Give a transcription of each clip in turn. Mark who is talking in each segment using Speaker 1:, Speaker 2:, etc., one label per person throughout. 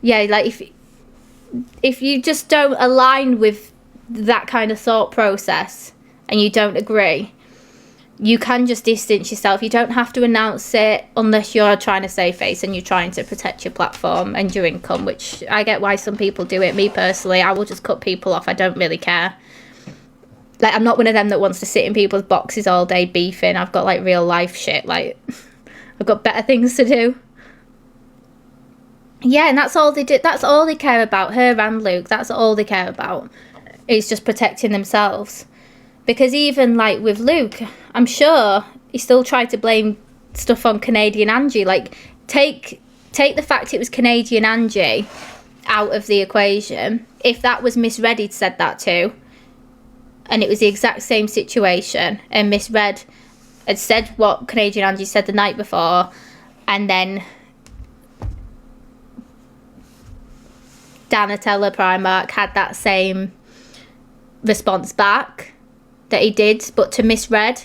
Speaker 1: yeah, like if you just don't align with that kind of thought process and you don't agree, you can just distance yourself. You don't have to announce it unless you're trying to save face and you're trying to protect your platform and your income, which I get why some people do it. Me personally, I will just cut people off. I don't really care. Like, I'm not one of them that wants to sit in people's boxes all day beefing. I've got like real life shit. Like, I've got better things to do. Yeah, and that's all they do. That's all they care about, her and Luke. That's all they care about, is just protecting themselves. Because even, like, with Luke, I'm sure he still tried to blame stuff on Canadian Angie. Like, take the fact it was Canadian Angie out of the equation. If that was Miss Red he'd said that to, and it was the exact same situation, and Miss Red had said what Canadian Angie said the night before, and then Donatella Primark had that same response back that he did, but to Miss Red,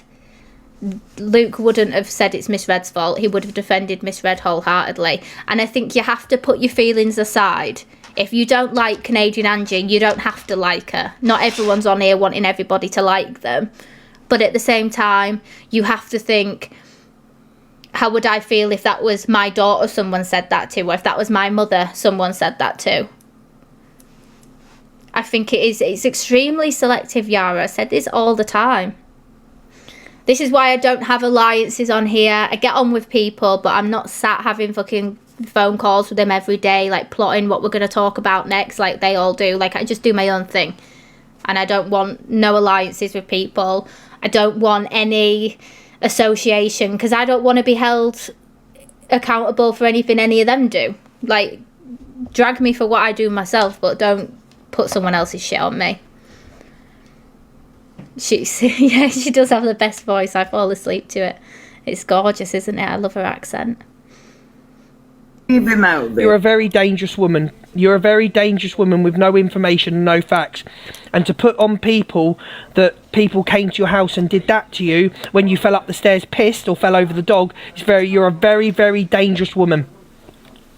Speaker 1: Luke wouldn't have said it's Miss Red's fault. He would have defended Miss Red wholeheartedly. And I think you have to put your feelings aside. If you don't like Canadian Angie, you don't have to like her. Not everyone's on here wanting everybody to like them. But at the same time, you have to think, how would I feel if that was my daughter someone said that to, or if that was my mother someone said that to? I think it's extremely selective, Yara. I said this all the time. This is why I don't have alliances on here. I get on with people, but I'm not sat having fucking phone calls with them every day, like plotting what we're going to talk about next, like they all do. Like, I just do my own thing. And I don't want no alliances with people. I don't want any association, because I don't want to be held accountable for anything any of them do. Like, drag me for what I do myself, but don't put someone else's shit on me. Yeah, she does have the best voice. I fall asleep to it. It's gorgeous, isn't it? I love her accent.
Speaker 2: You're a very dangerous woman. You're a very dangerous woman with no information and no facts. And to put on people that people came to your house and did that to you when you fell up the stairs pissed or fell over the dog, you're a very, very dangerous woman.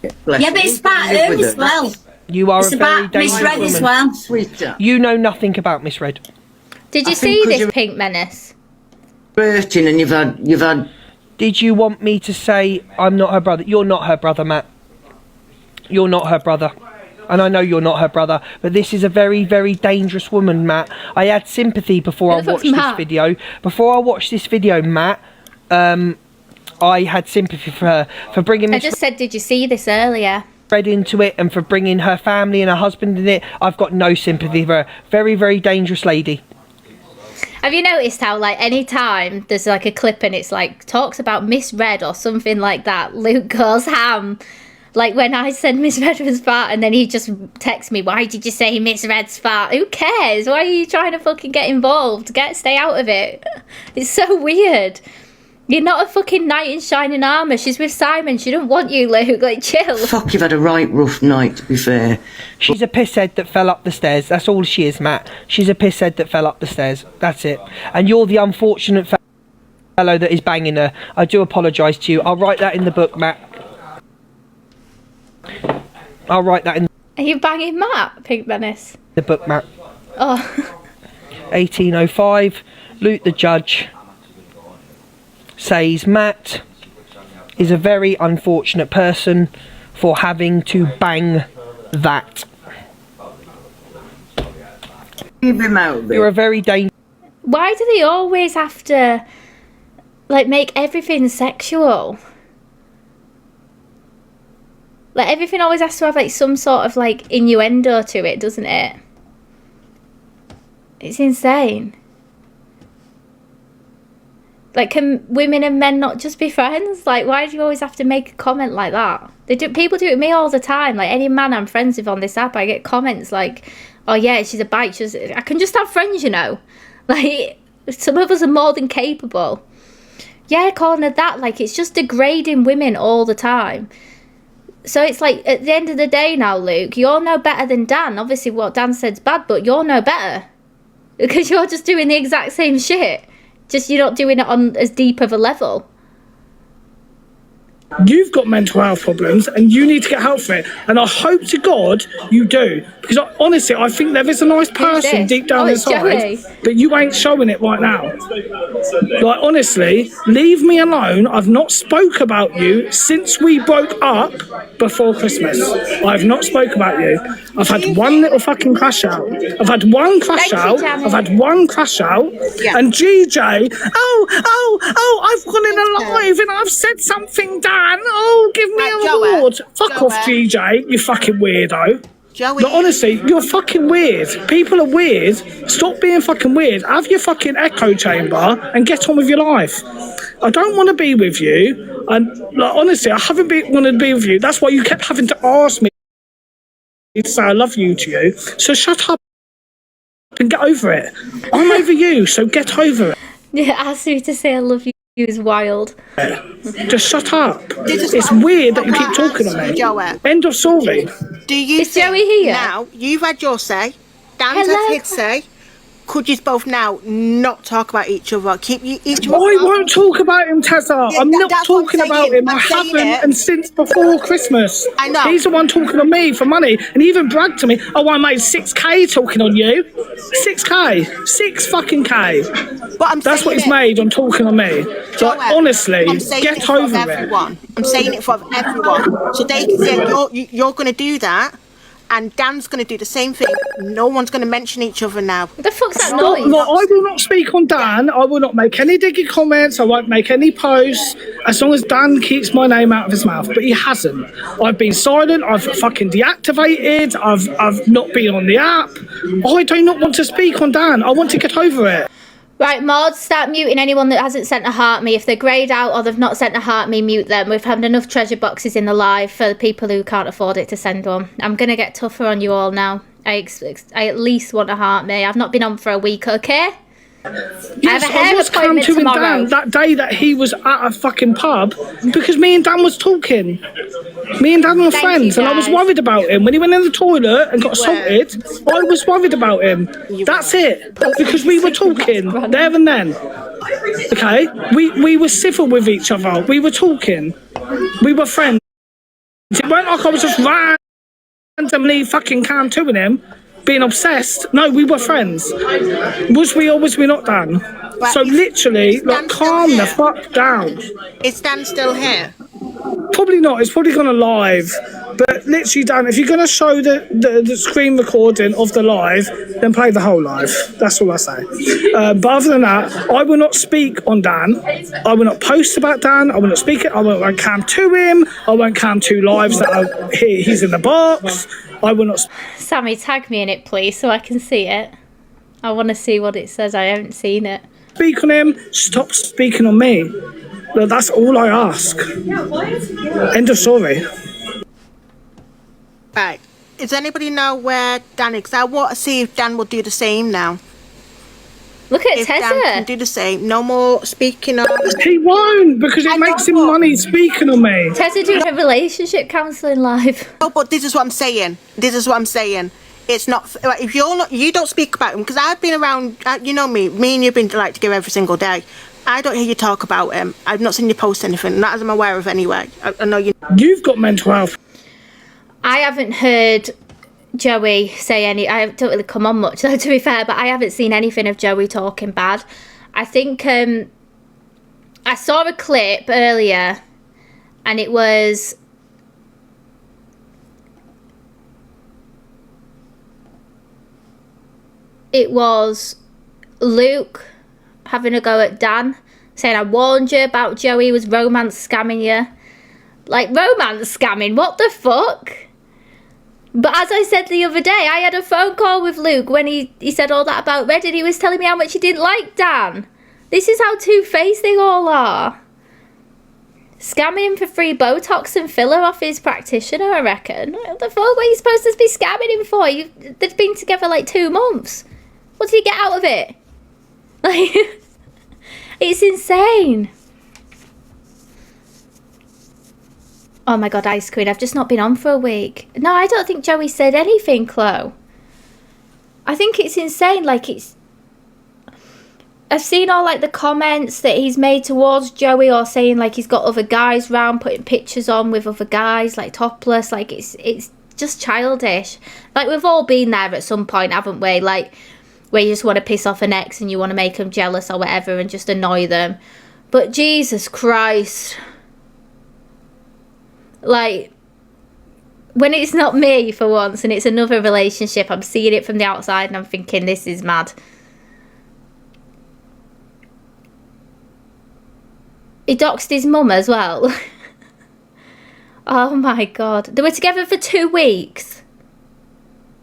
Speaker 3: Yeah, but it's about her as well.
Speaker 2: You are
Speaker 3: it's
Speaker 2: a very dangerous woman.
Speaker 3: Miss Red as well.
Speaker 2: You know nothing about Miss Red.
Speaker 1: Did you see this Pink Menace?
Speaker 4: Hurting, and you've had.
Speaker 2: Did you want me to say I'm not her brother? You're not her brother, Matt. You're not her brother. And I know you're not her brother, but this is a very, very dangerous woman, Matt. I had sympathy before I watched this video. Before I watched this video, Matt, I had sympathy for her, for bringing
Speaker 1: I just said, did you see this earlier?
Speaker 2: Red into it, and for bringing her family and her husband in it. I've got no sympathy for her. Very, very dangerous lady.
Speaker 1: Have you noticed how, like, any time there's like a clip and it's like talks about Miss Red or something like that, Luke goes ham. Like when I said Miss Red was fat, and then he just texts me, why did you say Miss Red's fat? Who cares? Why are you trying to fucking get involved? Stay out of it. It's so weird. You're not a fucking knight in shining armour. She's with Simon. She don't want you, Luke. Like, chill.
Speaker 4: Fuck, you've had a right rough night, to be fair.
Speaker 2: She's a pisshead that fell up the stairs. That's all she is, Matt. She's a pisshead that fell up the stairs. That's it. And you're the unfortunate fellow that is banging her. I do apologise to you. I'll write that in the book, Matt. I'll write that in
Speaker 1: Are you banging Matt, Pink Menace?
Speaker 2: the book, Matt.
Speaker 1: Oh.
Speaker 2: 1805, Luke the judge says Matt is a very unfortunate person for having to bang that. You're a very dangerous.
Speaker 1: Why do they always have to, like, make everything sexual? Like, everything always has to have, like, some sort of, like, innuendo to it, doesn't it? It's insane. Like, can women and men not just be friends? Like, why do you always have to make a comment like that? People do it with me all the time. Like, any man I'm friends with on this app, I get comments like, oh yeah, she's a bite. I can just have friends, you know. Like, some of us are more than capable. Yeah, calling her that, like, it's just degrading women all the time. So it's like, at the end of the day now, Luke, you're no better than Dan. Obviously what Dan said's bad, but you're no better. Because you're just doing the exact same shit. Just you're not doing it on as deep of a level.
Speaker 5: You've got mental health problems and you need to get help for it. And I hope to God you do. Because honestly, I think there is a nice person deep down inside, but you ain't showing it right now. Like, honestly, leave me alone. I've not spoke about you since we broke up before Christmas. I've not spoke about you. I've had one little fucking crash out. I've had one crash out. I've had one crash out. Yeah. And GJ, I've gone in alive and I've said something, Dan. Oh, give me an award. Fuck off, GJ, you fucking weirdo.
Speaker 6: Joey.
Speaker 5: But honestly, you're fucking weird. People are weird. Stop being fucking weird. Have your fucking echo chamber and get on with your life. I don't want to be with you. And like, honestly, I haven't wanted to be with you. That's why you kept having to ask me to say I love you to you. So shut up and get over it. I'm over you, so get over it.
Speaker 1: Yeah, ask me to say I love you is wild.
Speaker 5: Just shut up. It's weird that you keep talking to me.
Speaker 6: Joey.
Speaker 5: End of story.
Speaker 6: Do you
Speaker 1: Is Joey here?
Speaker 6: Now, you've had your say. Dan's had his say. Could you both now not talk about each other? Keep each other.
Speaker 5: I won't talk about him, Tessa. Yeah, I'm not talking about him. I haven't, and since before Christmas.
Speaker 6: I know.
Speaker 5: He's the one talking on me for money, and he even bragged to me, oh, I made 6k talking on you. 6k. 6 fucking K. That's what he's made on talking on me. So, honestly, get over it.
Speaker 6: I'm saying it for everyone. So they can say, you're going to do that. And Dan's going to do the same thing. No one's going to mention each other now.
Speaker 1: What the fuck's that noise?
Speaker 5: No, I will not speak on Dan. I will not make any diggy comments. I won't make any posts. As long as Dan keeps my name out of his mouth. But he hasn't. I've been silent. I've fucking deactivated. I've not been on the app. I do not want to speak on Dan. I want to get over it.
Speaker 1: Right, mods, start muting anyone that hasn't sent a heart me. If they're greyed out or they've not sent a heart me, mute them. We've had enough treasure boxes in the live for the people who can't afford it to send one. I'm going to get tougher on you all now. I at least want a heart me. I've not been on for a week, okay?
Speaker 5: Yes, I was calm to Dan that day that he was at a fucking pub because me and Dan was talking. Me and Dan were friends, and I was worried about him. When he went in the toilet and got assaulted, I was worried about him. That's it. Because we were talking there and then. Okay? We were civil with each other. We were talking. We were friends. It weren't like I was just randomly fucking can-tooing him. Being obsessed. No, we were friends. Was we or was we not, Dan? But so literally, like, calm the fuck down.
Speaker 6: Is Dan still here?
Speaker 5: Probably not. It's probably gone live. But literally, Dan, if you're going to show the screen recording of the live, then play the whole live. That's all I say. But other than that, I will not speak on Dan. I will not post about Dan. I will not speak it. I won't cam to him. I won't cam to lives that he's in the box. I will not.
Speaker 1: Sammy, tag me in it, please, so I can see it. I want to see what it says. I haven't seen it.
Speaker 5: Speak on him. Stop speaking on me. Well, that's all I ask. End of story.
Speaker 6: Right. Does anybody know where Dan is? I want to see if Dan will do the same now.
Speaker 1: Look at
Speaker 6: if
Speaker 1: Tessa.
Speaker 6: Dan can do the same. No more speaking on.
Speaker 5: He won't because it makes him money speaking on me.
Speaker 1: Tessa doing a relationship counselling live.
Speaker 6: Oh, but this is what I'm saying. This is what I'm saying. It's not if you're not. You don't speak about him because I've been around. You know me. Me and you've been like together every single day. I don't hear you talk about him. I've not seen you post anything. Not as I'm aware of anyway. I know you.
Speaker 5: You've got mental health.
Speaker 1: I haven't heard Joey say any. I don't really come on much though, to be fair, but I haven't seen anything of Joey talking bad. I think I saw a clip earlier and it was Luke having a go at Dan, saying, I warned you about Joey was romance scamming you. Like, romance scamming? What the fuck? But as I said the other day, I had a phone call with Luke when he said all that about Reddit. He was telling me how much he didn't like Dan. This is how two-faced they all are. Scamming him for free Botox and filler off his practitioner, I reckon. What the fuck? What are you supposed to be scamming him for? They've been together like 2 months. What did he get out of it? Like, it's insane. Oh my god, Ice Queen, I've just not been on for a week. No, I don't think Joey said anything, Chloe. I think it's insane, like it's... I've seen all like the comments that he's made towards Joey, or saying like he's got other guys round, putting pictures on with other guys, like topless. Like it's just childish. Like we've all been there at some point, haven't we? Like where you just want to piss off an ex and you want to make them jealous or whatever and just annoy them. But Jesus Christ, like when it's not me for once and it's another relationship, I'm seeing it from the outside and I'm thinking this is mad. He doxed his mum as well. Oh my God. They were together for 2 weeks.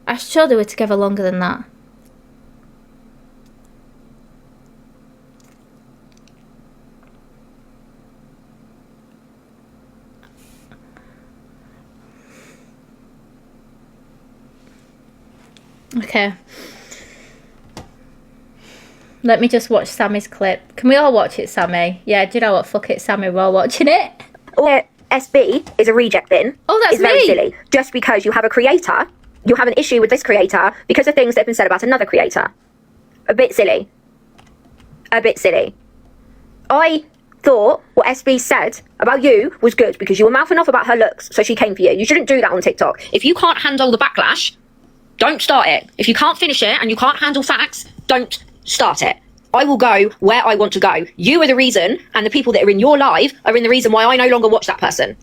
Speaker 1: I'm sure they were together longer than that. Okay. Let me just watch Sammy's clip. Can we all watch it, Sammy? Yeah, do you know what? Fuck it, Sammy, we're all watching it.
Speaker 7: Or SB is a reject bin.
Speaker 1: Oh, that's
Speaker 7: It's very
Speaker 1: me.
Speaker 7: silly. Just because you have a creator, you have an issue with this creator because of things that have been said about another creator. A bit silly. A bit silly. I thought what SB said about you was good because you were mouthing off about her looks, so she came for you. You shouldn't do that on TikTok. If you can't handle the backlash, don't start it. If you can't finish it and you can't handle facts, don't start it. I will go where I want to go. You are the reason, and the people that are in your life are in the reason why I no longer watch that person.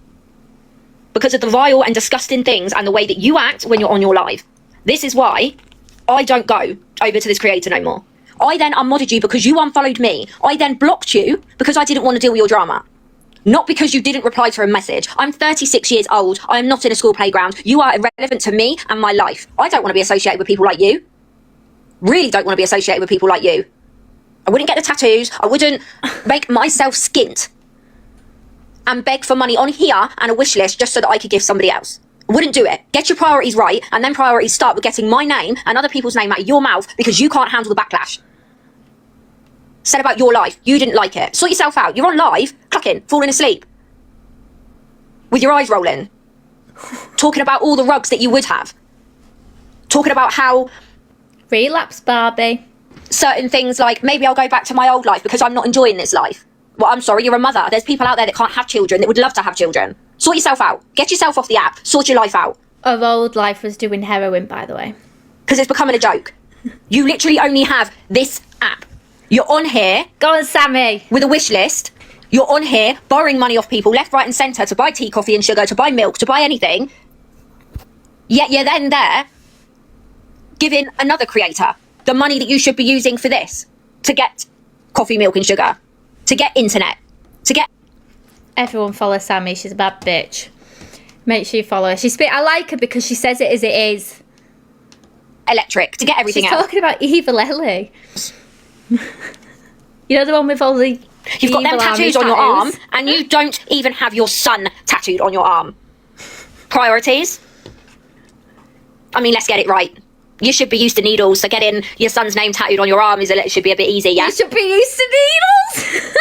Speaker 7: Because of the vile and disgusting things and the way that you act when you're on your live. This is why I don't go over to this creator no more. I then unmodded you because you unfollowed me. I then blocked you because I didn't want to deal with your drama. Not because you didn't reply to a message. I'm 36 years old. I am not in a school playground. You are irrelevant to me and my life. I don't want to be associated with people like you. Really don't want to be associated with people like you. I wouldn't get the tattoos. I wouldn't make myself skint and beg for money on here and a wish list just so that I could give somebody else. I wouldn't do it. Get your priorities right, and then priorities start with getting my name and other people's name out of your mouth because you can't handle the backlash. Said about your life. You didn't like it. Sort yourself out. You're on live, clucking, falling asleep, with your eyes rolling, talking about all the rugs that you would have, talking about how
Speaker 1: Relapse, Barbie.
Speaker 7: certain things like, maybe I'll go back to my old life because I'm not enjoying this life. Well, I'm sorry, you're a mother. There's people out there that can't have children that would love to have children. Sort yourself out. Get yourself off the app. Sort your life out.
Speaker 1: Of old life was doing heroin, by the way.
Speaker 7: Because it's becoming a joke. You literally only have this app. You're on here.
Speaker 1: Go on, Sammy.
Speaker 7: With a wish list. You're on here borrowing money off people left, right and centre to buy tea, coffee and sugar, to buy milk, to buy anything. Yet you're then there giving another creator the money that you should be using for this. To get coffee, milk and sugar. To get internet. To get...
Speaker 1: Everyone follow Sammy. She's a bad bitch. Make sure you follow her. I like her because she says it as it is.
Speaker 7: electric. To get everything
Speaker 1: She's
Speaker 7: out.
Speaker 1: talking about Evil Ellie. You know the one with all the...
Speaker 7: You've got them
Speaker 1: evil army
Speaker 7: tattoos on your arm,
Speaker 1: tattoos?
Speaker 7: and you don't even have your son tattooed on your arm. Priorities? I mean, let's get it right. You should be used to needles, so getting your son's name tattooed on your arm should be a bit easy, yeah?
Speaker 1: You should be used to needles.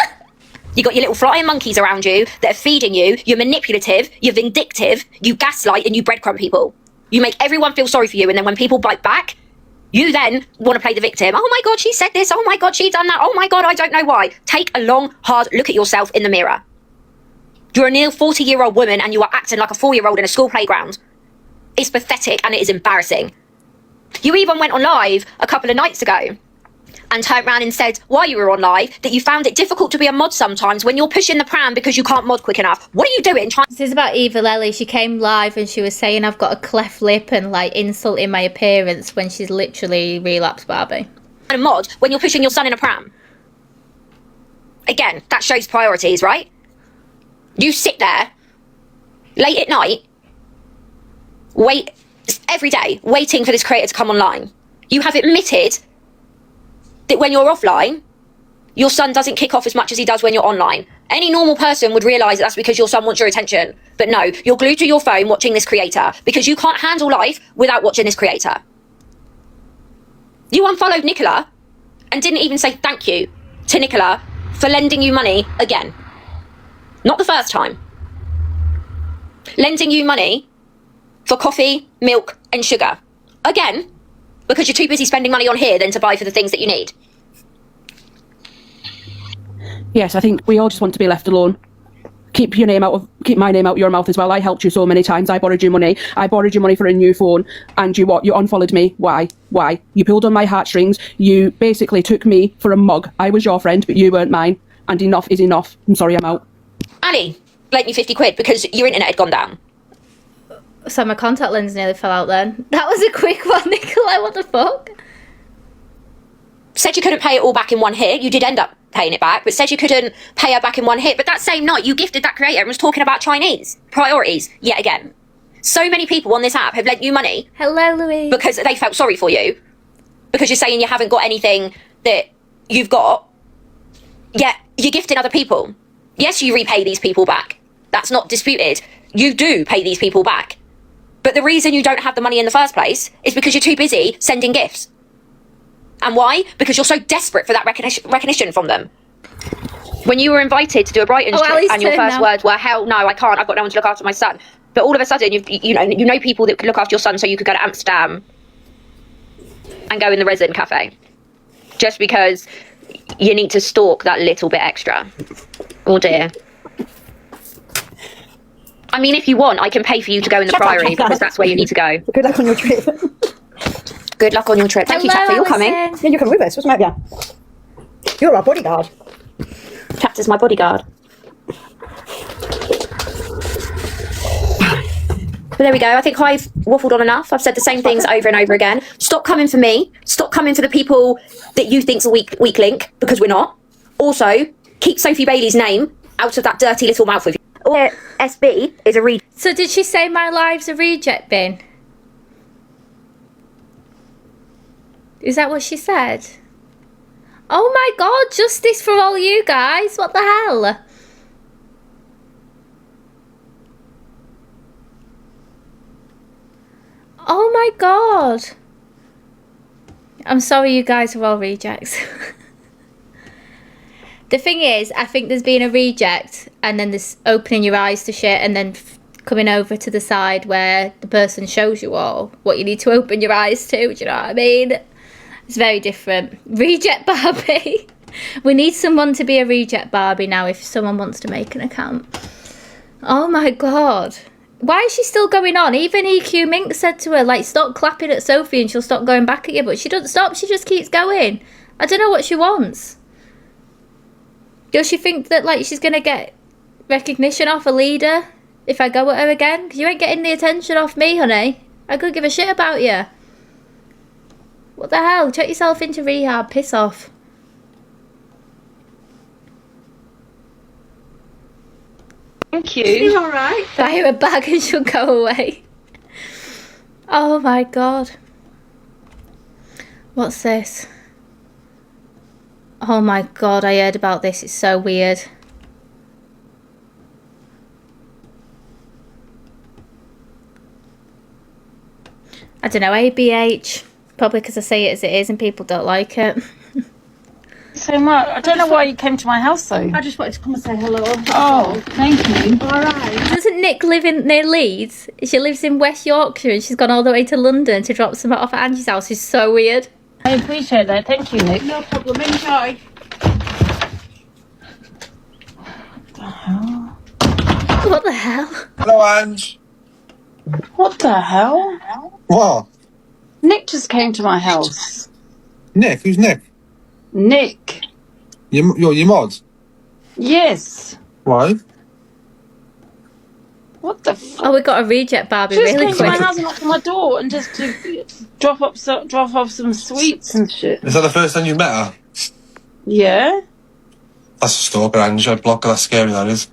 Speaker 7: You got your little flying monkeys around you that are feeding you. You're manipulative, you're vindictive, you gaslight, and you breadcrumb people. You make everyone feel sorry for you, and then when people bite back, you then want to play the victim. Oh my God, she said this. Oh my God, she done that. Oh my God, I don't know why. Take a long, hard look at yourself in the mirror. You're a near 40-year-old woman and you are acting like a 4-year-old in a school playground. It's pathetic and it is embarrassing. You even went on live a couple of nights ago and turned around and said, while you were on live, that you found it difficult to be a mod sometimes when you're pushing the pram because you can't mod quick enough. What are you doing?
Speaker 1: This is about Evil Ellie. She came live and she was saying I've got a cleft lip and like insulting my appearance when she's literally relapsed Barbie.
Speaker 7: A mod when you're pushing your son in a pram. Again, that shows priorities, right? You sit there late at night, wait every day, waiting for this creator to come online. You have admitted that when you're offline, your son doesn't kick off as much as he does when you're online. Any normal person would realise that's because your son wants your attention. But no, you're glued to your phone watching this creator because you can't handle life without watching this creator. You unfollowed Nicola and didn't even say thank you to Nicola for lending you money again. Not the first time. Lending you money for coffee, milk and sugar. Again, because you're too busy spending money on here than to buy for the things that you need.
Speaker 8: Yes, I think we all just want to be left alone. Keep my name out of your mouth as well. I helped you so many times. I borrowed you money. I borrowed you money for a new phone. And you unfollowed me. Why? You pulled on my heartstrings. You basically took me for a mug. I was your friend, but you weren't mine. And enough is enough. I'm sorry, I'm out.
Speaker 7: Ali lent you 50 quid because your internet had gone down.
Speaker 1: So my contact lens nearly fell out then. That was a quick one, Nicola. What the fuck?
Speaker 7: Said you couldn't pay it all back in one hit. You did end up paying it back, but said you couldn't pay her back in one hit. But that same night, you gifted that creator and was talking about Chinese priorities yet again. So many people on this app have lent you money.
Speaker 1: Hello, Louise.
Speaker 7: Because they felt sorry for you. Because you're saying you haven't got anything that you've got. Yet you're gifting other people. Yes, you repay these people back. That's not disputed. You do pay these people back. But the reason you don't have the money in the first place is because you're too busy sending gifts. And why? Because you're so desperate for that recognition from them. When you were invited to do a Brighton trip and your first words were, hell no, I can't, I've got no one to look after my son. But all of a sudden, you know people that could look after your son so you could go to Amsterdam and go in the resident cafe. Just because you need to stalk that little bit extra. Oh dear. I mean, if you want, I can pay for you to go in the Priory because that's where you need to go.
Speaker 9: Good luck on your trip.
Speaker 7: Good luck on your trip. Thank you, Chapter. You're coming.
Speaker 9: Yeah, you come with us. What's the matter? You're our bodyguard.
Speaker 7: Chapter's my bodyguard. But there we go. I think I've waffled on enough. I've said the same things over and over again. Stop coming for me. Stop coming for the people that you think's a weak link, because we're not. Also, keep Sophie Bailey's name out of that dirty little mouth of you. Or SB is a reject.
Speaker 1: So did she say my life's a reject bin? Is that what she said? Oh my god, justice for all you guys. What the hell? Oh my god. I'm sorry you guys are all rejects. The thing is, I think there's been a reject and then there's opening your eyes to shit and then coming over to the side where the person shows you all what you need to open your eyes to. Do you know what I mean? It's very different. Reject Barbie. We need someone to be a reject Barbie now if someone wants to make an account. Oh my god. Why is she still going on? Even EQ Mink said to her, like, stop clapping at Sophie and she'll stop going back at you. But she doesn't stop. She just keeps going. I don't know what she wants. Does she think that, like, she's going to get recognition off a leader if I go at her again? Because you ain't getting the attention off me, honey. I could give a shit about you. What the hell? Check yourself into rehab. Piss off.
Speaker 3: Thank you. You alright?
Speaker 1: Buy her a bag and she'll go away. Oh my god. What's this? Oh my god, I heard about this. It's so weird. I don't know, ABH. Probably because I say it as it is and people don't like it.
Speaker 3: So much. I don't know why you came to my house though.
Speaker 9: I just wanted to come and say hello.
Speaker 3: Oh, thank you.
Speaker 9: Alright.
Speaker 1: Doesn't Nick live near Leeds? She lives in West Yorkshire and she's gone all the way to London to drop some off at Angie's house. It's so weird.
Speaker 3: I appreciate that. Thank you, Nick.
Speaker 9: No problem. Enjoy.
Speaker 1: What the hell?
Speaker 10: Hello, Ange.
Speaker 3: What the hell?
Speaker 10: What?
Speaker 3: Nick just came to my house.
Speaker 10: Nick? Who's Nick?
Speaker 3: Nick.
Speaker 10: You're your mod?
Speaker 3: Yes.
Speaker 10: Why?
Speaker 3: What the fuck?
Speaker 1: Oh, we got a reject Barbie
Speaker 3: Just
Speaker 1: really
Speaker 3: came to my
Speaker 1: quick.
Speaker 3: house and knocked on my door and just to drop off some sweets and shit.
Speaker 10: Is that the first time you met her?
Speaker 3: Yeah.
Speaker 10: That's a stalker, Ange. I'd block her. That's scary, that is.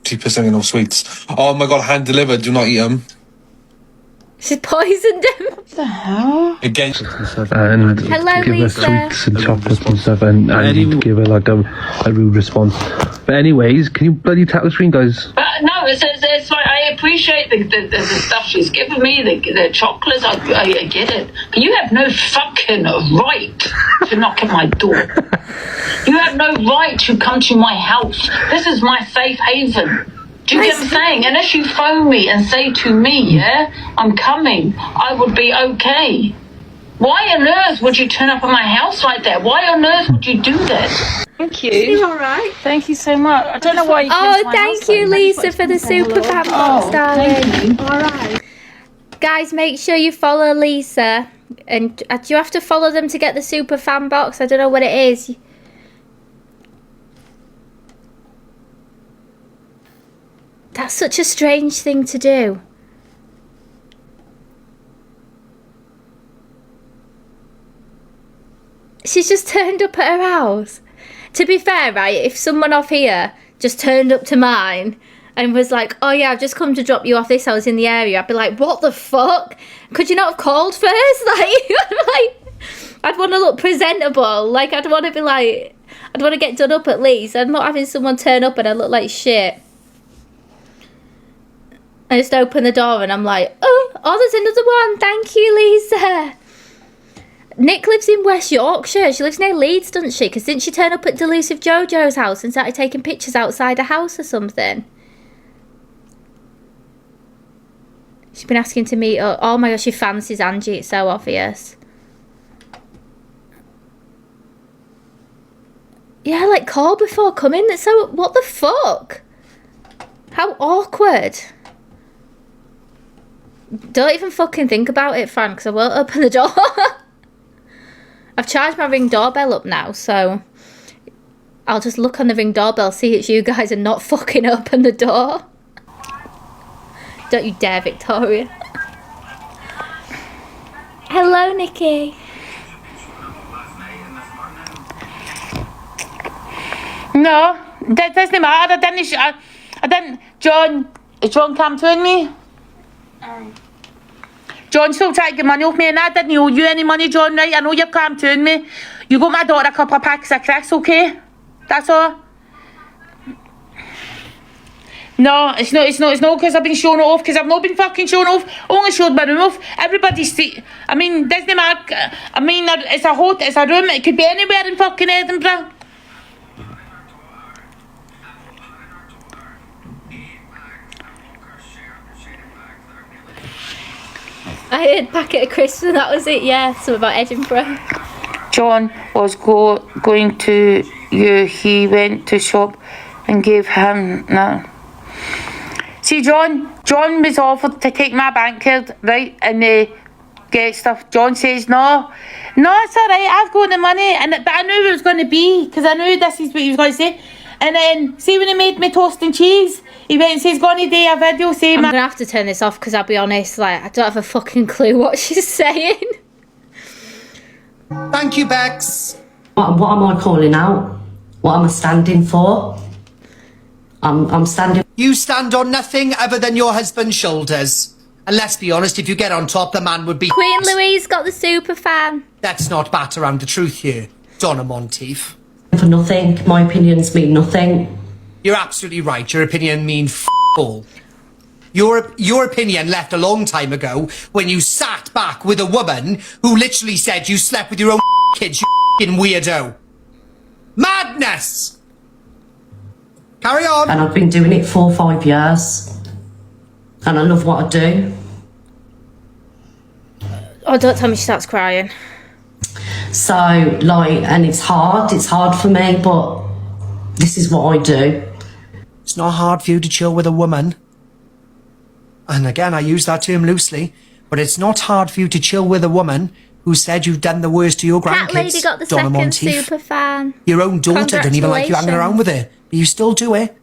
Speaker 10: She pissing in no sweets. Oh my god, hand delivered. Do not eat them.
Speaker 1: She poisoned him.
Speaker 3: What the hell?
Speaker 10: Again.
Speaker 11: And
Speaker 1: Hello,
Speaker 11: give
Speaker 1: Lisa.
Speaker 11: her sweets and chocolates and stuff, and give her like a rude response. But anyways, can you bloody tap the screen, guys?
Speaker 12: No, it's like I appreciate the stuff she's given me, the chocolates. I get it, but you have no fucking right to knock at my door. You have no right to come to my house. This is my safe haven. Do you get what I'm saying? Unless you phone me and say to me, yeah, I'm coming, I would be okay. Why on earth would you turn up at my house like that? Why on earth would you do that?
Speaker 3: Thank you.
Speaker 1: You all right?
Speaker 3: Thank you so much. I don't know why you came to
Speaker 1: Oh,
Speaker 3: my
Speaker 1: thank
Speaker 3: house
Speaker 1: you,
Speaker 3: then.
Speaker 1: Lisa, for the super fan box, darling.
Speaker 3: Thank you.
Speaker 1: All right. Guys, make sure you follow Lisa. And do you have to follow them to get the super fan box? I don't know what it is. That's such a strange thing to do. She's just turned up at her house. To be fair, right, if someone off here just turned up to mine and was like, oh yeah, I've just come to drop you off this house in the area, I'd be like, what the fuck? Could you not have called first? I'd want to look presentable. Like, I'd want to be like, I'd want to get done up at least. I'm not having someone turn up and I look like shit. I just open the door and I'm like, oh, there's another one. Thank you, Lisa. Nick lives in West Yorkshire. She lives near Leeds, doesn't she? Because didn't she turn up at Delusive Jojo's house and started taking pictures outside a house or something? She's been asking to meet up. Oh my gosh, she fancies Angie. It's so obvious. Yeah, like, call before coming. That's so... What the fuck? How awkward. Don't even fucking think about it, Fran, because I won't open the door. I've charged my Ring doorbell up now, so I'll just look on the Ring doorbell, see it's you guys, and not fucking open the door. Don't you dare, Victoria. Hello, Nikki.
Speaker 3: No, that doesn't matter. I didn't. John, is John camping me? John still tried to get money off me, and I didn't owe you any money, John, right? I know you've come to me. You got my daughter a couple of packs of cracks, okay? That's all. No, it's not because I've been showing it off, because I've not been fucking showing off. I only showed my room off. Everybody's I mean, Disney Mark, I mean, it's a room, it could be anywhere in fucking Edinburgh.
Speaker 1: I had a packet of crisps and that was it, yeah. Something about Edinburgh.
Speaker 3: John was going to you. He went to shop and gave him... No. See, John was offered to take my bank card, right, and get stuff. John says, no, it's all right, I've got the money. But I knew it was going to be, because I knew this is what he was going to say. And then, see when he made me toast and cheese, he went and says, go on a day a video saying...
Speaker 1: I'm going to have to turn this off because I'll be honest, like, I don't have a fucking clue what she's saying.
Speaker 13: Thank you, Bex.
Speaker 14: What am I calling out? What am I standing for? I'm standing...
Speaker 13: You stand on nothing other than your husband's shoulders. And let's be honest, if you get on top, the man would be...
Speaker 1: Queen Louise got the super fan.
Speaker 13: Let's not bat around the truth here, Donna Monteith.
Speaker 14: For nothing. My opinions mean nothing.
Speaker 13: You're absolutely right. Your opinion means all. Your opinion left a long time ago when you sat back with a woman who literally said you slept with your own kids, you f***ing weirdo. Madness! Carry on.
Speaker 14: And I've been doing it 4 or 5 years. And I love what I do.
Speaker 1: Oh, don't tell me she starts crying.
Speaker 14: So, like, and it's hard for me, but this is what I do.
Speaker 13: It's not hard for you to chill with a woman. And again, I use that term loosely, but it's not hard for you to chill with a woman who said you've done the worst to your grandkids.
Speaker 1: Cat Lady got the
Speaker 13: Donna
Speaker 1: second
Speaker 13: Monteith.
Speaker 1: super fan.
Speaker 13: Your own daughter didn't even like you hanging around with her, but you still do it.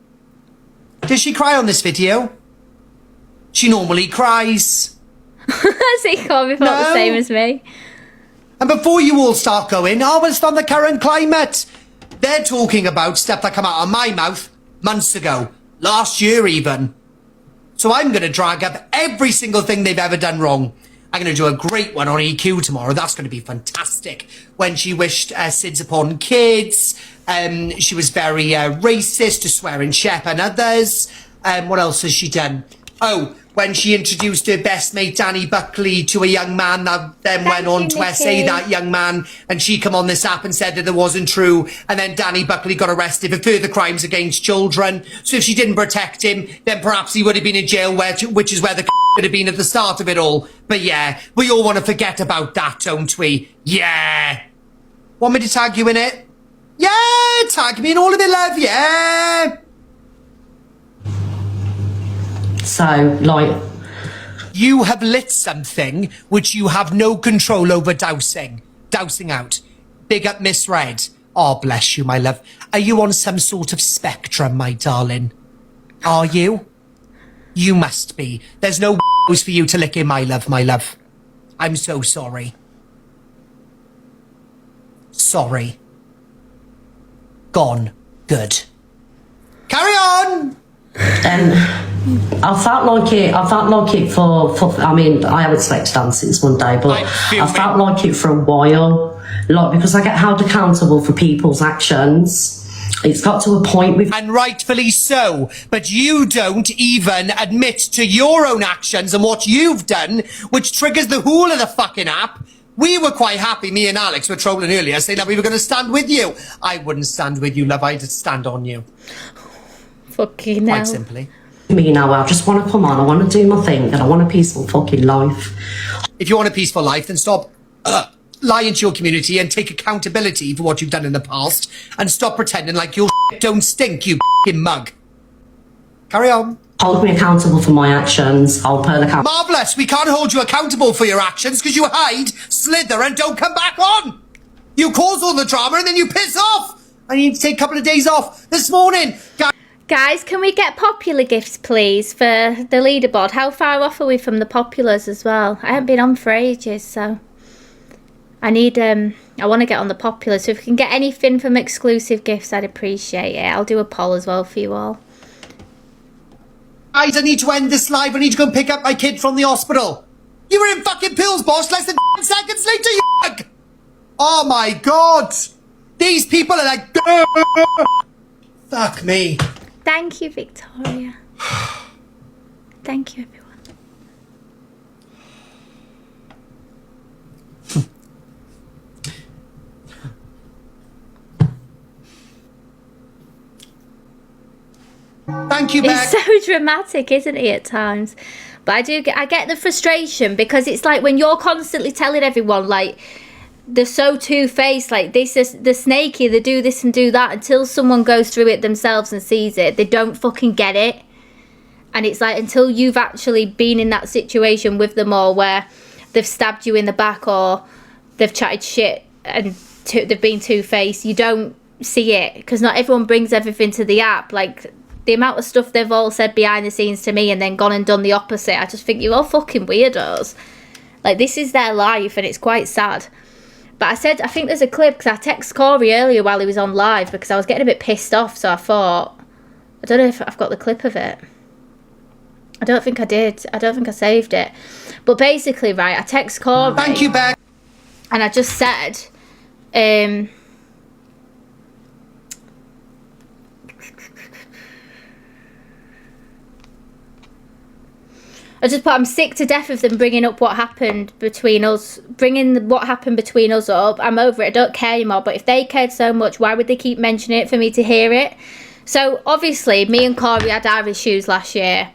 Speaker 13: Does she cry on this video? She normally cries.
Speaker 1: So you can't be thought the same as me.
Speaker 13: And before you all start going, oh, it's from the current climate. They're talking about stuff that come out of my mouth months ago. Last year even. So I'm going to drag up every single thing they've ever done wrong. I'm going to do a great one on EQ tomorrow. That's going to be fantastic. When she wished SIDS upon kids. She was very racist to swearing Shep and others. What else has she done? Oh, when she introduced her best mate Danny Buckley to a young man that then went on to essay that young man, and she come on this app and said that it wasn't true, and then Danny Buckley got arrested for further crimes against children. So if she didn't protect him, then perhaps he would have been in jail, which is where the could have been at the start of it all. But yeah, we all want to forget about that, don't we? Yeah. Want me to tag you in it? Yeah, tag me in all of it, love, yeah.
Speaker 14: So, like...
Speaker 13: You have lit something which you have no control over dousing. Dousing out. Big up Miss Red. Oh, bless you, my love. Are you on some sort of spectrum, my darling? Are you? You must be. There's no for you to lick in, my love, my love. I'm so sorry. Sorry. Gone. Good. Carry on!
Speaker 14: And I felt like it for I mean, I haven't slept to dance since Monday, but I felt like it for a while. Like, because I get held accountable for people's actions. It's got to a point with...
Speaker 13: And rightfully so, but you don't even admit to your own actions and what you've done, which triggers the whole of the fucking app. We were quite happy, me and Alex were trolling earlier, saying that we were going to stand with you. I wouldn't stand with you, love, I'd stand on you.
Speaker 1: Fucking hell.
Speaker 13: Quite simply.
Speaker 14: Me now, I just want to come on, I want to do my thing, and I want a peaceful fucking life.
Speaker 13: If you want a peaceful life, then stop lying to your community and take accountability for what you've done in the past, and stop pretending like your don't stink, you fucking mug. Carry on.
Speaker 14: Hold me accountable for my actions. I'll put account.
Speaker 13: Marvellous, we can't hold you accountable for your actions because you hide, slither and don't come back on. You cause all the drama and then you piss off. I need to take a couple of days off this morning.
Speaker 1: Guys, can we get popular gifts, please, for the leaderboard? How far off are we from the populars as well? I haven't been on for ages, so... I want to get on the popular, so if we can get anything from exclusive gifts, I'd appreciate it. I'll do a poll as well for you all.
Speaker 13: Guys, I need to end this live. I need to go and pick up my kid from the hospital. You were in fucking pills, boss, less than seconds later, you mug! Oh my god! These people are like... Fuck me.
Speaker 1: Thank you, Victoria. Thank you, everyone.
Speaker 13: Thank you, Beck.
Speaker 1: It's so dramatic, isn't he, at times? But I get the frustration because it's like when you're constantly telling everyone, like, they're so two-faced, like, this is the snaky, they do this and do that, until someone goes through it themselves and sees it, they don't fucking get it. And it's like, until you've actually been in that situation with them all where they've stabbed you in the back or they've chatted shit and they've been two-faced, you don't see it. Because not everyone brings everything to the app. Like, the amount of stuff they've all said behind the scenes to me and then gone and done the opposite, I just think you're all fucking weirdos. Like, this is their life and it's quite sad. But I think there's a clip, because I texted Corey earlier while he was on live because I was getting a bit pissed off, so I thought, I don't know if I've got the clip of it. I don't think I did. I don't think I saved it. But basically, right, I text Corey.
Speaker 13: Thank you, Beck.
Speaker 1: And I just said, I just put, I'm sick to death of them bringing up what happened between us, what happened between us up. I'm over it. I don't care anymore. But if they cared so much, why would they keep mentioning it for me to hear it? So obviously, me and Corey had our issues last year.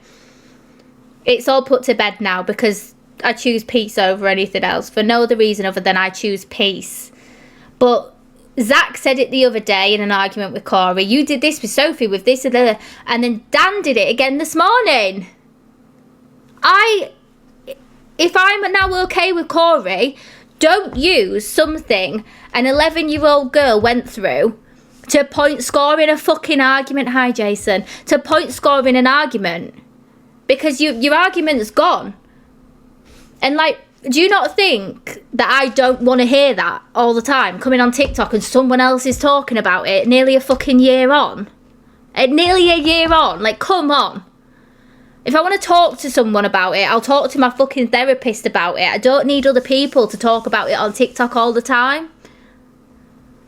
Speaker 1: It's all put to bed now because I choose peace over anything else for no other reason other than I choose peace. But Zach said it the other day in an argument with Corey. You did this with Sophie, with this and that. And then Dan did it again this morning. If I'm now okay with Corey, don't use something an 11-year-old girl went through to point score in a fucking argument. Hi, Jason. To point score in an argument. Because your argument's gone. And, like, do you not think that I don't want to hear that all the time? Coming on TikTok and someone else is talking about it nearly a fucking year on. Nearly a year on. Like, come on. If I want to talk to someone about it, I'll talk to my fucking therapist about it. I don't need other people to talk about it on TikTok all the time.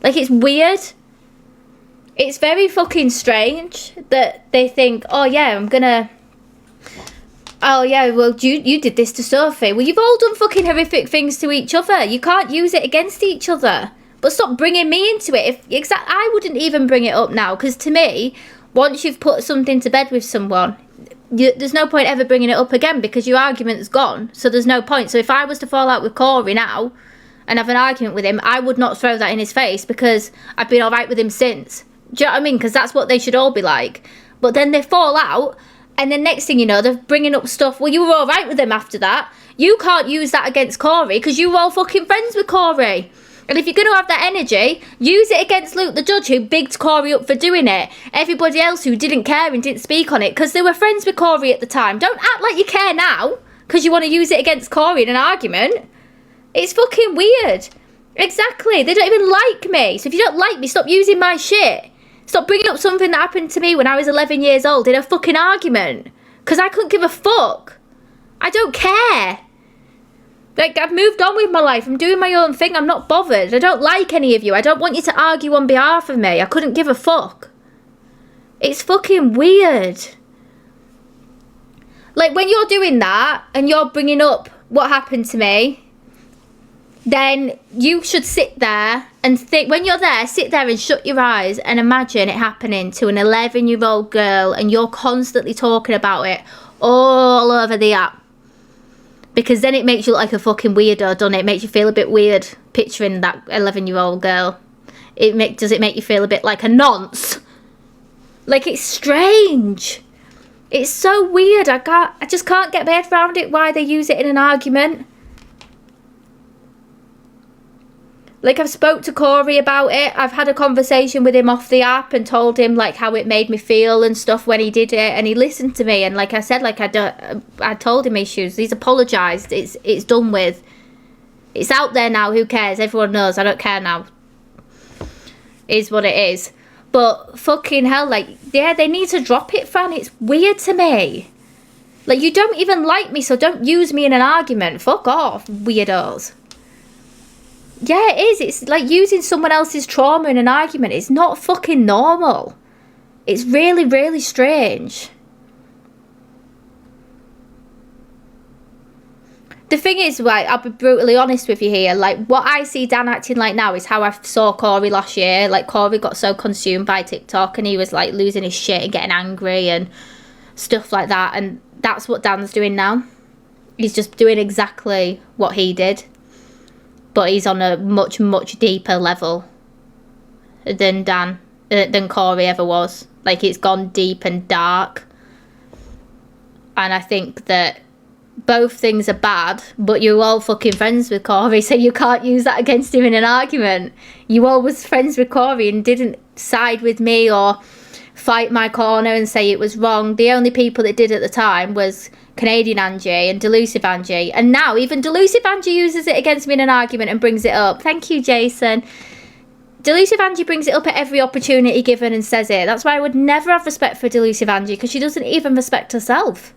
Speaker 1: Like, it's weird. It's very fucking strange that they think, oh yeah, I'm gonna Oh yeah, well you did this to Sophie. Well, you've all done fucking horrific things to each other. You can't use it against each other. But stop bringing me into it. I wouldn't even bring it up now, because to me, once you've put something to bed with someone, there's no point ever bringing it up again, because your argument's gone. So there's no point. So if I was to fall out with Corey now and have an argument with him, I would not throw that in his face, because I've been all right with him since. Do you know what I mean? Because that's what they should all be like. But then they fall out, and then next thing you know, they're bringing up stuff. Well, you were all right with him after that. You can't use that against Corey, because you were all fucking friends with Corey. And if you're going to have that energy, use it against Luke the judge, who bigged Corey up for doing it. Everybody else who didn't care and didn't speak on it, because they were friends with Corey at the time. Don't act like you care now, because you want to use it against Corey in an argument. It's fucking weird. Exactly. They don't even like me. So if you don't like me, stop using my shit. Stop bringing up something that happened to me when I was 11 years old in a fucking argument. Because I couldn't give a fuck. I don't care. Like, I've moved on with my life. I'm doing my own thing. I'm not bothered. I don't like any of you. I don't want you to argue on behalf of me. I couldn't give a fuck. It's fucking weird. Like, when you're doing that and you're bringing up what happened to me, then you should sit there and think, when you're there, sit there and shut your eyes and imagine it happening to an 11-year-old girl, and you're constantly talking about it all over the app. Because then it makes you look like a fucking weirdo, doesn't it? It makes you feel a bit weird picturing that 11-year-old girl. Does it make you feel a bit like a nonce? Like, it's strange. It's so weird. I just can't get my head around it, why they use it in an argument. Like, I've spoke to Corey about it. I've had a conversation with him off the app and told him, like, how it made me feel and stuff when he did it. And he listened to me. And like I said, like, I told him issues. He's apologised. It's done with. It's out there now. Who cares? Everyone knows. I don't care now. Is what it is. But fucking hell, like, yeah, they need to drop it, Fran. It's weird to me. Like, you don't even like me, so don't use me in an argument. Fuck off, weirdos. Yeah, it is. It's like using someone else's trauma in an argument. It's not fucking normal. It's really, really strange. The thing is, right, I'll be brutally honest with you here. Like, what I see Dan acting like now is how I saw Corey last year. Like, Corey got so consumed by TikTok and he was, like, losing his shit and getting angry and stuff like that. And that's what Dan's doing now. He's just doing exactly what he did. But he's on a much, much deeper level than than Corey ever was. Like, it's gone deep and dark. And I think that both things are bad, but you're all fucking friends with Corey, so you can't use that against him in an argument. You all was friends with Corey and didn't side with me or fight my corner and say it was wrong. The only people that did at the time was Canadian Angie and Delusive Angie, and now even Delusive Angie uses it against me in an argument and brings it up. Thank you, Jason. Delusive Angie brings it up at every opportunity given and says it. That's why I would never have respect for Delusive Angie, because she doesn't even respect herself.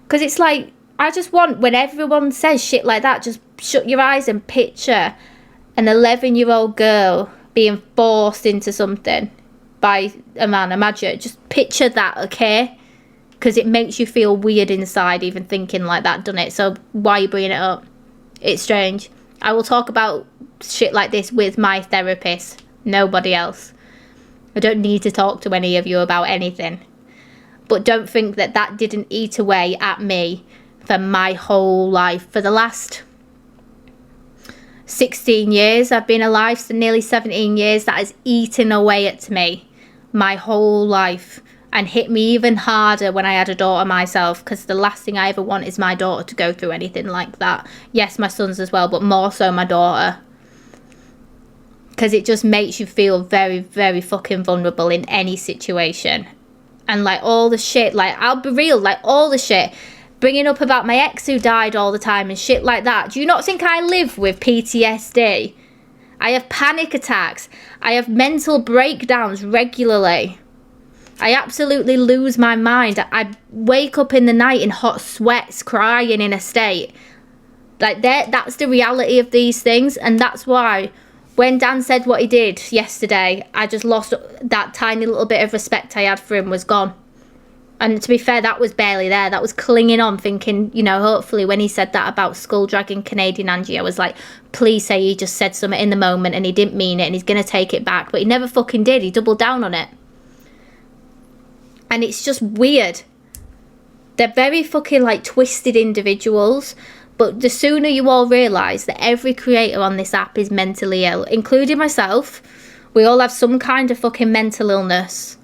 Speaker 1: Because it's like, I just want, when everyone says shit like that, just shut your eyes and picture an 11-year-old girl being forced into something by a man. Imagine, just picture that, okay? Because it makes you feel weird inside even thinking like that, doesn't it? So why are you bringing it up? It's strange. I will talk about shit like this with my therapist. Nobody else. I don't need to talk to any of you about anything. But don't think that that didn't eat away at me for my whole life. For the last 16 years I've been alive, so nearly 17 years, that has eaten away at me my whole life. And hit me even harder when I had a daughter myself, because the last thing I ever want is my daughter to go through anything like that. Yes, my sons as well, but more so my daughter. Because it just makes you feel very, very fucking vulnerable in any situation. And like all the shit, like, I'll be real, like all the shit, bringing up about my ex who died all the time and shit like that. Do you not think I live with PTSD? I have panic attacks. I have mental breakdowns regularly. I absolutely lose my mind. I wake up in the night in hot sweats, crying in a state. Like, that's the reality of these things. And that's why when Dan said what he did yesterday, I just lost that tiny little bit of respect I had for him, was gone. And to be fair, that was barely there. That was clinging on, thinking, you know, hopefully when he said that about skull dragging Canadian Angie, I was like, please say he just said something in the moment and he didn't mean it and he's going to take it back. But he never fucking did. He doubled down on it. And it's just weird. They're very fucking, like, twisted individuals. But the sooner you all realise that every creator on this app is mentally ill, including myself, we all have some kind of fucking mental illness.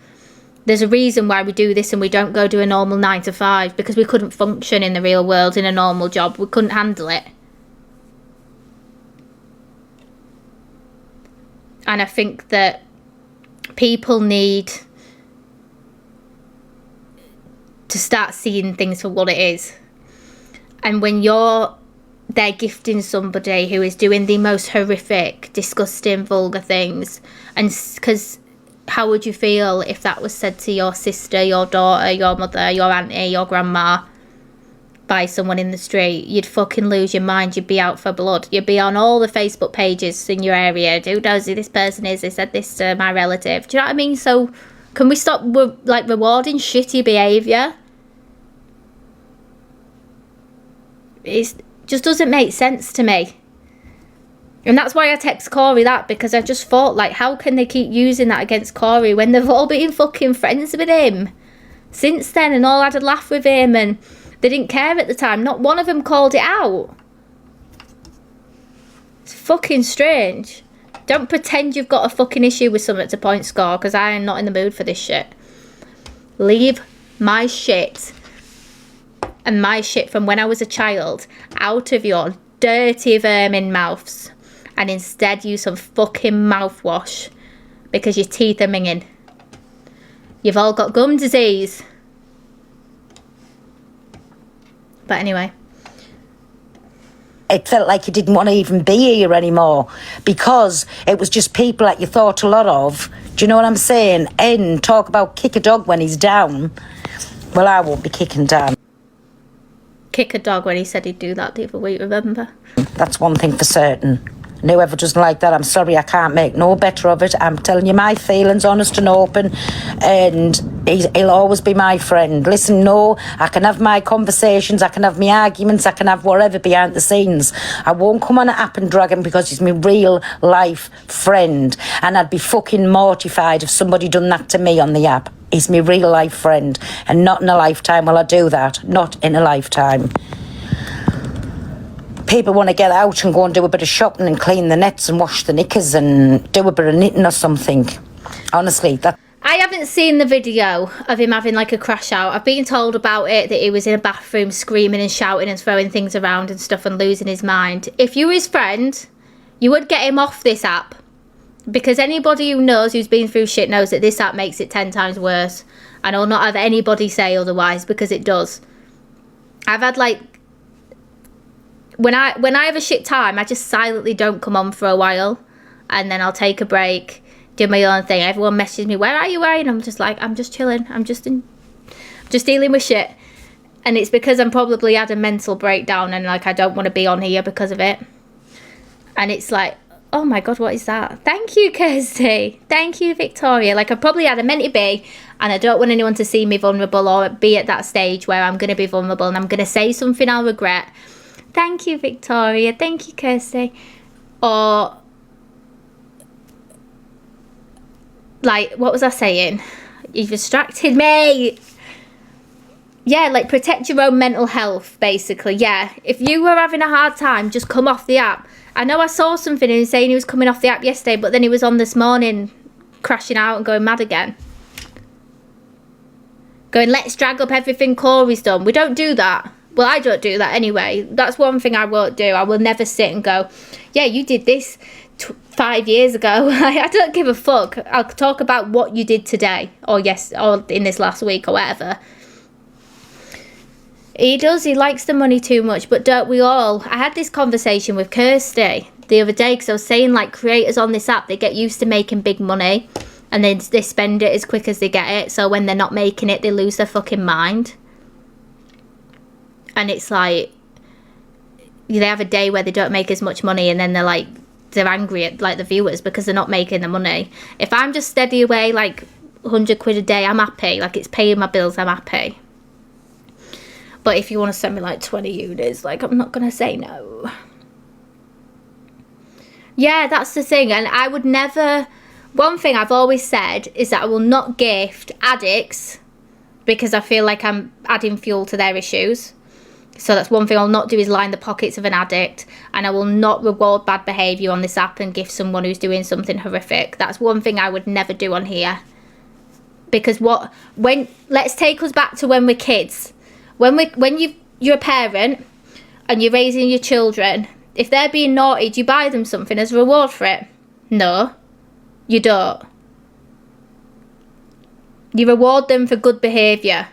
Speaker 1: There's a reason why we do this and we don't go do a normal 9 to 5, because we couldn't function in the real world in a normal job. We couldn't handle it. And I think that people need to start seeing things for what it is. And when they're gifting somebody who is doing the most horrific, disgusting, vulgar things, and because how would you feel if that was said to your sister, your daughter, your mother, your auntie, your grandma by someone in the street? You'd fucking lose your mind. You'd be out for blood. You'd be on all the Facebook pages in your area. Who knows who this person is? They said this to my relative. Do you know what I mean? So can we stop like rewarding shitty behaviour? It just doesn't make sense to me. And that's why I text Corey that, because I just thought, like, how can they keep using that against Corey when they've all been fucking friends with him since then and all had a laugh with him and they didn't care at the time. Not one of them called it out. It's fucking strange. Don't pretend you've got a fucking issue with something to point score, because I am not in the mood for this shit. Leave my shit and my shit from when I was a child out of your dirty vermin mouths, and instead use some fucking mouthwash because your teeth are minging. You've all got gum disease. But anyway.
Speaker 15: It felt like you didn't want to even be here anymore, because it was just people that you thought a lot of. Do you know what I'm saying? And talk about kick a dog when he's down. Well, I won't be kicking down.
Speaker 1: Kick a dog when he said he'd do that the other week, remember?
Speaker 15: That's one thing for certain. And whoever doesn't like that, I'm sorry, I can't make no better of it. I'm telling you my feelings, honest and open, and he'll always be my friend. Listen, no, I can have my conversations, I can have my arguments, I can have whatever behind the scenes. I won't come on an app and drag him because he's my real life friend. And I'd be fucking mortified if somebody done that to me on the app. He's my real life friend, and not in a lifetime will I do that. Not in a lifetime. People want to get out and go and do a bit of shopping and clean the nets and wash the knickers and do a bit of knitting or something. Honestly, that...
Speaker 1: I haven't seen the video of him having like a crash out. I've been told about it, that he was in a bathroom screaming and shouting and throwing things around and stuff and losing his mind. If you were his friend, you would get him off this app. Because anybody who knows, who's been through shit, knows that this app makes it 10 times worse. And I'll not have anybody say otherwise, because it does. I've had like... When I have a shit time, I just silently don't come on for a while. And then I'll take a break, do my own thing. Everyone messages me, where are you, and I'm just like, I'm just chilling. I'm just dealing with shit. And it's because I'm probably had a mental breakdown and like I don't want to be on here because of it. And it's like, oh my God, what is that? Thank you, Kirsty. Thank you, Victoria. Like, I've probably had a meant to be, and I don't want anyone to see me vulnerable or be at that stage where I'm going to be vulnerable and I'm going to say something I'll regret. Thank you, Victoria. Thank you, Kirsty. Or, like, what was I saying? You've distracted me. Yeah, like, protect your own mental health, basically. Yeah, if you were having a hard time, just come off the app. I know I saw something and saying he was coming off the app yesterday, but then he was on this morning crashing out and going mad again. Going, let's drag up everything Corey's done. We don't do that. Well, I don't do that anyway. That's one thing I won't do. I will never sit and go, yeah, you did this 5 years ago. I don't give a fuck. I'll talk about what you did today or or in this last week or whatever. He does. He likes the money too much, but don't we all? I had this conversation with Kirsty the other day because I was saying, like, creators on this app, they get used to making big money and then they spend it as quick as they get it. So when they're not making it, they lose their fucking mind. And it's like, they have a day where they don't make as much money and then they're angry at, like, the viewers because they're not making the money. If I'm just steady away, like, £100 a day, I'm happy. Like, it's paying my bills, I'm happy. But if you want to send me like 20 units, like, I'm not going to say no. Yeah, that's the thing. And I would never... One thing I've always said is that I will not gift addicts because I feel like I'm adding fuel to their issues. So that's one thing I'll not do, is line the pockets of an addict. And I will not reward bad behaviour on this app and gift someone who's doing something horrific. That's one thing I would never do on here. Because let's take us back to when we're kids. When you're a parent and you're raising your children, if they're being naughty, do you buy them something as a reward for it? No, you don't. You reward them for good behaviour.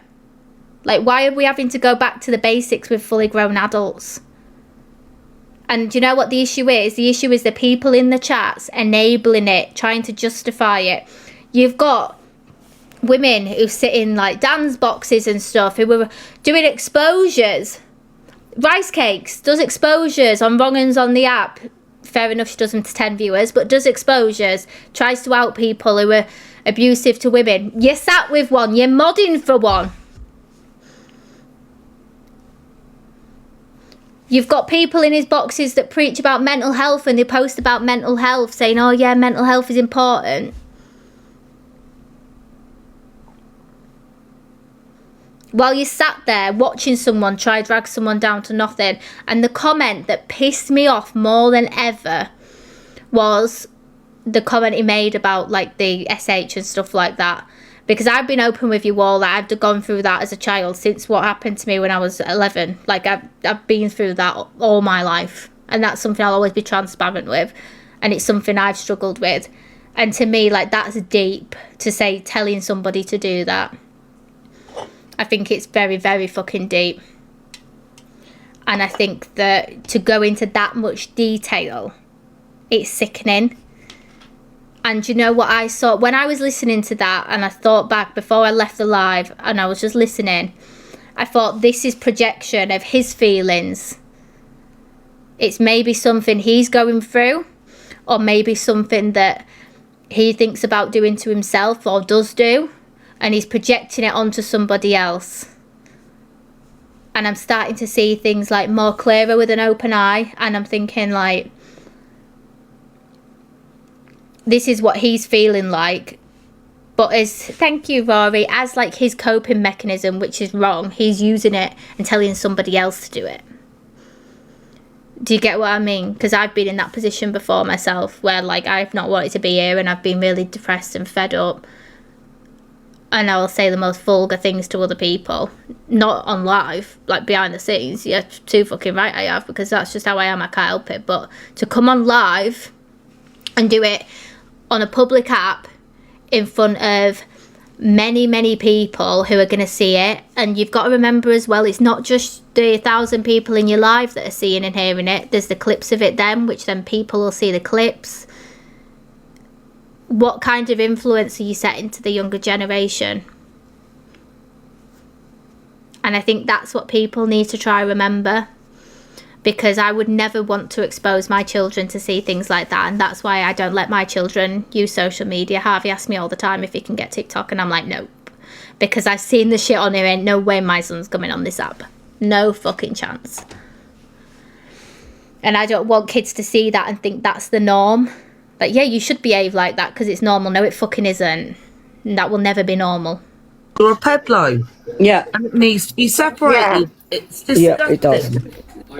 Speaker 1: Like, why are we having to go back to the basics with fully grown adults? And do you know what the issue is? The issue is the people in the chats enabling it, trying to justify it. You've got women who sit in like dance boxes and stuff who were doing exposures. Rice Cakes does exposures on wrong uns on the app. Fair enough, she does them to 10 viewers, but does exposures, tries to out people who are abusive to women. You sat with one, you're modding for one. You've got people in his boxes that preach about mental health and they post about mental health saying, oh yeah, mental health is important. While you sat there watching someone try drag someone down to nothing. And the comment that pissed me off more than ever was the comment he made about like the SH and stuff like that. Because I've been open with you all that I've gone through that as a child since what happened to me when I was 11. Like, I've been through that all my life. And that's something I'll always be transparent with. And it's something I've struggled with. And to me, like, that's deep to say telling somebody to do that. I think it's very, very fucking deep. And I think that to go into that much detail, it's sickening. And you know what I saw when I was listening to that, and I thought back before I left the live and I was just listening, I thought this is projection of his feelings. It's maybe something he's going through, or maybe something that he thinks about doing to himself or does do, and he's projecting it onto somebody else. And I'm starting to see things like more clearer with an open eye, and I'm thinking like, this is what he's feeling like. But thank you, Rory, as like his coping mechanism, which is wrong, he's using it and telling somebody else to do it. Do you get what I mean? Because I've been in that position before myself, where like I've not wanted to be here and I've been really depressed and fed up. And I will say the most vulgar things to other people. Not on live, like behind the scenes. Yeah, too fucking right I have, because that's just how I am, I can't help it. But to come on live and do it on a public app in front of many, many people who are going to see it. And you've got to remember as well, it's not just the 1,000 people in your live that are seeing and hearing it. There's the clips of it then, which then people will see the clips. What kind of influence are you setting to the younger generation? And I think that's what people need to try remember. Because I would never want to expose my children to see things like that. And that's why I don't let my children use social media. Harvey asks me all the time if he can get TikTok. And I'm like, nope. Because I've seen the shit on here. Ain't no way my son's coming on this app. No fucking chance. And I don't want kids to see that and think that's the norm. Like, yeah, you should behave like that because it's normal. No, it fucking isn't. And that will never be normal.
Speaker 16: You're a pedlo.
Speaker 9: Yeah.
Speaker 16: And it needs to be separated. Yeah. It's disgusting.
Speaker 9: Yeah, it does.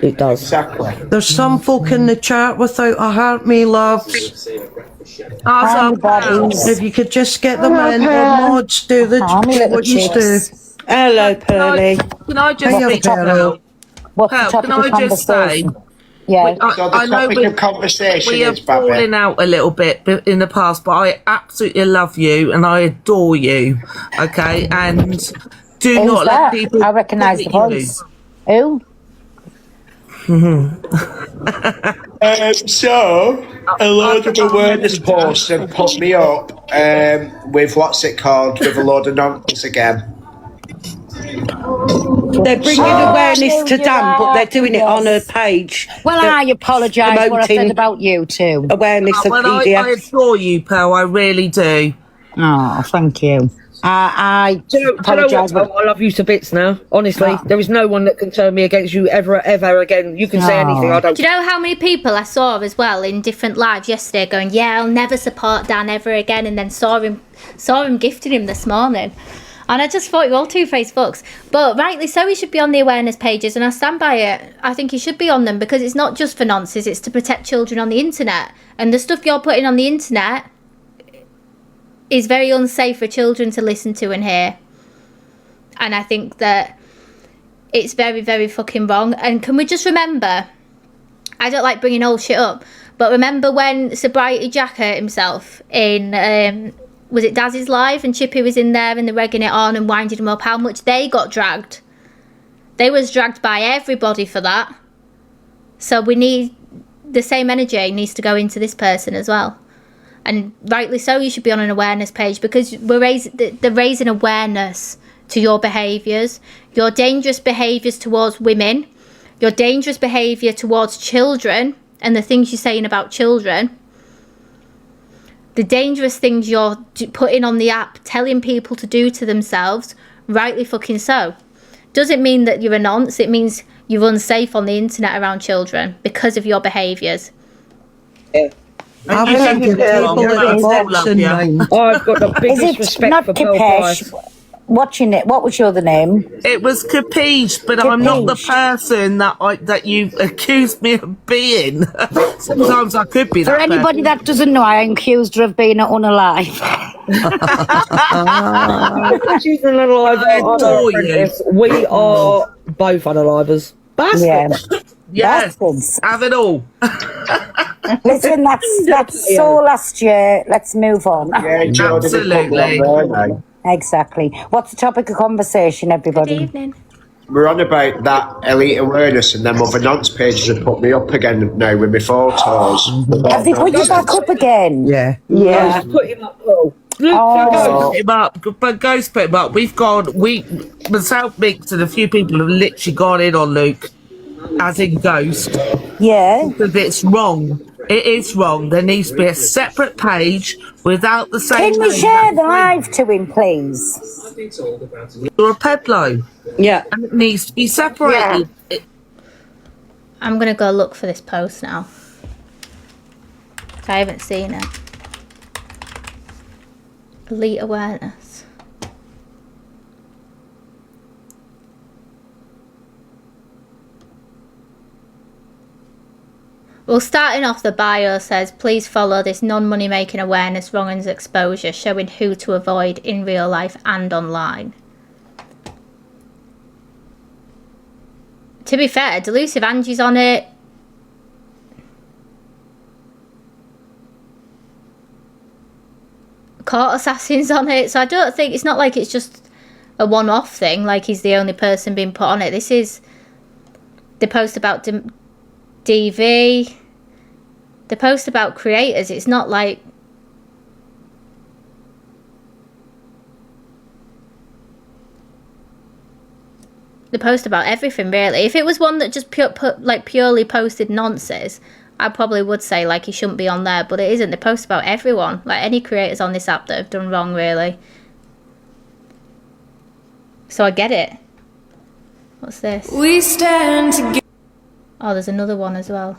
Speaker 9: It does.
Speaker 16: Exactly. There's some folk in the chat without a heart, me loves. If you could just get them in, the mods do what you do.
Speaker 9: Hello, Pearly.
Speaker 16: Can I just speak now? Can I just say?
Speaker 9: Yeah.
Speaker 16: I know we have fallen out a little bit in the past, but I absolutely love you and I adore you. Okay, and do not let people.
Speaker 7: I recognise the voice. Who?
Speaker 17: So a load of awareness posts have put me up with what's it called, with a load of nonsense again.
Speaker 9: They're bringing awareness to Dan, but they're doing it on a page.
Speaker 7: Well, I apologise for what I said about you too.
Speaker 9: Awareness of
Speaker 16: I
Speaker 9: PDFs.
Speaker 16: adore you, Pearl. I really do.
Speaker 15: Oh, thank you. I
Speaker 2: Do you know
Speaker 15: apologise.
Speaker 2: what? I love you to bits now. Honestly, there is no one that can turn me against you ever again. You can say anything. I don't.
Speaker 1: Do you know how many people I saw as well in different lives yesterday going, yeah, I'll never support Dan ever again, and then saw him gifting him this morning. And I just thought you all two-faced fucks. But rightly so, he should be on the awareness pages, and I stand by it. I think he should be on them because it's not just for nonsense, it's to protect children on the internet. And the stuff you're putting on the internet is very unsafe for children to listen to and hear. And I think that it's very, very fucking wrong. And can we just remember, I don't like bringing old shit up, but remember when Sobriety Jack hurt himself in, was it Daz's live? And Chippy was in there and they're regging it on and winding him up, how much they got dragged. They was dragged by everybody for that. So we need, the same energy needs to go into this person as well. And rightly so, you should be on an awareness page because they're raising awareness to your behaviours, your dangerous behaviours towards women, your dangerous behaviour towards children and the things you're saying about children, the dangerous things you're putting on the app, telling people to do to themselves, rightly fucking so. Doesn't mean that you're a nonce, it means you're unsafe on the internet around children because of your behaviours.
Speaker 2: Yeah. I've got the biggest respect for Pearl Price.
Speaker 15: Watching it, what was your other name?
Speaker 16: It was Capiche, but I'm not the person that you accused me of being. Sometimes I could be that.
Speaker 15: For anybody that doesn't know, I accused her of being unalive.
Speaker 2: She's an unalive. We are both unalivers.
Speaker 15: Bastards.
Speaker 16: Yes, have it all.
Speaker 15: Listen, that's so last year. Let's move on.
Speaker 17: Yeah,
Speaker 16: absolutely.
Speaker 15: Exactly. What's the topic of conversation, everybody?
Speaker 1: Good evening.
Speaker 17: We're on about that elite awareness, and them other nonce pages have put me up again now with my photos.
Speaker 15: Have they put you back up again?
Speaker 2: Yeah.
Speaker 15: Yeah.
Speaker 2: Put him up, Paul.
Speaker 16: Ghost put him up, but Ghost put him up. Myself, Mix, and a few people have literally gone in on Luke, as in Ghost.
Speaker 15: Yeah.
Speaker 16: Because it's wrong. It is wrong. There needs to be a separate page without the same.
Speaker 15: Can we share the live to him, please?
Speaker 16: You're a pedlo.
Speaker 2: Yeah.
Speaker 16: And it needs to be separated.
Speaker 15: Yeah.
Speaker 1: I'm going to go look for this post now. I haven't seen it. Elite awareness. Well, starting off, the bio says, please follow this non-money making awareness wrong and exposure, showing who to avoid in real life and online. To be fair, Delusive Angie's on it. Court Assassin's on it. So I don't think, it's not like it's just a one-off thing, like he's the only person being put on it. This is the post about DV, the post about creators. It's not like the post about everything, really. If it was one that just purely posted nonsense, I probably would say like he shouldn't be on there, but it isn't. They post about everyone, like any creators on this app that have done wrong, really. So I get it. What's this?
Speaker 18: We stand together.
Speaker 1: Oh, there's another one as well.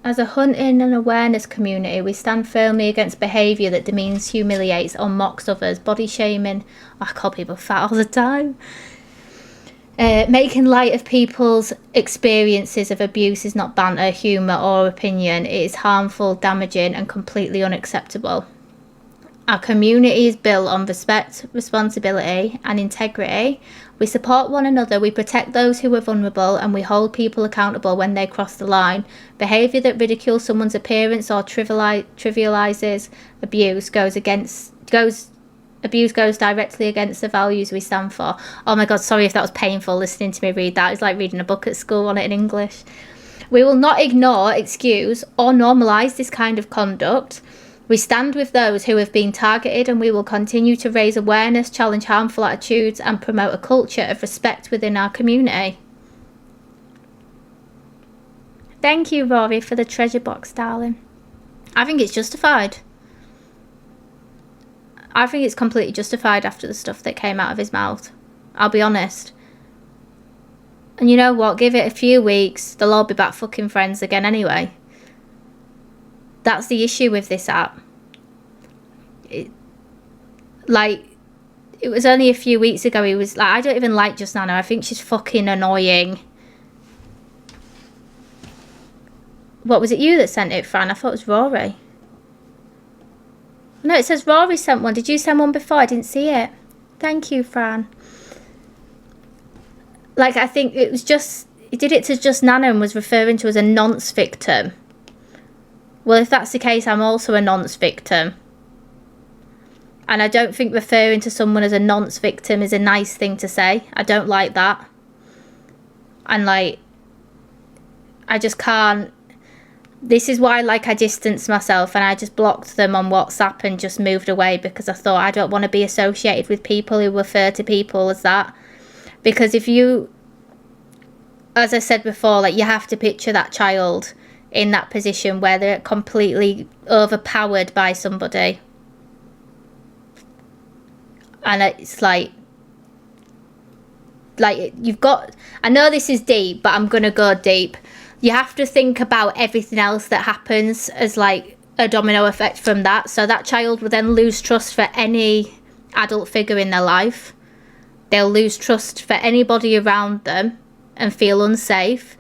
Speaker 1: As a hunting and awareness community, we stand firmly against behaviour that demeans, humiliates or mocks others, body shaming. I call people fat all the time. Making light of people's experiences of abuse is not banter, humour or opinion. It is harmful, damaging and completely unacceptable. Our community is built on respect, responsibility and integrity. We support one another, we protect those who are vulnerable and we hold people accountable when they cross the line. Behaviour that ridicules someone's appearance or trivialises abuse goes directly against the values we stand for. Oh my god, sorry if that was painful listening to me read that. It's like reading a book at school on it in English. We will not ignore, excuse or normalise this kind of conduct. We stand with those who have been targeted and we will continue to raise awareness, challenge harmful attitudes and promote a culture of respect within our community. Thank you, Rory, for the treasure box, darling. I think it's justified. I think it's completely justified after the stuff that came out of his mouth. I'll be honest. And you know what? Give it a few weeks. They'll all be back fucking friends again anyway. That's the issue with this app. It was only a few weeks ago he was like, I don't even like Just Nana. I think she's fucking annoying. What, was it you that sent it, Fran? I thought it was Rory. No, it says Rory sent one. Did you send one before? I didn't see it. Thank you, Fran. Like, I think it was just... He did it to Just Nana and was referring to as a nonce victim. Well, if that's the case, I'm also a nonce victim. And I don't think referring to someone as a nonce victim is a nice thing to say. I don't like that. And, like... I just can't... This is why, like, I distanced myself and I just blocked them on WhatsApp and just moved away because I thought I don't want to be associated with people who refer to people as that. Because if you, as I said before, like, you have to picture that child in that position where they're completely overpowered by somebody. And it's like you've got, I know this is deep, but I'm going to go deep. You have to think about everything else that happens as like a domino effect from that. So that child will then lose trust for any adult figure in their life. They'll lose trust for anybody around them and feel unsafe.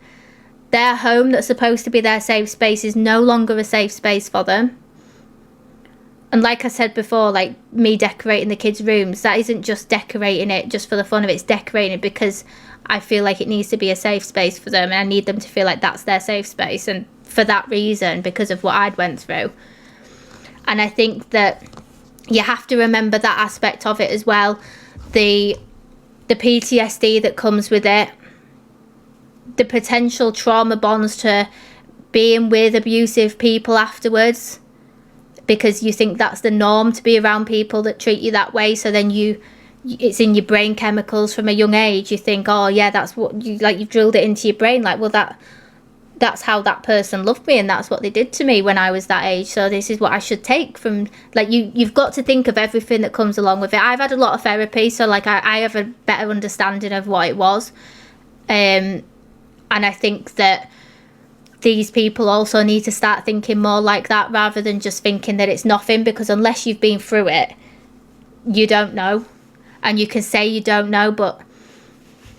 Speaker 1: Their home that's supposed to be their safe space is no longer a safe space for them. And like I said before, like me decorating the kids' rooms, that isn't just decorating it just for the fun of it. It's decorating it because I feel like it needs to be a safe space for them and I need them to feel like that's their safe space, and for that reason, because of what I'd went through. And I think that you have to remember that aspect of it as well, the PTSD that comes with it, the potential trauma bonds to being with abusive people afterwards, because you think that's the norm to be around people that treat you that way. So then it's in your brain chemicals from a young age. You think, oh yeah, that's what you like. You've drilled it into your brain. Like, well, that's how that person loved me, and that's what they did to me when I was that age. So this is what I should take from. Like, you've got to think of everything that comes along with it. I've had a lot of therapy, so like I have a better understanding of what it was, and I think that these people also need to start thinking more like that, rather than just thinking that it's nothing, because unless you've been through it, you don't know. And you can say you don't know, but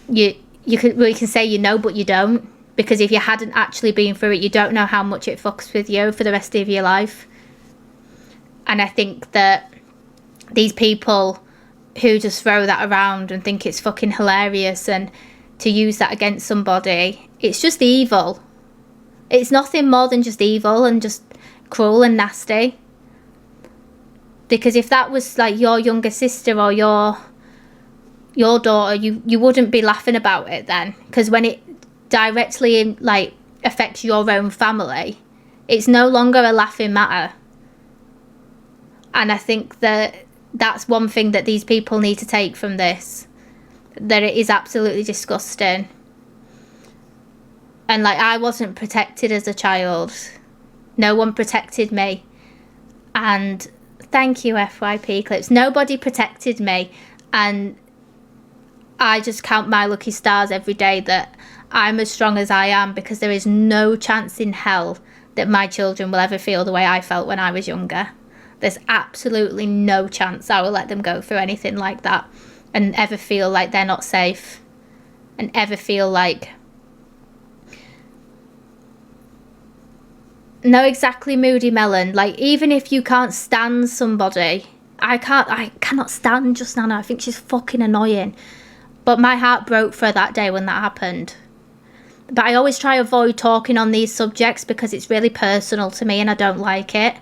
Speaker 1: you can say you know, but you don't, because if you hadn't actually been through it, you don't know how much it fucks with you for the rest of your life. And I think that these people who just throw that around and think it's fucking hilarious and to use that against somebody, it's just evil. It's nothing more than just evil and just cruel and nasty. Because if that was like your younger sister or your daughter, you wouldn't be laughing about it then. Because when it directly like affects your own family, it's no longer a laughing matter. And I think that that's one thing that these people need to take from this, that it is absolutely disgusting. And like, I wasn't protected as a child. No one protected me. And thank you, FYP Clips. Nobody protected me. And I just count my lucky stars every day that I'm as strong as I am, because there is no chance in hell that my children will ever feel the way I felt when I was younger. There's absolutely no chance I will let them go through anything like that and ever feel like they're not safe and ever feel like... No, exactly, Moody Melon. Like, even if you can't stand somebody, I cannot stand Just Nana. I think she's fucking annoying. But my heart broke for her that day when that happened. But I always try to avoid talking on these subjects because it's really personal to me and I don't like it.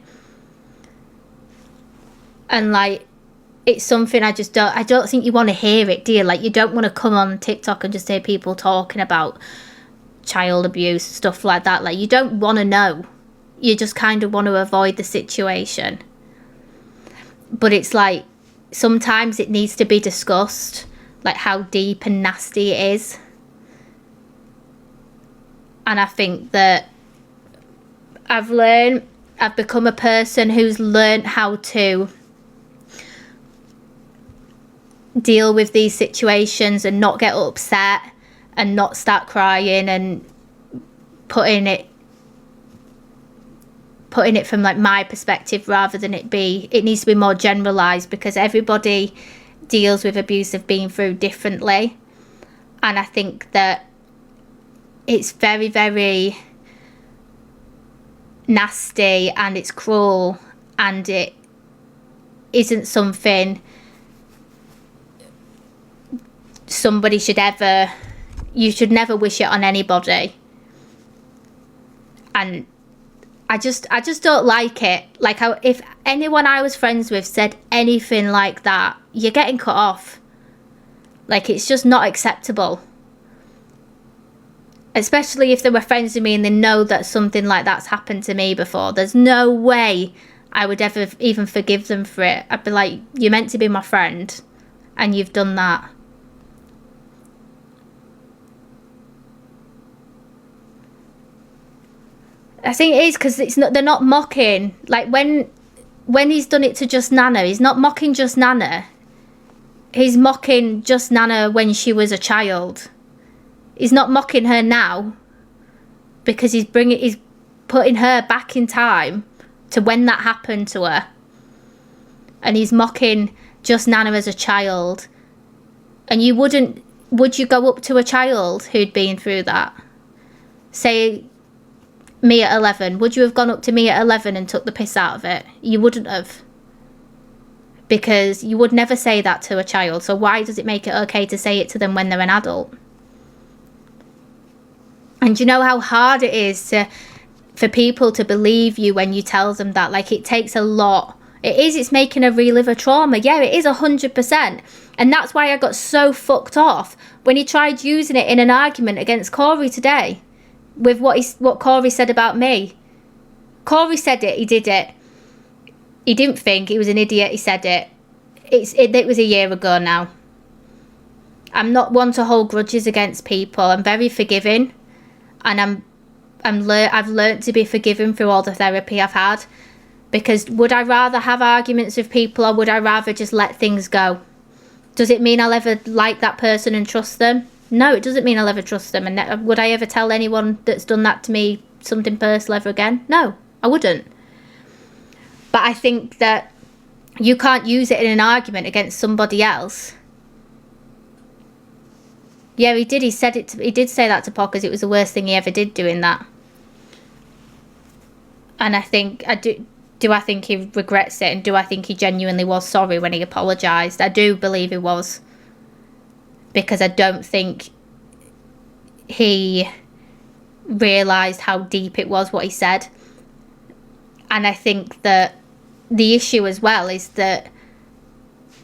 Speaker 1: And like, it's something I don't think you want to hear it, do you? Like, you don't want to come on TikTok and just hear people talking about child abuse, stuff like that. Like, you don't want to know. You just kind of want to avoid the situation. But it's like, sometimes it needs to be discussed, like how deep and nasty it is. And I think that I've become a person who's learned how to deal with these situations and not get upset and not start crying and putting it from like my perspective rather than it needs to be more generalized, because everybody deals with abuse of being through differently. And I think that it's very, very nasty and it's cruel, and it isn't something somebody should ever, you should never wish it on anybody. And I just don't like it. Like, if anyone I was friends with said anything like that, you're getting cut off. Like, it's just not acceptable. Especially if they were friends with me and they know that something like that's happened to me before. There's no way I would ever even forgive them for it. I'd be like, you're meant to be my friend and you've done that. I think it is because they're not mocking. Like, when he's done it to Just Nana, he's not mocking Just Nana. He's mocking Just Nana when she was a child. He's not mocking her now, because he's putting her back in time to when that happened to her. And he's mocking Just Nana as a child. And would you go up to a child who'd been through that? Say, me at 11. Would you have gone up to me at 11 and took the piss out of it? You wouldn't have. Because you would never say that to a child. So why does it make it okay to say it to them when they're an adult? And you know how hard it is for people to believe you when you tell them that? Like, it takes a lot. It's making her relive a trauma. Yeah, it is 100%. And that's why I got so fucked off when he tried using it in an argument against Corey today. With what Corey said about me. Corey said it, he did it. He didn't think, he was an idiot, he said it. It was a year ago now. I'm not one to hold grudges against people. I'm very forgiving. And I've learnt to be forgiving through all the therapy I've had. Because would I rather have arguments with people, or would I rather just let things go? Does it mean I'll ever like that person and trust them? No, it doesn't mean I'll ever trust them. And would I ever tell anyone that's done that to me something personal ever again? No, I wouldn't. But I think that you can't use it in an argument against somebody else. Yeah, he did. He did say that to Paul, because it was the worst thing he ever did doing that. And I think, do I think he regrets it? And do I think he genuinely was sorry when he apologised? I do believe he was. Because I don't think he realised how deep it was what he said. And I think that the issue as well is that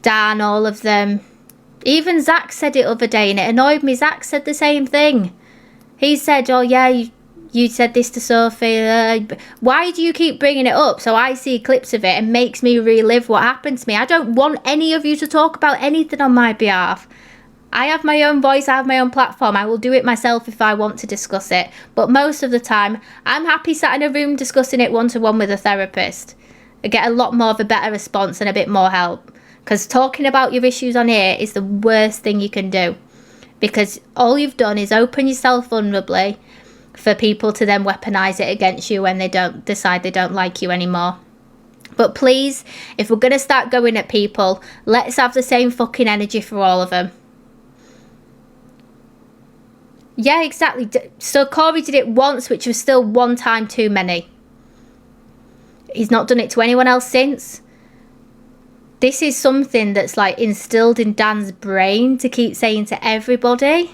Speaker 1: Dan, all of them, even Zach said it other day and it annoyed me. Zach said the same thing. He said, oh yeah, you said this to Sophie. Why do you keep bringing it up? So I see clips of it and makes me relive what happened to me. I don't want any of you to talk about anything on my behalf. I have my own voice, I have my own platform. I will do it myself if I want to discuss it. But most of the time, I'm happy sat in a room discussing it one-to-one with a therapist. I get a lot more of a better response and a bit more help. Because talking about your issues on here is the worst thing you can do. Because all you've done is open yourself vulnerably for people to then weaponise it against you when they decide they don't like you anymore. But please, if we're going to start going at people, let's have the same fucking energy for all of them. Yeah, exactly. So Corey did it once, which was still one time too many. He's not done it to anyone else since. This is something that's like instilled in Dan's brain to keep saying to everybody.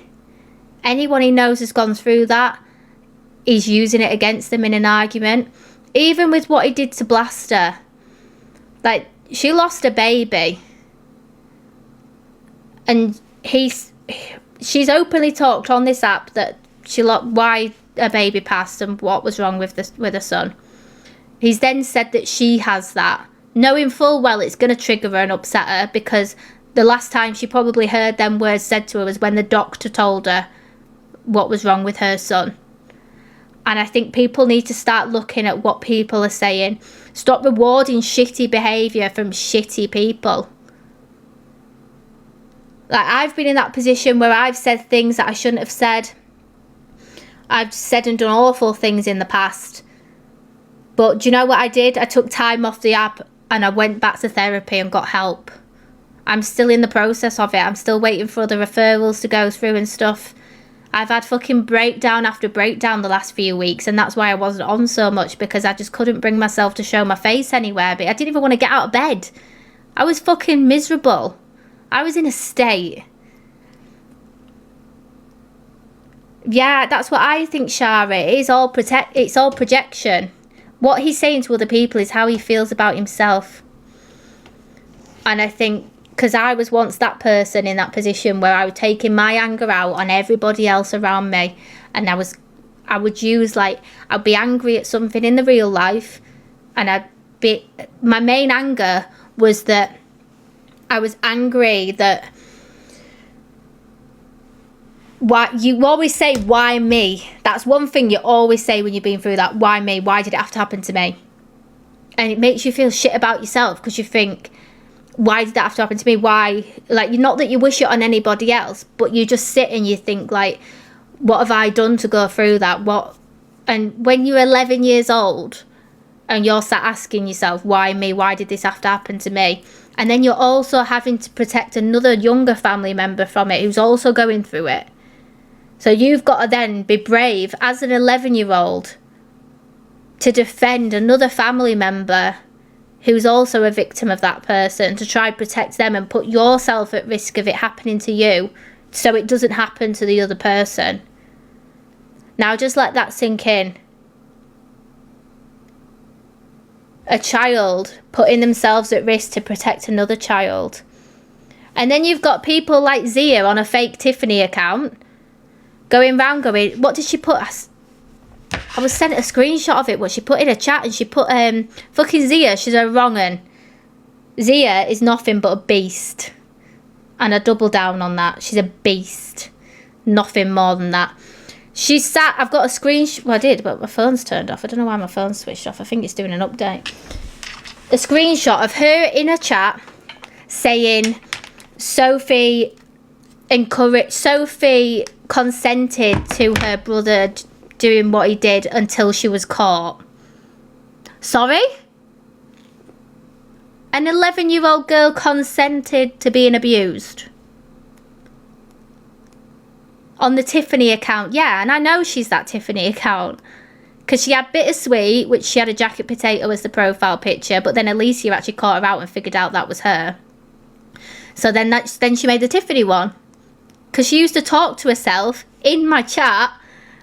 Speaker 1: Anyone he knows has gone through that, he's using it against them in an argument. Even with what he did to Blaster. Like, she lost a baby. And she's openly talked on this app that why a baby passed and what was wrong with her son. He's then said that she has that, knowing full well it's going to trigger her and upset her, because the last time she probably heard them words said to her was when the doctor told her what was wrong with her son. And I think people need to start looking at what people are saying. Stop rewarding shitty behaviour from shitty people. Like, I've been in that position where I've said things that I shouldn't have said. I've said and done awful things in the past. But do you know what I did? I took time off the app and I went back to therapy and got help. I'm still in the process of it. I'm still waiting for the referrals to go through and stuff. I've had fucking breakdown after breakdown the last few weeks, and that's why I wasn't on so much, because I just couldn't bring myself to show my face anywhere. But I didn't even want to get out of bed. I was fucking miserable. I was in a state. Yeah, that's what I think, Shara. It's all projection. What he's saying to other people is how he feels about himself. And I think, because I was once that person in that position where I was taking my anger out on everybody else around me, and I would use, like, I'd be angry at something in the real life, and my main anger was that I was angry that, you always say, why me? That's one thing you always say when you've been through that. Why me? Why did it have to happen to me? And it makes you feel shit about yourself, because you think, why did that have to happen to me? Why? Like, not that you wish it on anybody else, but you just sit and you think, like, what have I done to go through that? And when you're 11 years old and you're sat asking yourself, why me? Why did this have to happen to me? And then you're also having to protect another younger family member from it who's also going through it. So you've got to then be brave as an 11-year-old to defend another family member who's also a victim of that person, to try and protect them and put yourself at risk of it happening to you so it doesn't happen to the other person. Now just let that sink in. A child putting themselves at risk to protect another child. And then you've got people like Zia on a fake Tiffany account going round going, what did she put? I was sent a screenshot of it, what she put in a chat, and she put, fucking Zia, she's a wrong un. Zia is nothing but a beast. And I double down on that. She's a beast. Nothing more than that. She sat, I've got a screenshot, well I did, but my phone's turned off. I don't know why my phone's switched off. I think it's doing an update. A screenshot of her in a chat saying Sophie consented to her brother doing what he did until she was caught. Sorry? An 11-year-old girl consented to being abused? On the Tiffany account, yeah, and I know she's that Tiffany account. Because she had Bittersweet, which she had a jacket potato as the profile picture, but then Alicia actually caught her out and figured out that was her. So then she made the Tiffany one. Because she used to talk to herself in my chat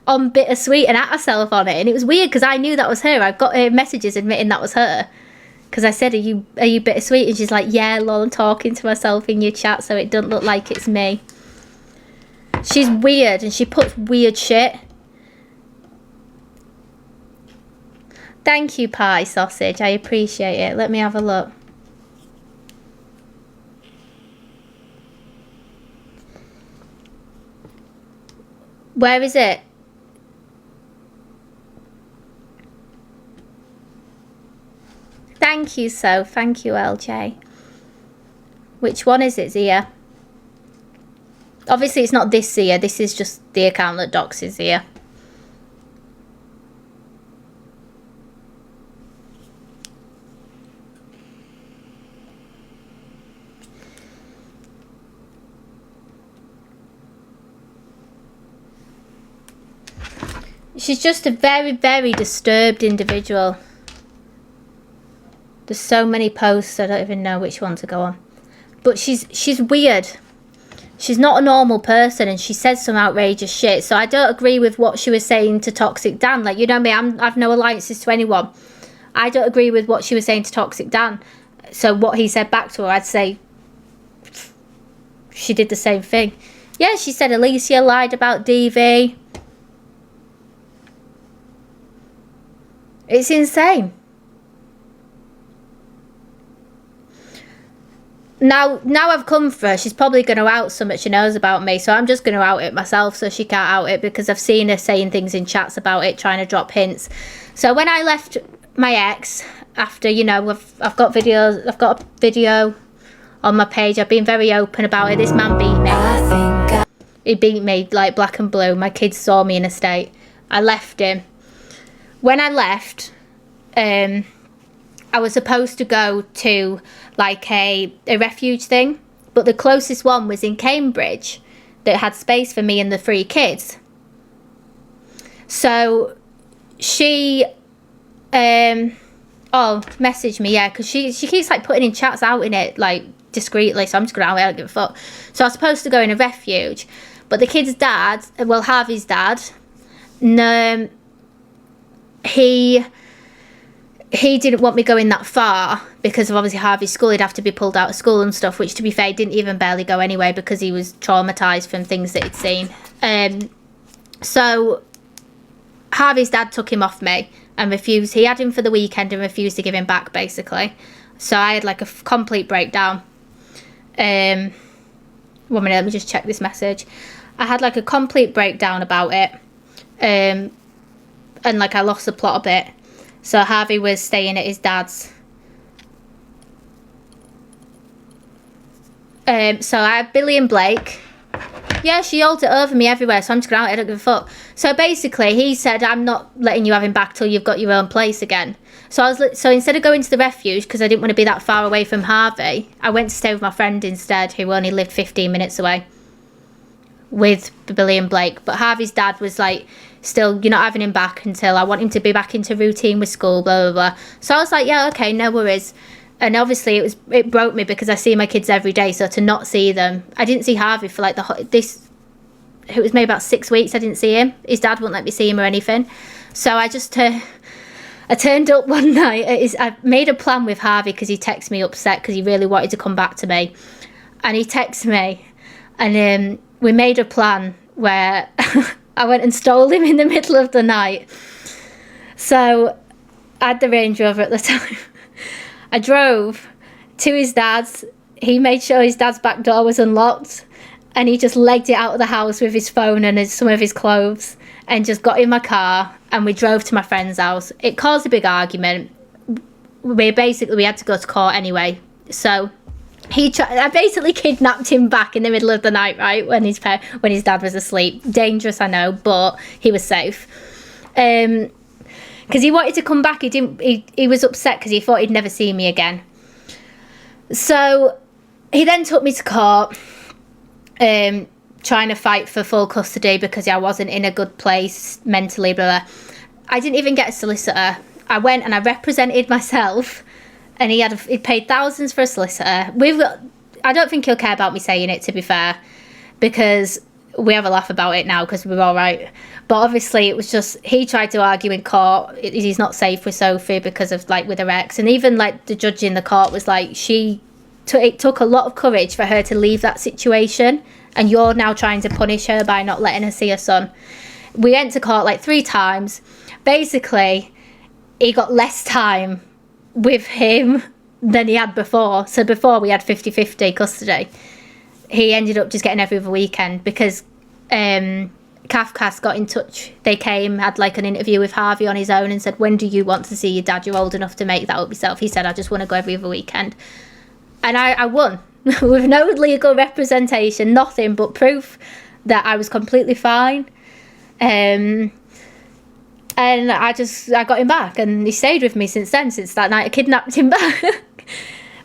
Speaker 1: on Bittersweet and at herself on it. And it was weird because I knew that was her. I got her messages admitting that was her. Because I said, are you Bittersweet? And she's like, yeah, lol, I'm talking to myself in your chat so it doesn't look like it's me. She's weird and she puts weird shit. Thank you, Pie Sausage. I appreciate it. Let me have a look. Where is it? Thank you, so. Thank you, LJ. Which one is it, Zia? Obviously, it's not this Zia. This is just the account that doxes Zia. She's just a very, very disturbed individual. There's so many posts, I don't even know which one to go on. But she's weird. She's not a normal person and she says some outrageous shit. So I don't agree with what she was saying to Toxic Dan. Like, you know me, I've no alliances to anyone. I don't agree with what she was saying to Toxic Dan. So what he said back to her, I'd say she did the same thing. Yeah, she said Alicia lied about DV. It's insane. Now I've come for her, she's probably going to out something she knows about me, so I'm just going to out it myself so she can't out it, because I've seen her saying things in chats about it, trying to drop hints. So when I left my ex, after, you know, I've got videos, I've got a video on my page. I've been very open about it. This man beat me. He beat me like black and blue. My kids saw me in a state. I left him. When I left, I was supposed to go to like a refuge thing, but the closest one was in Cambridge that had space for me and the 3 kids. So she messaged me, yeah, because she keeps like putting in chats out in it like discreetly, so I'm just going, I don't give a fuck. So I was supposed to go in a refuge, but the kid's dad, well, Harvey's dad, he didn't want me going that far because of obviously Harvey's school. He'd have to be pulled out of school and stuff, which to be fair, he didn't even barely go anyway because he was traumatised from things that he'd seen. So Harvey's dad took him off me and refused. He had him for the weekend and refused to give him back, basically. So I had like a complete breakdown. 1 minute, let me just check this message. I had like a complete breakdown about it. And like I lost the plot a bit. So Harvey was staying at his dad's. So I had Billy and Blake. Yeah, she holds it over me everywhere, so I'm just going out, I don't give a fuck. So basically, he said, I'm not letting you have him back till you've got your own place again. So so instead of going to the refuge, because I didn't want to be that far away from Harvey, I went to stay with my friend instead, who only lived 15 minutes away, with Billy and Blake. But Harvey's dad was like, still, you're not having him back until I want him to be back into routine with school, blah, blah, blah. So I was like, yeah, okay, no worries. And obviously it broke me because I see my kids every day, so to not see them, I didn't see Harvey for like it was maybe about 6 weeks I didn't see him. His dad wouldn't let me see him or anything. So I just I turned up one night. I made a plan with Harvey because he texted me upset because he really wanted to come back to me, and he texted me, and we made a plan where I went and stole him in the middle of the night. So I had the Range Rover at the time. I drove to his dad's. He made sure his dad's back door was unlocked, and he just legged it out of the house with his phone and some of his clothes, and just got in my car, and we drove to my friend's house. It caused a big argument. We had to go to court anyway. So I basically kidnapped him back in the middle of the night, right, when his dad was asleep. Dangerous, I know, but he was safe. Because he wanted to come back. He was upset because he thought he'd never see me again. So he then took me to court, trying to fight for full custody because I wasn't in a good place mentally, blah, blah. I didn't even get a solicitor. I went and I represented myself, and he paid thousands for a solicitor. I don't think he'll care about me saying it, to be fair, because we have a laugh about it now because we're all right. But obviously it was just, he tried to argue in court he's not safe with Sophie because of like with her ex, and even like the judge in the court was like, it took a lot of courage for her to leave that situation, and you're now trying to punish her by not letting her see her son. We went to court like 3 times. Basically he got less time with him than he had before. So before we had 50-50 custody. He ended up just getting every other weekend because Kafkas got in touch. They came, had like an interview with Harvey on his own and said, when do you want to see your dad? You're old enough to make that up yourself. He said, I just want to go every other weekend. And I won with no legal representation, nothing but proof that I was completely fine. And I got him back, and he stayed with me since that night I kidnapped him back.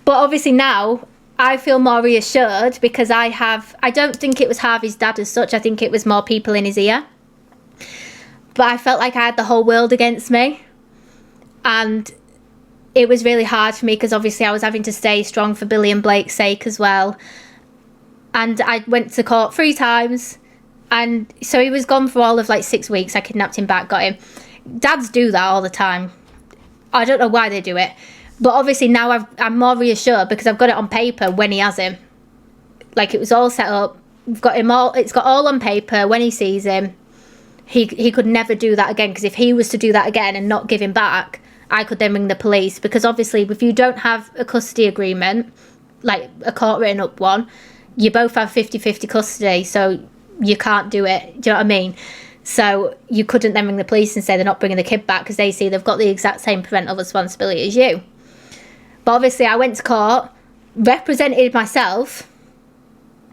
Speaker 1: But obviously now I feel more reassured because I don't think it was Harvey's dad as such. I think it was more people in his ear. But I felt like I had the whole world against me. And it was really hard for me because obviously I was having to stay strong for Billy and Blake's sake as well. And I went to court 3 times. And so he was gone for all of like 6 weeks. I kidnapped him back, got him. Dads do that all the time. I don't know why they do it. But obviously now I'm more reassured because I've got it on paper when he has him. Like it was all set up. We've got him all. It's got all on paper when he sees him. He could never do that again, because if he was to do that again and not give him back, I could then ring the police, because obviously if you don't have a custody agreement, like a court written up one, you both have 50-50 custody, so you can't do it. Do you know what I mean? So you couldn't then ring the police and say they're not bringing the kid back because they see they've got the exact same parental responsibility as you. But obviously I went to court represented myself.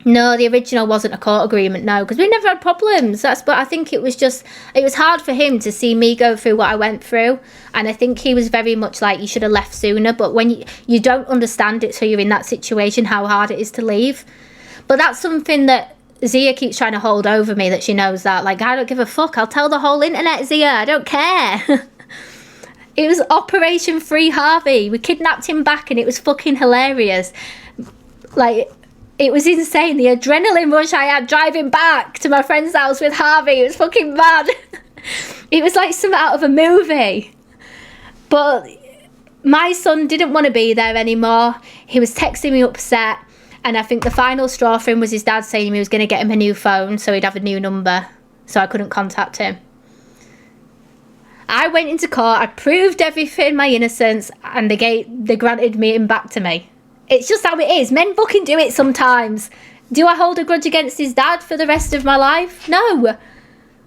Speaker 1: No, the original wasn't a court agreement, no, because we never had problems. But I think it was hard for him to see me go through what I went through. And I think he was very much like, you should have left sooner. But when you don't understand it, so you're in that situation, how hard it is to leave. But that's something that Zia keeps trying to hold over me, that she knows that. Like, I don't give a fuck. I'll tell the whole internet, Zia. I don't care. It was Operation Free Harvey. We kidnapped him back and it was fucking hilarious. Like, it was insane. The adrenaline rush I had driving back to my friend's house with Harvey. It was fucking mad. It was like something out of a movie. But my son didn't want to be there anymore. He was texting me upset. And I think the final straw for him was his dad saying he was going to get him a new phone so he'd have a new number. So I couldn't contact him. I went into court. I proved everything, my innocence. And they granted me him back to me. It's just how it is. Men fucking do it sometimes. Do I hold a grudge against his dad for the rest of my life? No.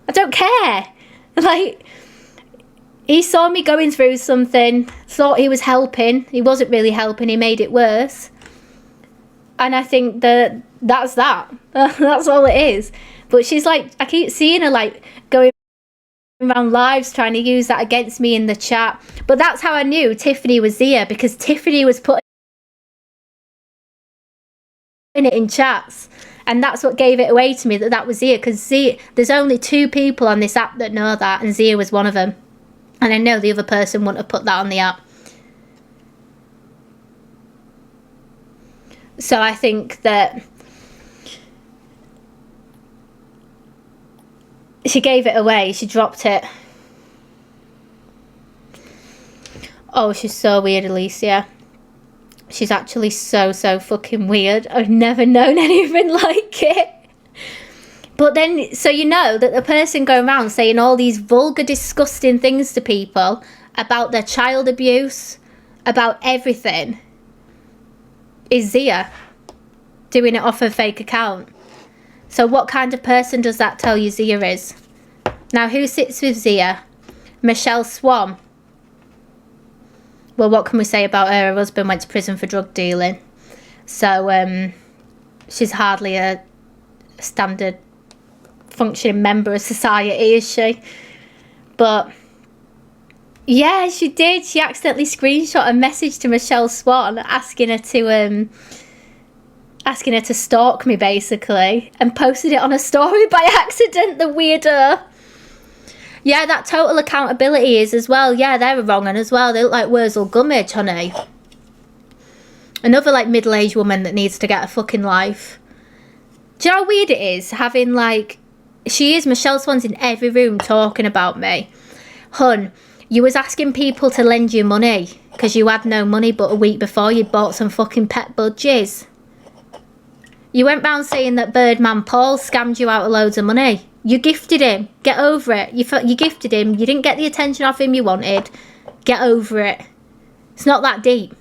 Speaker 1: I don't care. Like, he saw me going through something, thought he was helping. He wasn't really helping. He made it worse. And I think that's that. That's all it is. But she's like, I keep seeing her like going around lives trying to use that against me in the chat. But that's how I knew Tiffany was Zia, because Tiffany was putting it in chats, and that's what gave it away to me that was Zia, because there's only 2 people on this app that know that, and Zia was one of them, and I know the other person wouldn't have put that on the app. So I think that she gave it away. She dropped it. Oh, she's so weird, Alicia. She's actually so fucking weird. I've never known anything like it. But then, so you know that the person going around saying all these vulgar, disgusting things to people about their child abuse, about everything, is Zia doing it off her fake account. So what kind of person does that tell you Zia is? Now, who sits with Zia? Michelle Swan. Well, what can we say about her? Her husband went to prison for drug dealing. So, she's hardly a standard functioning member of society, is she? But, yeah, she did. She accidentally screenshot a message to Michelle Swan asking her to stalk me, basically, and posted it on a story by accident, the weirdo. Yeah, that total accountability is as well. Yeah, they're a wrong one as well. They look like Wurzel Gummidge, honey. Another, like, middle-aged woman that needs to get a fucking life. Do you know how weird it is having, like... Michelle Swan's in every room talking about me. Hun, you was asking people to lend you money because you had no money, but a week before you'd bought some fucking pet budgies. You went round saying that Birdman Paul scammed you out of loads of money. You gifted him. Get over it. You gifted him. You didn't get the attention off him you wanted. Get over it. It's not that deep.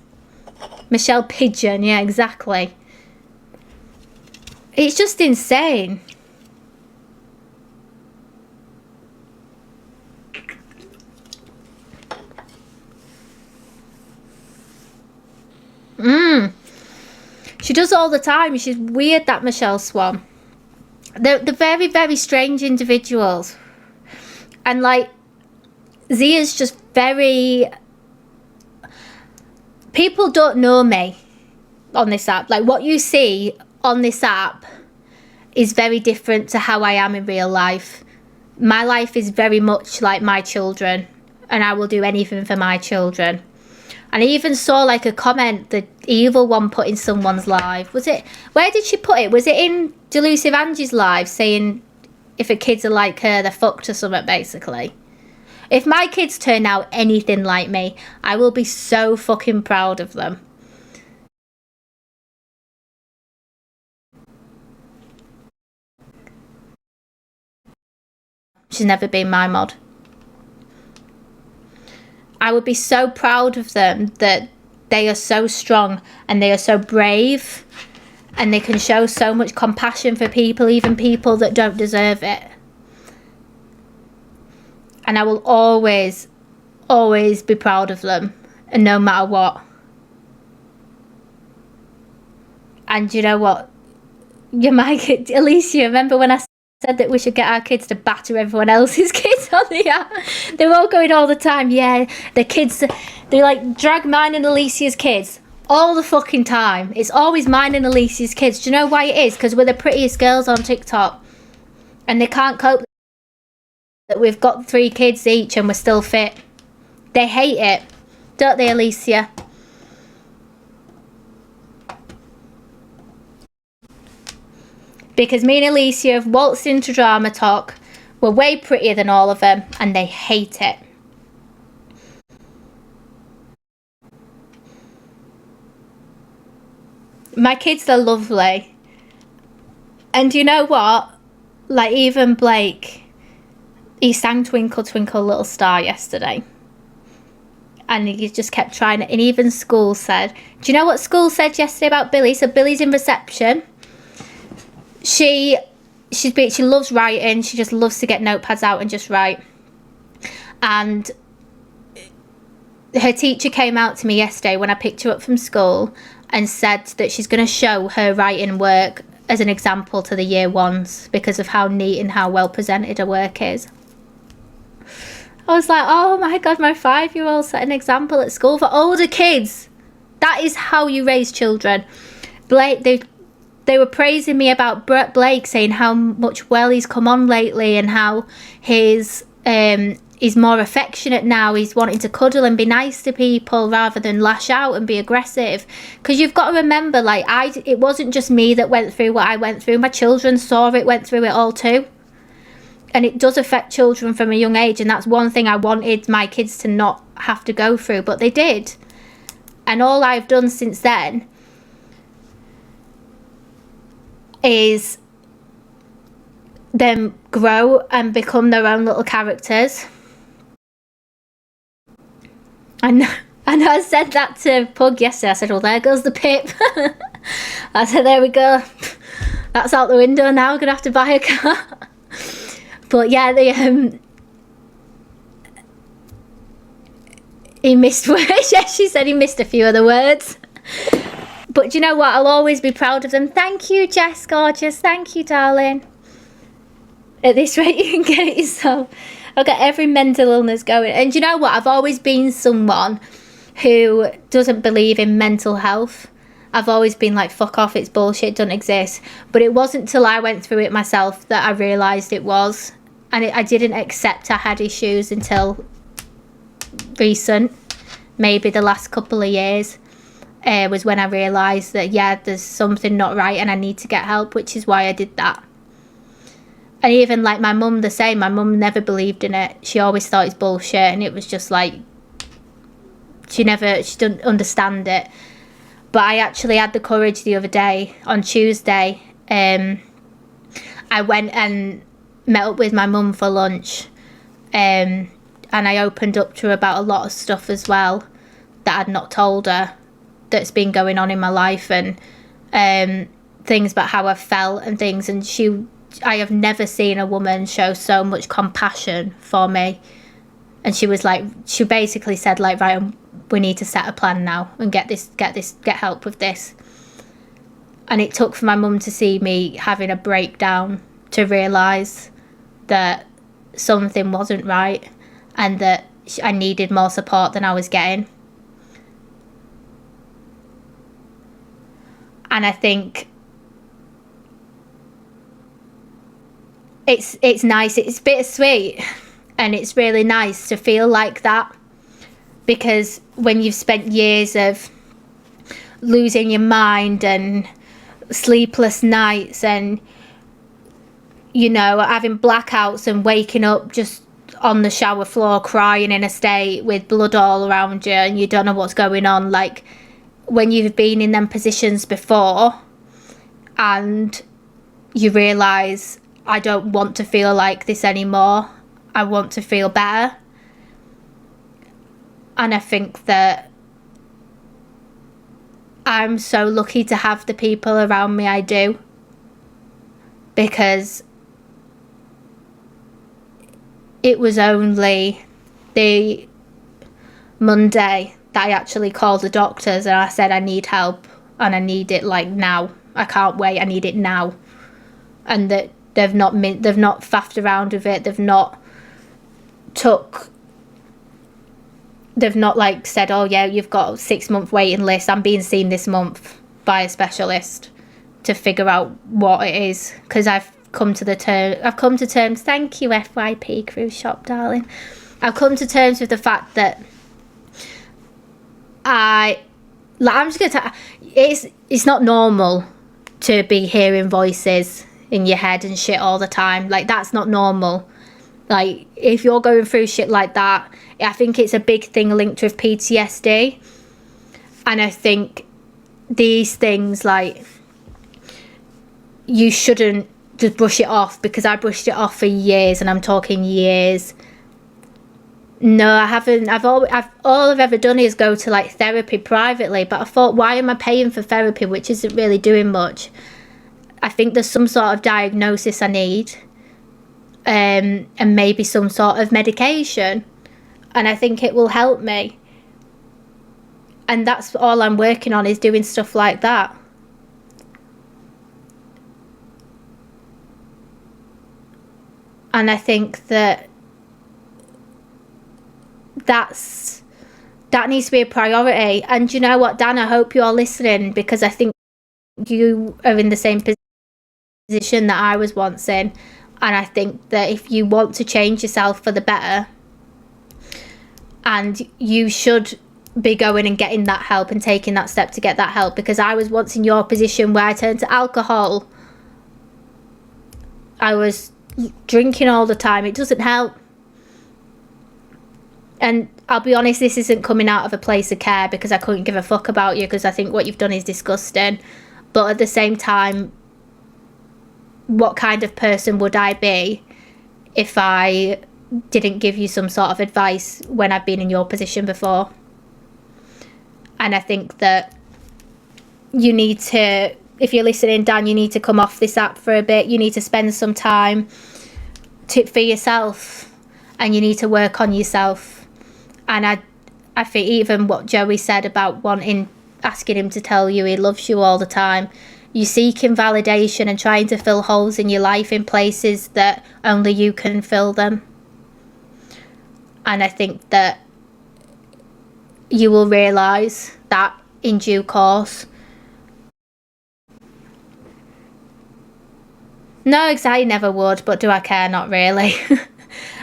Speaker 1: Michelle Pigeon. Yeah, exactly. It's just insane. She does all the time. She's weird, that Michelle Swan. They're very, very strange individuals. And, like, Zia's just very... People don't know me on this app. Like, what you see on this app is very different to how I am in real life. My life is very much like my children, and I will do anything for my children. And I even saw, like, a comment the evil one put in someone's live. Was it... Where did she put it? Was it in Delusive Angie's live, saying if her kids are like her, they're fucked or something, basically? If my kids turn out anything like me, I will be so fucking proud of them. She's never been my mod. I would be so proud of them that they are so strong and they are so brave and they can show so much compassion for people, even people that don't deserve it. And I will always, always be proud of them, and no matter what. And you know what? Alicia, remember when I said that we should get our kids to batter everyone else's kids on the app? They're all going all the time, yeah, the kids, they like drag mine and Alicia's kids all the fucking time. It's always mine and Alicia's kids. Do you know why it is? Because we're the prettiest girls on TikTok. And they can't cope that we've got 3 kids each and we're still fit. They hate it, don't they, Alicia? Because me and Alicia have waltzed into drama talk. We're way prettier than all of them, and they hate it. My kids are lovely. And you know what? Like, even Blake, he sang Twinkle Twinkle Little Star yesterday. And he just kept trying it. And even school said, do you know what school said yesterday about Billy? So Billy's in reception. She loves writing. She just loves to get notepads out and just write. And her teacher came out to me yesterday when I picked her up from school and said that she's going to show her writing work as an example to the year ones because of how neat and how well presented her work is. I was like, oh my God, my 5-year-old set an example at school for older kids. That is how you raise children. Blake, they were praising me about Blake, saying how much well he's come on lately and how he's more affectionate now. He's wanting to cuddle and be nice to people rather than lash out and be aggressive. Because you've got to remember, like, it wasn't just me that went through what I went through. My children saw it, went through it all too. And it does affect children from a young age. And that's one thing I wanted my kids to not have to go through. But they did. And all I've done since then is them grow and become their own little characters. And I said that to Pug yesterday. I said, well, there goes the Pip. I said, there we go. That's out the window now. I'm going to have to buy a car. But yeah, he missed words. Yeah, she said he missed a few of the words. But do you know what? I'll always be proud of them. Thank you, Jess, gorgeous. Thank you, darling. At this rate, you can get it yourself. I've got every mental illness going. And do you know what? I've always been someone who doesn't believe in mental health. I've always been like, fuck off, it's bullshit, it doesn't exist. But it wasn't till I went through it myself that I realised it was. And I didn't accept I had issues until recent, maybe the last couple of years. Was when I realised that, yeah, there's something not right and I need to get help, which is why I did that. And even like my mum, the same. My mum never believed in it. She always thought it's bullshit, and it was just like, she didn't understand it. But I actually had the courage the other day, on Tuesday. I went and met up with my mum for lunch. And I opened up to her about a lot of stuff as well that I'd not told her that's been going on in my life, and things about how I felt and things. And I have never seen a woman show so much compassion for me. And she basically said, like, right, we need to set a plan now and get help with this. And it took for my mum to see me having a breakdown to realise that something wasn't right and that I needed more support than I was getting. And I think it's nice, it's bittersweet, and it's really nice to feel like that, because when you've spent years of losing your mind and sleepless nights and, you know, having blackouts and waking up just on the shower floor crying in a state with blood all around you and you don't know what's going on, like, when you've been in them positions before and you realise, I don't want to feel like this anymore, I want to feel better. And I think that I'm so lucky to have the people around me I do, because it was only the Monday that I actually called the doctors and I said I need help and I need it like now. I can't wait, I need it now. And that they've not faffed around with it, they've not like said, oh yeah, you've got a 6-month waiting list, I'm being seen this month by a specialist to figure out what it is. Because I've come to terms, thank you FYP cruise shop darling, I've come to terms with the fact that I'm just gonna it's not normal to be hearing voices in your head and shit all the time. Like, that's not normal. Like, if you're going through shit like that, I think it's a big thing linked with PTSD. And I think these things, like, you shouldn't just brush it off, because I brushed it off for years, and I'm talking years. No, I haven't. All I've ever done is go to like therapy privately, but I thought, why am I paying for therapy which isn't really doing much? I think there's some sort of diagnosis I need, and maybe some sort of medication, and I think it will help me. And that's all I'm working on, is doing stuff like that. And I think that that needs to be a priority. And you know what, Dan, I hope you're listening, because I think you are in the same position that I was once in. And I think that if you want to change yourself for the better, and you should be going and getting that help and taking that step to get that help, because I was once in your position where I turned to alcohol. I was drinking all the time. It doesn't help. And I'll be honest, this isn't coming out of a place of care, because I couldn't give a fuck about you, because I think what you've done is disgusting. But at the same time, what kind of person would I be if I didn't give you some sort of advice when I've been in your position before? And I think that you need to, if you're listening, Dan, you need to come off this app for a bit. You need to spend some time for yourself, and you need to work on yourself. And I think even what Joey said about asking him to tell you he loves you all the time, you're seeking validation and trying to fill holes in your life in places that only you can fill them. And I think that you will realise that in due course. No, exactly, never would, but do I care? Not really.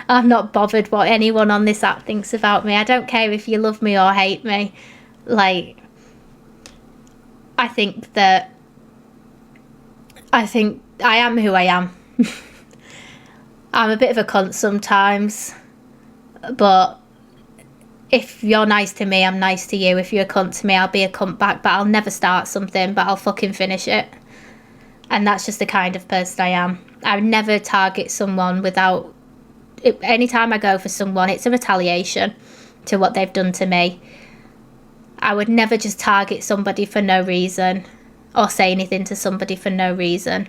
Speaker 1: I'm not bothered what anyone on this app thinks about me. I don't care if you love me or hate me. Like, I think I am who I am. I'm a bit of a cunt sometimes, but if you're nice to me, I'm nice to you. If you're a cunt to me, I'll be a cunt back, but I'll never start something, but I'll fucking finish it. And that's just the kind of person I am. I would never target someone without... Anytime I go for someone, it's a retaliation to what they've done to me. I would never just target somebody for no reason, or say anything to somebody for no reason.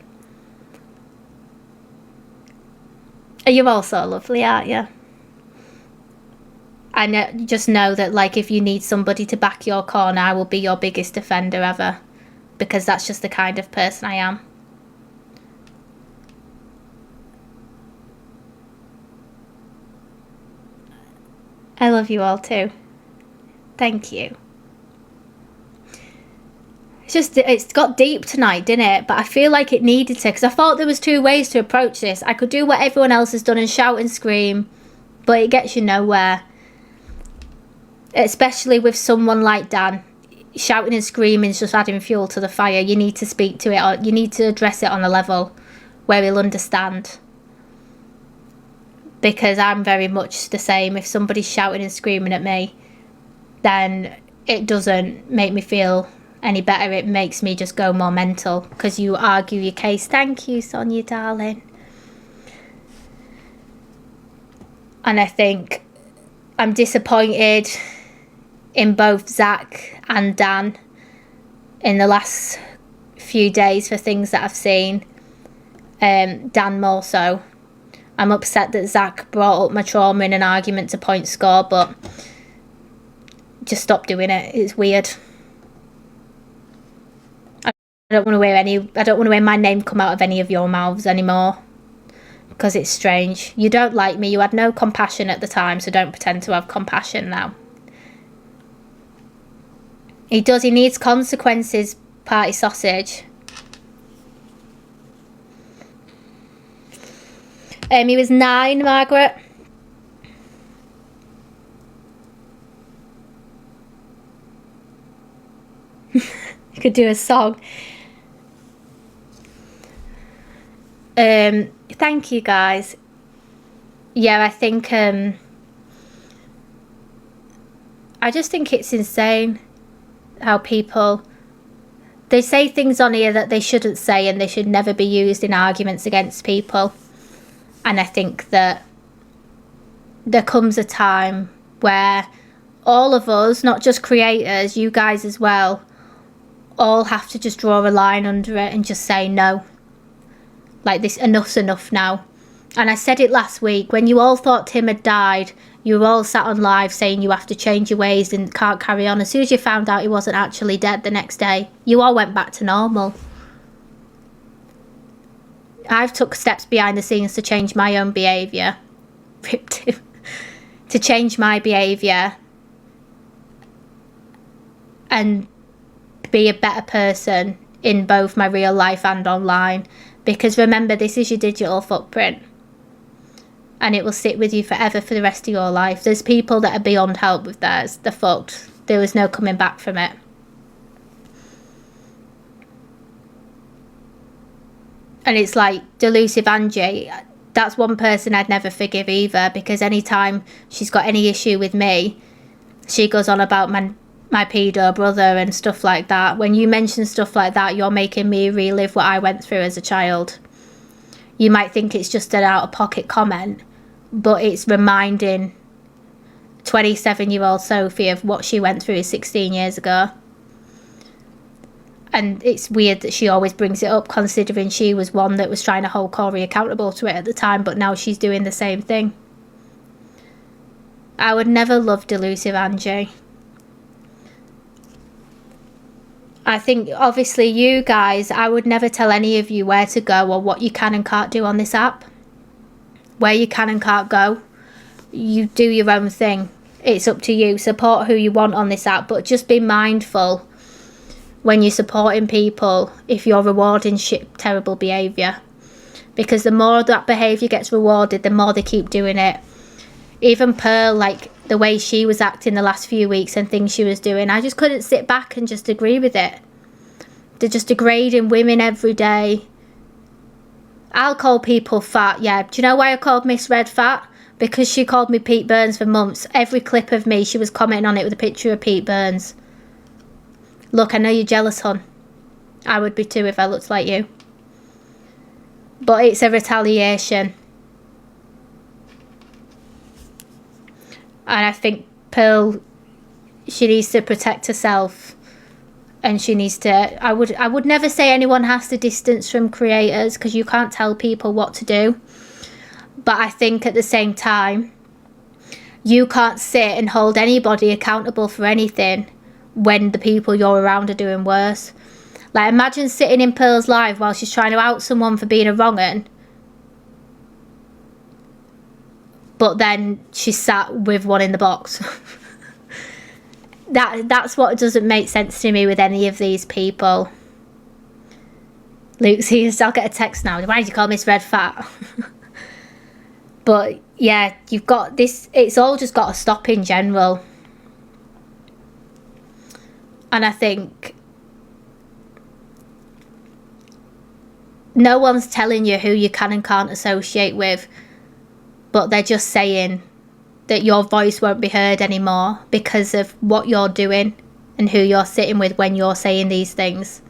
Speaker 1: You're all so lovely, aren't you? And just know that, like, if you need somebody to back your corner, I will be your biggest defender ever, because that's just the kind of person I am. I love you all too. Thank you. It's got deep tonight, didn't it? But I feel like it needed to, because I thought there was 2 ways to approach this. I could do what everyone else has done and shout and scream, but it gets you nowhere. Especially with someone like Dan. Shouting and screaming is just adding fuel to the fire. You need to speak to it, or you need to address it on a level where he'll understand. Because I'm very much the same. If somebody's shouting and screaming at me, then it doesn't make me feel any better. It makes me just go more mental, because you argue your case. Thank you, Sonia, darling. And I think I'm disappointed in both Zach and Dan in the last few days for things that I've seen. Dan more so. I'm upset that Zach brought up my trauma in an argument to point score, but just stop doing it. It's weird. I don't want to hear my name come out of any of your mouths anymore. Because it's strange. You don't like me. You had no compassion at the time, so don't pretend to have compassion now. He does. He needs consequences, party sausage. He was 9, Margaret. You could do a song. Thank you, guys. Yeah, I think I just think it's insane how people, they say things on here that they shouldn't say, and they should never be used in arguments against people. And I think that there comes a time where all of us, not just creators, you guys as well, all have to just draw a line under it and just say no. Like, this, enough's enough now. And I said it last week, when you all thought Tim had died, you were all sat on live saying you have to change your ways and can't carry on. As soon as you found out he wasn't actually dead the next day, you all went back to normal. I've took steps behind the scenes to change my own behaviour. To change my behaviour and be a better person in both my real life and online. Because remember, this is your digital footprint. And it will sit with you forever for the rest of your life. There's people that are beyond help with theirs. They're fucked. There was no coming back from it. And it's like Delusive Angie. That's one person I'd never forgive either. Because anytime she's got any issue with me, she goes on about my pedo brother and stuff like that. When you mention stuff like that, you're making me relive what I went through as a child. You might think it's just an out-of-pocket comment, but it's reminding 27-year-old Sophie of what she went through 16 years ago. And it's weird that she always brings it up, considering she was one that was trying to hold Corey accountable to it at the time, but now she's doing the same thing. I would never love Delusive Angie. I think, obviously, you guys, I would never tell any of you where to go or what you can and can't do on this app. Where you can and can't go. You do your own thing. It's up to you. Support who you want on this app, but just be mindful when you're supporting people if you're rewarding terrible behaviour. Because the more that behaviour gets rewarded, the more they keep doing it. Even Pearl, like, the way she was acting the last few weeks and things she was doing, I just couldn't sit back and just agree with it. They're just degrading women every day. I'll call people fat, yeah. Do you know why I called Miss Red fat? Because she called me Pete Burns for months. Every clip of me, she was commenting on it with a picture of Pete Burns. Look, I know you're jealous, hon. I would be too if I looked like you. But it's a retaliation. And I think Pearl, she needs to protect herself. And she needs to... I would never say anyone has to distance from creators, because you can't tell people what to do. But I think at the same time, you can't sit and hold anybody accountable for anything when the people you're around are doing worse. Like, imagine sitting in Pearl's live while she's trying to out someone for being a wrong-un, but then she's sat with one in the box. That's what doesn't make sense to me with any of these people. Luke, see, I'll get a text now. Why did you call Miss Red fat? But yeah, you've got this. It's all just got to stop in general. And I think no one's telling you who you can and can't associate with, but they're just saying that your voice won't be heard anymore because of what you're doing and who you're sitting with when you're saying these things.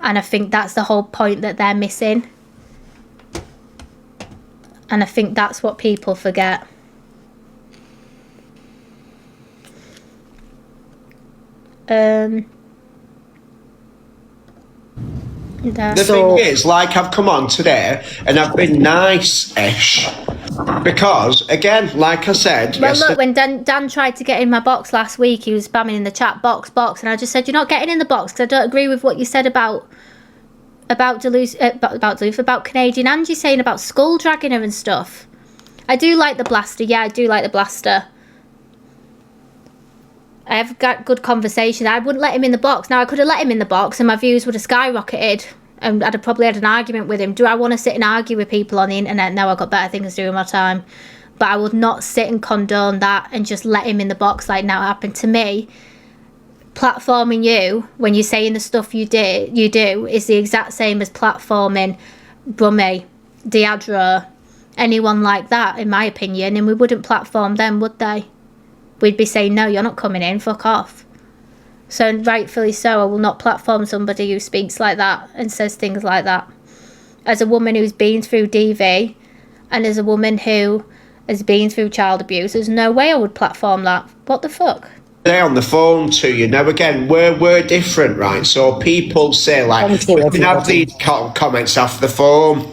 Speaker 1: And I think that's the whole point that they're missing. And I think that's what people forget. No.
Speaker 17: The thing is, like, I've come on today and I've been nice-ish because, again, like I said...
Speaker 1: Well, look, when Dan tried to get in my box last week, he was spamming in the chat, box, and I just said, you're not getting in the box because I don't agree with what you said about Canadian Angie saying about skull dragging her and stuff. I do like the blaster. Yeah, I do like the blaster. I have got good conversations. I wouldn't let him in the box. Now, I could have let him in the box and my views would have skyrocketed and I'd have probably had an argument with him. Do I want to sit and argue with people on the internet? No, I've got better things to do with my time. But I would not sit and condone that and just let him in the box like now it happened to me. Platforming you when you're saying the stuff you do is the exact same as platforming Brummy, Deadra, anyone like that, in my opinion, and we wouldn't platform them, would they? We'd be saying, no, you're not coming in, fuck off. So rightfully so, I will not platform somebody who speaks like that and says things like that. As a woman who's been through DV and as a woman who has been through child abuse, there's no way I would platform that. What the fuck?
Speaker 17: They're on the phone to you. Now, again, we're different, right? So people say, like, we can have these comments off the phone.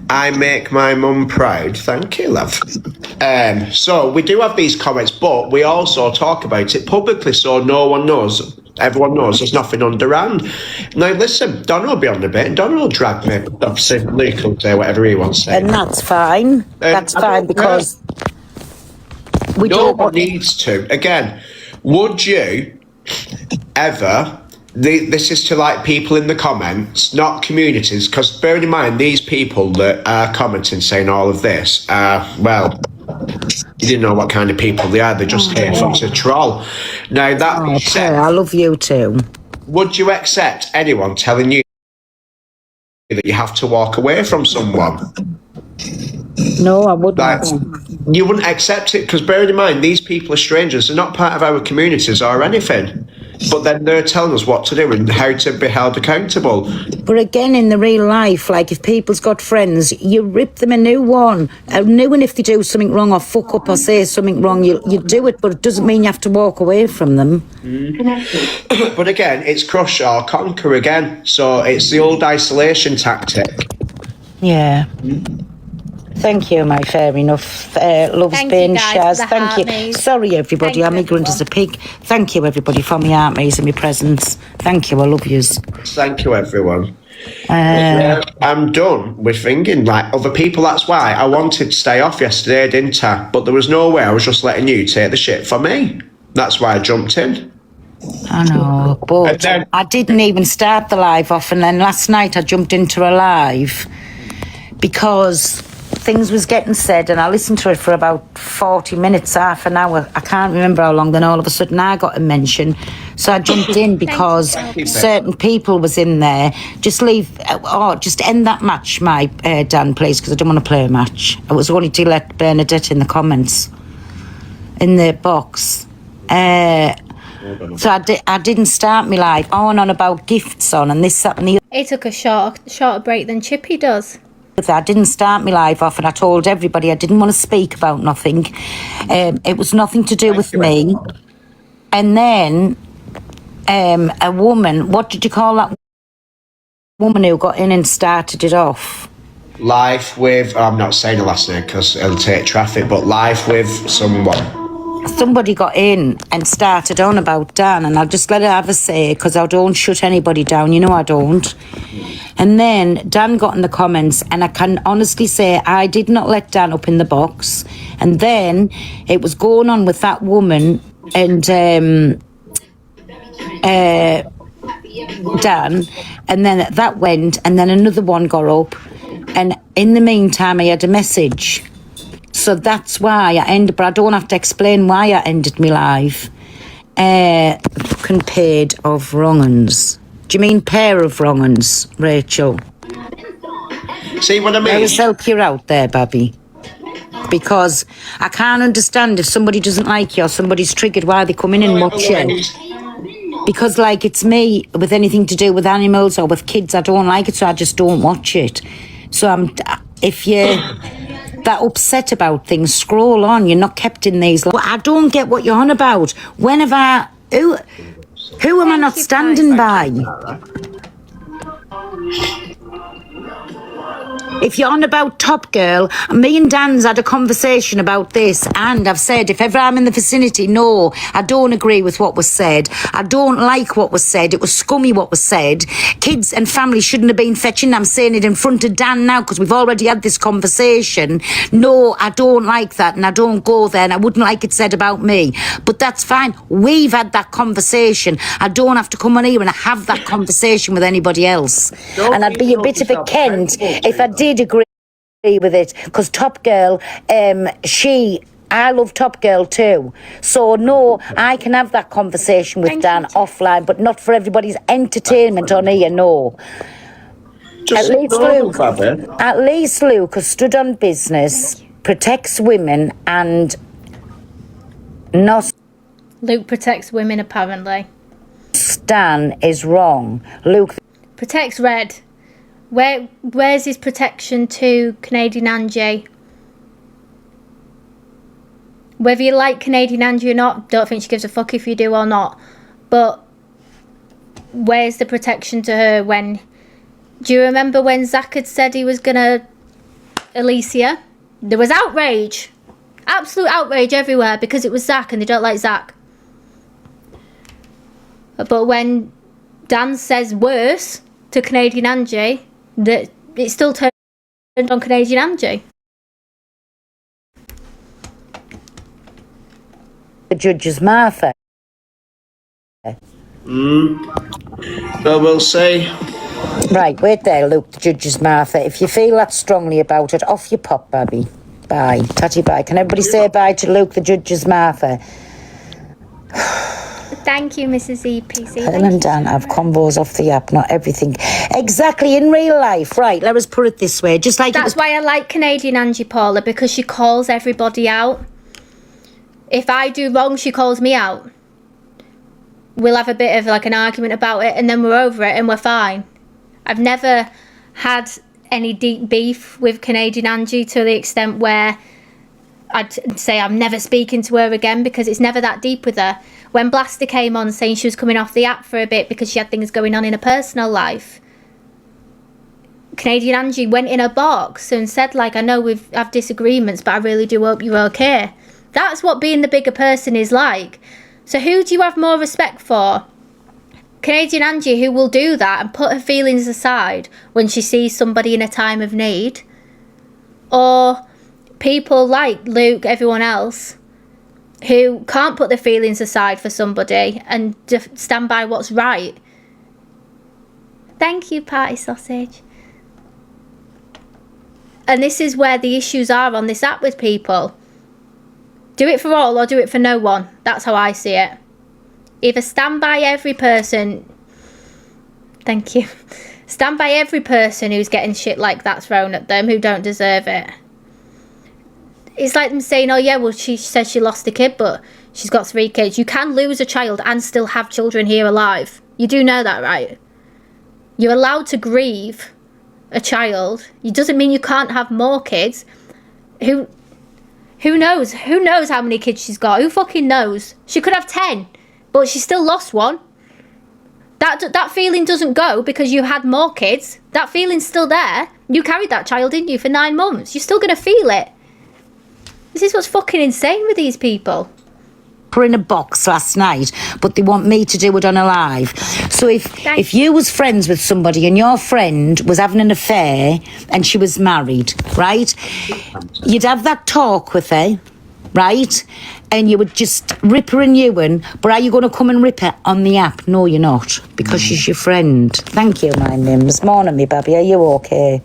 Speaker 17: I make my mum proud. Thank you, love. So we do have these comments, but we also talk about it publicly so no one knows, everyone knows there's nothing underhand. Now, listen, Donald will be on the bit and Donald will drag me. Obviously, Luke will say whatever he wants to say.
Speaker 15: And that's fine. That's fine because...
Speaker 17: No one needs to. Again, would you ever... This is to like people in the comments, not communities, because bearing in mind these people that are commenting saying all of this, well, you didn't know what kind of people they are. They're just here to troll. Now that said,
Speaker 15: I love you too.
Speaker 17: Would you accept anyone telling you that you have to walk away from someone?
Speaker 15: No, I wouldn't.
Speaker 17: You wouldn't accept it because bearing in mind these people are strangers. They're not part of our communities or anything. But then they're telling us what to do and how to be held accountable.
Speaker 15: But again, in the real life, like if people's got friends, you rip them a new one. A new one if they do something wrong or fuck up or say something wrong, you do it, but it doesn't mean you have to walk away from them.
Speaker 17: But again, it's crush or conquer again. So it's the old isolation tactic.
Speaker 15: Yeah. Thank you, my fair enough. Love's been Shaz. Thank you. Sorry, everybody. I'm ignorant as a pig. Thank you, everybody, for my heart maze and my presents. Thank you. I love yous.
Speaker 17: Thank you, everyone. I'm done with thinking like other people. That's why I wanted to stay off yesterday, didn't I? But there was no way. I was just letting you take the shit for me. That's why I jumped in.
Speaker 15: I know, but I didn't even start the live off, and then last night I jumped into a live because things was getting said and I listened to it for about 40 minutes, half an hour. I can't remember how long. Then all of a sudden I got a mention. So I jumped in because certain people was in there. Just just end that match, my Dan, please, because I don't want to play a match. I was only to let Bernadette in the comments, in the box. So I didn't start me live on about gifts and this, that and the other.
Speaker 1: It took a shorter break than Chippy does.
Speaker 15: I didn't start my live off and I told everybody I didn't want to speak about nothing. It was nothing to do with me. And then a woman, what did you call that woman who got in and started it off?
Speaker 17: Live with, I'm not saying the last name because it'll take traffic, but live with someone.
Speaker 15: Somebody got in and started on about Dan, and I'll just let her have a say because I don't shut anybody down, you know I don't. And then Dan got in the comments, and I can honestly say I did not let Dan up in the box. And then it was going on with that woman and Dan, and then that went, and then another one got up, and in the meantime I had a message. So that's why I ended, but I don't have to explain why I ended me live. Fucking paid of wrong-uns. Do you mean pair of wrong-uns, Rachel?
Speaker 17: See what I mean?
Speaker 15: I will help you out there, Babby. Because I can't understand if somebody doesn't like you or somebody's triggered why they come in and watch you. Because, like, it's me with anything to do with animals or with kids, I don't like it, so I just don't watch it. So if you're that upset about things, scroll on. You're not kept in these. I don't get what you're on about. Who am I not standing by? If you're on about Top Girl, me and Dan's had a conversation about this, and I've said if ever I'm in the vicinity, no, I don't agree with what was said. I don't like what was said. It was scummy what was said. Kids and family shouldn't have been fetching. I'm saying it in front of Dan now because we've already had this conversation. No, I don't like that, and I don't go there, and I wouldn't like it said about me. But that's fine. We've had that conversation. I don't have to come on here and have that conversation with anybody else. And I'd be a bit of a Kent if I did agree with it, because Top Girl, I love Top Girl too. So no, I can have that conversation with Dan offline, but not for everybody's entertainment on here, no. At least Luke has stood on business, protects women, and not...
Speaker 1: Luke protects women, apparently.
Speaker 15: Stan is wrong. Luke...
Speaker 1: Protects Red. Where's his protection to Canadian Angie? Whether you like Canadian Angie or not, don't think she gives a fuck if you do or not. But where's the protection to her when... Do you remember when Zach had said he was gonna... Alicia? There was outrage. Absolute outrage everywhere because it was Zach and they don't like Zach. But when Dan says worse to Canadian Angie... that it still turned on Canadian Angie.
Speaker 15: The judge's Martha.
Speaker 17: Well, we'll see.
Speaker 15: Right, wait there, Luke, the judge's Martha. If you feel that strongly about it, off you pop, baby. Bye. Tatty bye. Can everybody say bye to Luke, the judge's Martha?
Speaker 1: Thank you, Mrs. EPC.
Speaker 15: Helen and Dan have combos off the app, not everything. Exactly, in real life. Right, let us put it this way. Just like
Speaker 1: that's why I like Canadian Angie, Paula, because she calls everybody out. If I do wrong, she calls me out. We'll have a bit of like an argument about it and then we're over it and we're fine. I've never had any deep beef with Canadian Angie to the extent where I'd say I'm never speaking to her again because it's never that deep with her. When Blaster came on saying she was coming off the app for a bit because she had things going on in her personal life, Canadian Angie went in her box and said, like, I know we've have disagreements, but I really do hope you're okay. That's what being the bigger person is like. So who do you have more respect for? Canadian Angie, who will do that and put her feelings aside when she sees somebody in a time of need? Or people like Luke, everyone else, who can't put their feelings aside for somebody and stand by what's right? Thank you, Party Sausage. And this is where the issues are on this app with people. Do it for all or do it for no one. That's how I see it. Either stand by every person. Thank you. Stand by every person who's getting shit like that thrown at them, who don't deserve it. It's like them saying, oh yeah, well, she says she lost a kid, but she's got 3 kids. You can lose a child and still have children here alive. You do know that, right? You're allowed to grieve a child. It doesn't mean you can't have more kids. Who knows? Who knows how many kids she's got? Who fucking knows? She could have 10, but she still lost one. That feeling doesn't go because you had more kids. That feeling's still there. You carried that child in you for 9 months. You're still going to feel it. This is what's fucking insane with these people.
Speaker 15: Her in a box last night, but they want me to do it on a live. So if you was friends with somebody and your friend was having an affair and she was married, right? You'd have that talk with her, right? And you would just rip her a new one. But are you going to come and rip her on the app? No, you're not, because she's your friend. Thank you, my name's Morning, me baby. Are you okay?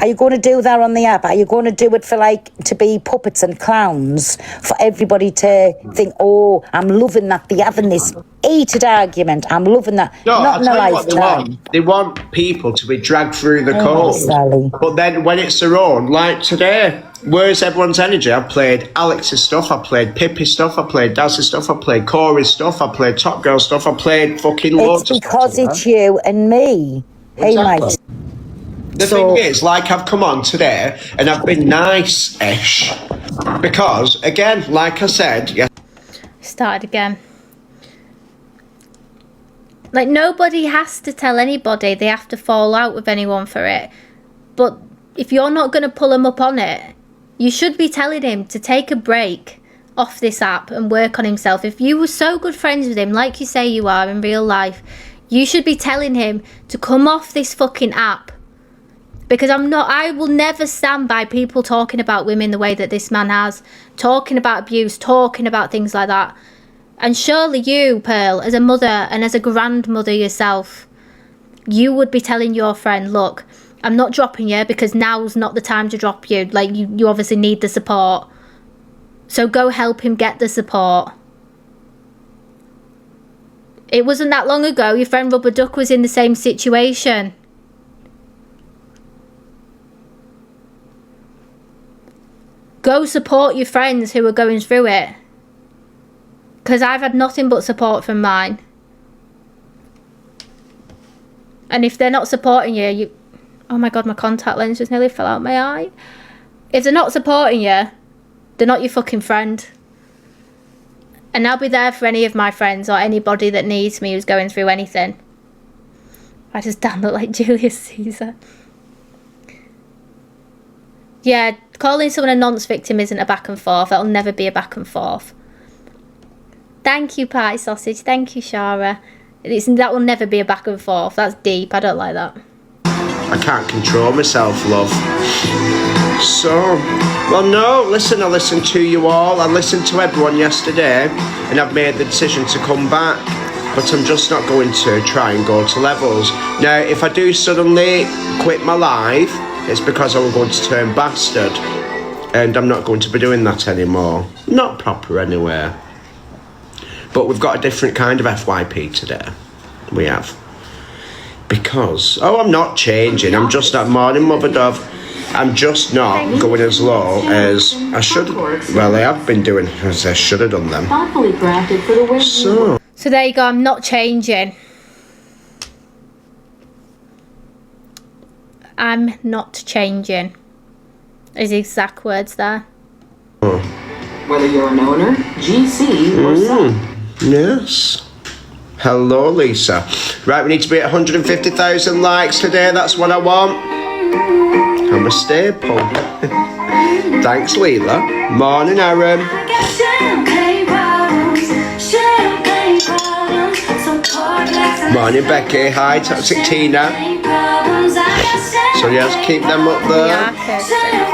Speaker 15: Are you going to do that on the app? Are you going to do it for, like, to be puppets and clowns for everybody to think, oh, I'm loving that they're having this heated argument. I'm loving that.
Speaker 17: No,
Speaker 15: not in a
Speaker 17: lifetime. They want people to be dragged through the cold. But then when it's their own, like today, where's everyone's energy? I've played Alex's stuff, I played Pippi's stuff, I played Daz's stuff, I played Corey's stuff, I played Top Girl stuff, I played fucking loads of stuff.
Speaker 15: It's because it's you and me. Exactly. Hey, mate.
Speaker 17: The thing is, like, I've come on today and I've been nice-ish because, again, like I said...
Speaker 1: Started again. Like, nobody has to tell anybody they have to fall out with anyone for it. But if you're not going to pull him up on it, you should be telling him to take a break off this app and work on himself. If you were so good friends with him, like you say you are in real life, you should be telling him to come off this fucking app. Because I will never stand by people talking about women the way that this man has. Talking about abuse, talking about things like that. And surely you, Pearl, as a mother and as a grandmother yourself, you would be telling your friend, look, I'm not dropping you because now's not the time to drop you. Like, you obviously need the support. So go help him get the support. It wasn't that long ago your friend Rubber Duck was in the same situation. Go support your friends who are going through it. Because I've had nothing but support from mine. And if they're not supporting you... Oh my god, my contact lens just nearly fell out my eye. If they're not supporting you, they're not your fucking friend. And I'll be there for any of my friends or anybody that needs me who's going through anything. I just damn look like Julius Caesar. Yeah, calling someone a nonce victim isn't a back and forth. That'll never be a back and forth. Thank you, Pie Sausage. Thank you, Shara. That will never be a back and forth. That's deep. I don't like that.
Speaker 17: I can't control myself, love. So, well, no, listen, I listened to you all. I listened to everyone yesterday, and I've made the decision to come back. But I'm just not going to try and go to levels. Now, if I do suddenly quit my life, it's because I'm going to turn bastard. And I'm not going to be doing that anymore. Not proper anyway. But we've got a different kind of FYP today. We have. Because, I'm not changing. I'm just not morning, Mother Dove. I'm just not going as low as I should. Well, I have been doing as I should have done them.
Speaker 1: So there you go. I'm not changing. I'm not changing. His exact words there.
Speaker 18: Whether you're an owner, GC, or son.
Speaker 17: Yes. Hello, Lisa. Right, we need to be at 150,000 likes today. That's what I want. I'm a staple. Thanks, Leela. Morning, Aaron. Morning, Becky. Hi, Toxic Tina. So, yes, keep them up there.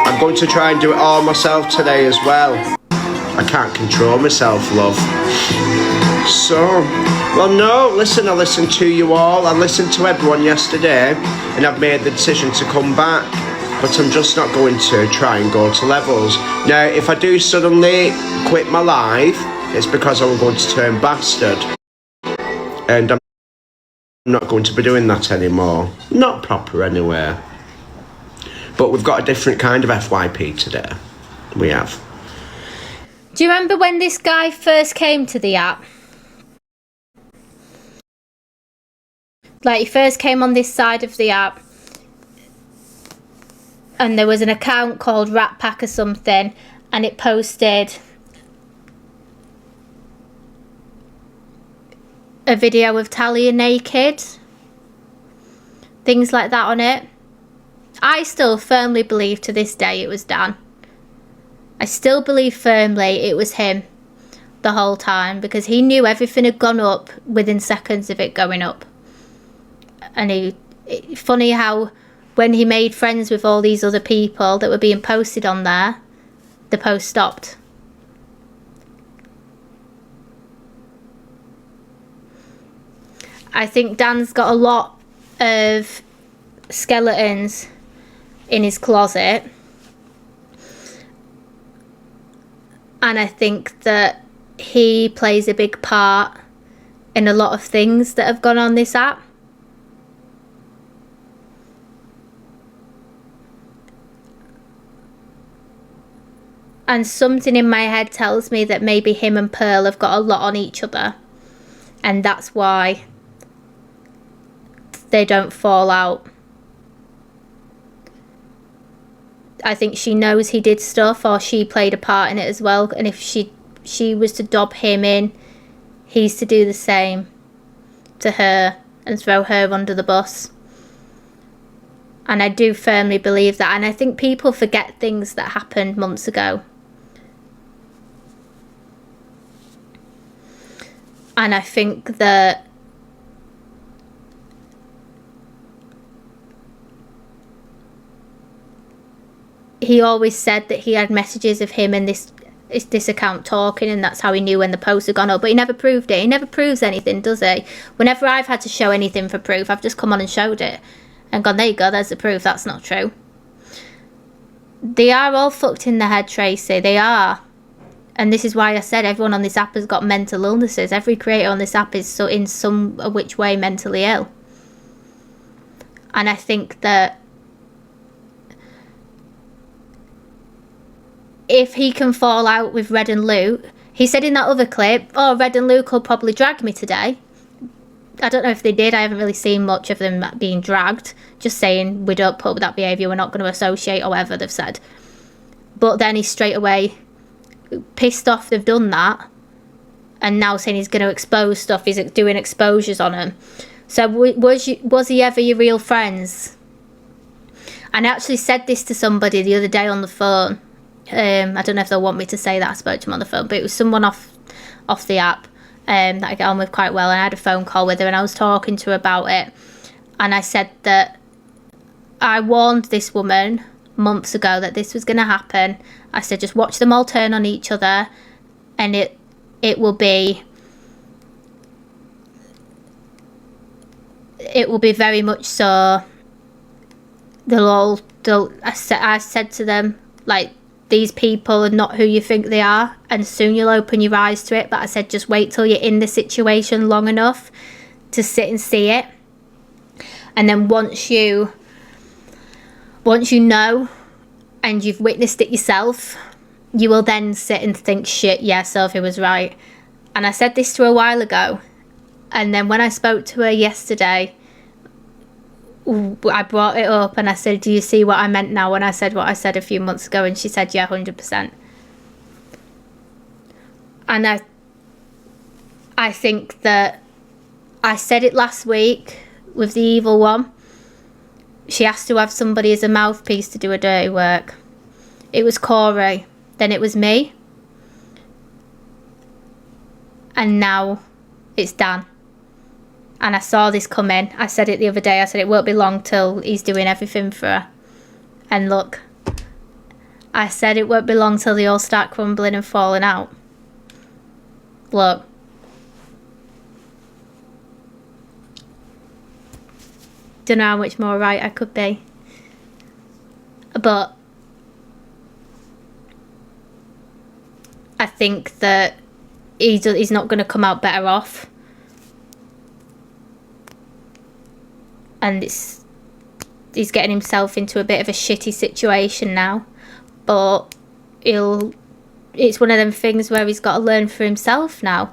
Speaker 17: I'm going to try and do it all myself today as well. I can't control myself, love. So, well, no, listen, I listened to you all. I listened to everyone yesterday, and I've made the decision to come back. But I'm just not going to try and go to levels. Now, if I do suddenly quit my life, it's because I'm going to turn bastard. And I'm not going to be doing that anymore. Not proper anyway. But we've got a different kind of FYP today. We have.
Speaker 1: Do you remember when this guy first came to the app? Like, he first came on this side of the app, and there was an account called Rat Pack or something, and it posted a video of Talia naked, things like that on it. I still firmly believe to this day it was Dan. I still believe firmly it was him the whole time, because he knew everything had gone up within seconds of it going up. And funny how when he made friends with all these other people that were being posted on there, the post stopped. I think Dan's got a lot of skeletons in his closet. And I think that he plays a big part in a lot of things that have gone on this app. And something in my head tells me that maybe him and Pearl have got a lot on each other. And that's why they don't fall out. I think she knows he did stuff, or she played a part in it as well. And if she was to dob him in, he's to do the same. to her and throw her under the bus. And I do firmly believe that. And I think people forget things that happened months ago. And I think that he always said that he had messages of him and this account talking, and that's how he knew when the post had gone up. But he never proved it. He never proves anything, does he? Whenever I've had to show anything for proof, I've just come on and showed it and gone, there you go, there's the proof. That's not true. They are all fucked in the head, Tracy. They are. And this is why I said everyone on this app has got mental illnesses. Every creator on this app is so in some which way mentally ill. And I think that if he can fall out with Red and Luke, he said in that other clip, oh, Red and Luke will probably drag me today. I don't know if they did. I haven't really seen much of them being dragged. Just saying, we don't put up with that behaviour, we're not going to associate, or whatever they've said. But then he's straight away pissed off they've done that, and now saying he's going to expose stuff. He's doing exposures on them. So was he ever your real friends? And I actually said this to somebody the other day on the phone. I don't know if they'll want me to say that I spoke to him on the phone, but it was someone off the app that I get on with quite well, and I had a phone call with her and I was talking to her about it, and I said that I warned this woman months ago that this was going to happen. I said just watch them all turn on each other, and it will be very much so. I said to them, like, these people are not who you think they are, and soon you'll open your eyes to it. But I said just wait till you're in the situation long enough to sit and see it, and then once you know and you've witnessed it yourself, you will then sit and think, shit, yeah, Sophie was right. And I said this to her a while ago, and then when I spoke to her yesterday, I brought it up and I said, do you see what I meant now when I said what I said a few months ago? And she said, yeah, 100%. And I think that I said it last week with the evil one. She has to have somebody as a mouthpiece to do her dirty work. It was Corey, then it was me, and now it's Dan. And I saw this come in. I said it the other day. I said it won't be long till he's doing everything for her. And look, I said it won't be long till they all start crumbling and falling out. Look. Don't know how much more right I could be. But I think that he's not going to come out better off. And he's getting himself into a bit of a shitty situation now, but it's one of them things where he's got to learn for himself now.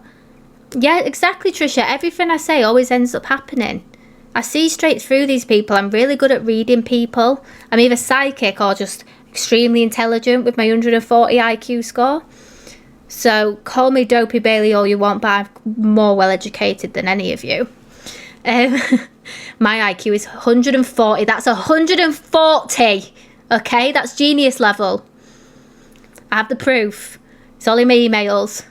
Speaker 1: Yeah, exactly, Trisha. Everything I say always ends up happening. I see straight through these people. I'm really good at reading people. I'm either psychic or just extremely intelligent with my 140 IQ score. So call me Dopey Bailey all you want, but I'm more well educated than any of you. My IQ is 140. That's 140. Okay, that's genius level. I have the proof. It's all in my emails.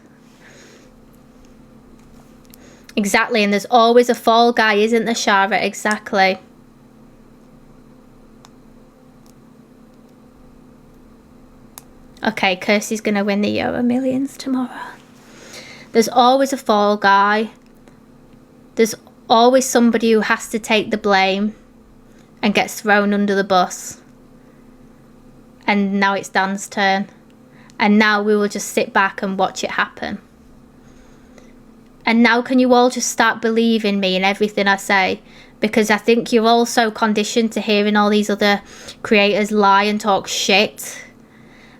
Speaker 1: Exactly, and there's always a fall guy, isn't there, Shara? Exactly. Okay, Kirsty's gonna win the Euro Millions tomorrow. There's always a fall guy. There's always somebody who has to take the blame and gets thrown under the bus. And now it's Dan's turn. And now we will just sit back and watch it happen. And now can you all just start believing me in everything I say? Because I think you're all so conditioned to hearing all these other creators lie and talk shit.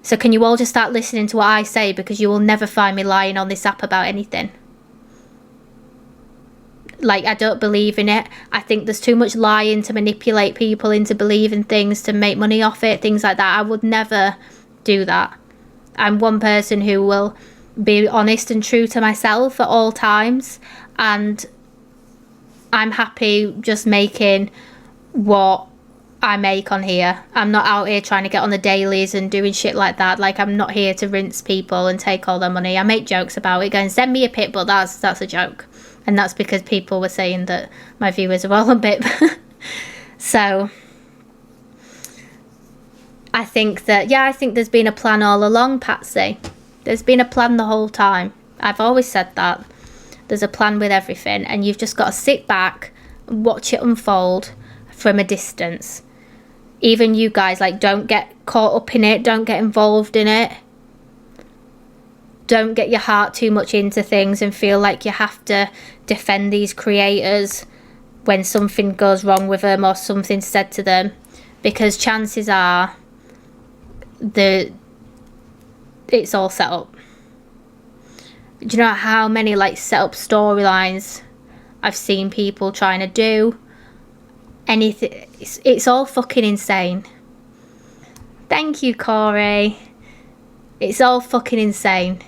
Speaker 1: So can you all just start listening to what I say? Because you will never find me lying on this app about anything. Like, I don't believe in it. I think there's too much lying to manipulate people into believing things, to make money off it, things like that. I would never do that. I'm one person who will be honest and true to myself at all times. And I'm happy just making what I make on here. I'm not out here trying to get on the dailies and doing shit like that. Like, I'm not here to rinse people and take all their money. I make jokes about it, going, send me a pic, but that's a joke. And that's because people were saying that my viewers are all a bit. So I think that, I think there's been a plan all along, Patsy. There's been a plan the whole time. I've always said that. There's a plan with everything, and you've just got to sit back and watch it unfold from a distance. Even you guys, like, don't get caught up in it. Don't get involved in it. Don't get your heart too much into things and feel like you have to defend these creators when something goes wrong with them or something's said to them. Because chances are it's all set up. Do you know how many, like, set up storylines I've seen people trying to do? Anything. It's all fucking insane. Thank you, Corey. It's all fucking insane.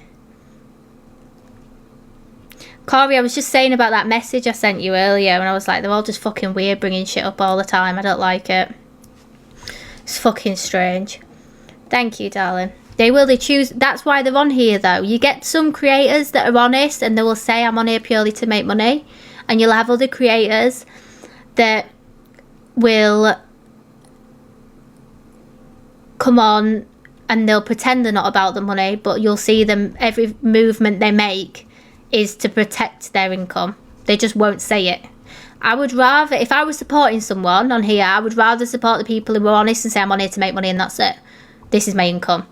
Speaker 1: Corey, I was just saying about that message I sent you earlier, and I was like, they're all just fucking weird, bringing shit up all the time. I don't like it. It's fucking strange. Thank you, darling. They choose. That's why they're on here, though. You get some creators that are honest and they will say, I'm on here purely to make money. And you'll have other creators that will come on and they'll pretend they're not about the money, but you'll see them, every movement they make is to protect their income. They just won't say it. I would rather, if I was supporting someone on here, I would rather support the people who are honest and say, I'm on here to make money and that's it. This is my income.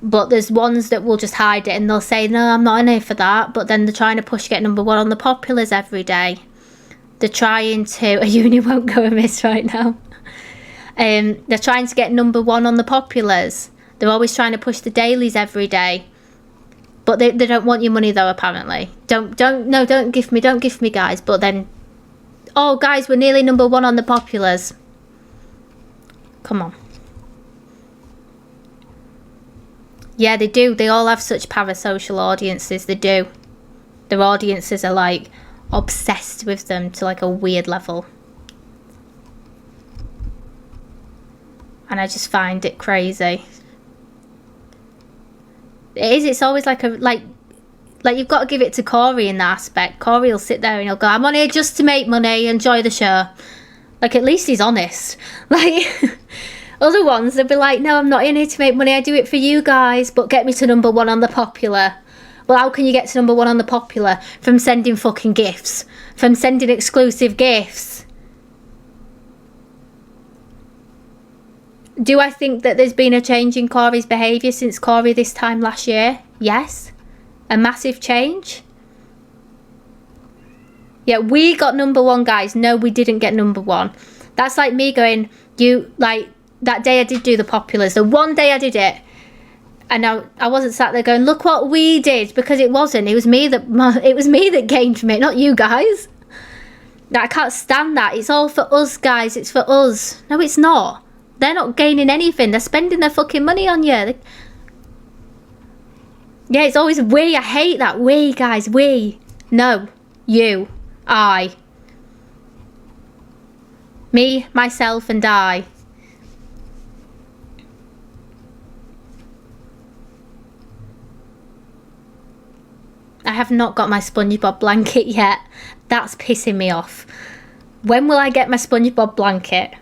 Speaker 1: But there's ones that will just hide it and they'll say, no, I'm not in here for that. But then they're trying to push get #1 on the populars every day. They're trying to, a uni won't go amiss right now. They're trying to get #1 on the populars. They're always trying to push the dailies every day. But they don't want your money though, apparently. Don't give me, guys. But then, oh guys, we're nearly #1 on the populars. Come on. Yeah, they do. They all have such parasocial audiences. They do. Their audiences are like obsessed with them to like a weird level. And I just find it crazy. It is. It's always like like you've got to give it to Corey in that aspect. Corey will sit there and he'll go, I'm on here just to make money, enjoy the show. Like, at least he's honest. Like, other ones, they'll be like, no, I'm not in here to make money, I do it for you guys, but get me to #1 on the popular. Well, how can you get to #1 on the popular? From sending fucking gifts. From sending exclusive gifts. Do I think that there's been a change in Corey's behaviour since Corey this time last year? Yes. A massive change. Yeah, we got #1, guys. No, we didn't get #1. That's like me going, that day I did do the populars. The one day I did it. And I wasn't sat there going, look what we did. Because it wasn't. It was me that gained from it, not you guys. I can't stand that. It's all for us, guys. It's for us. No, it's not. They're not gaining anything. They're spending their fucking money on you. Yeah, it's always we. I hate that. We, guys. We. No. You. I. Me, myself, and I. I have not got my SpongeBob blanket yet. That's pissing me off. When will I get my SpongeBob blanket?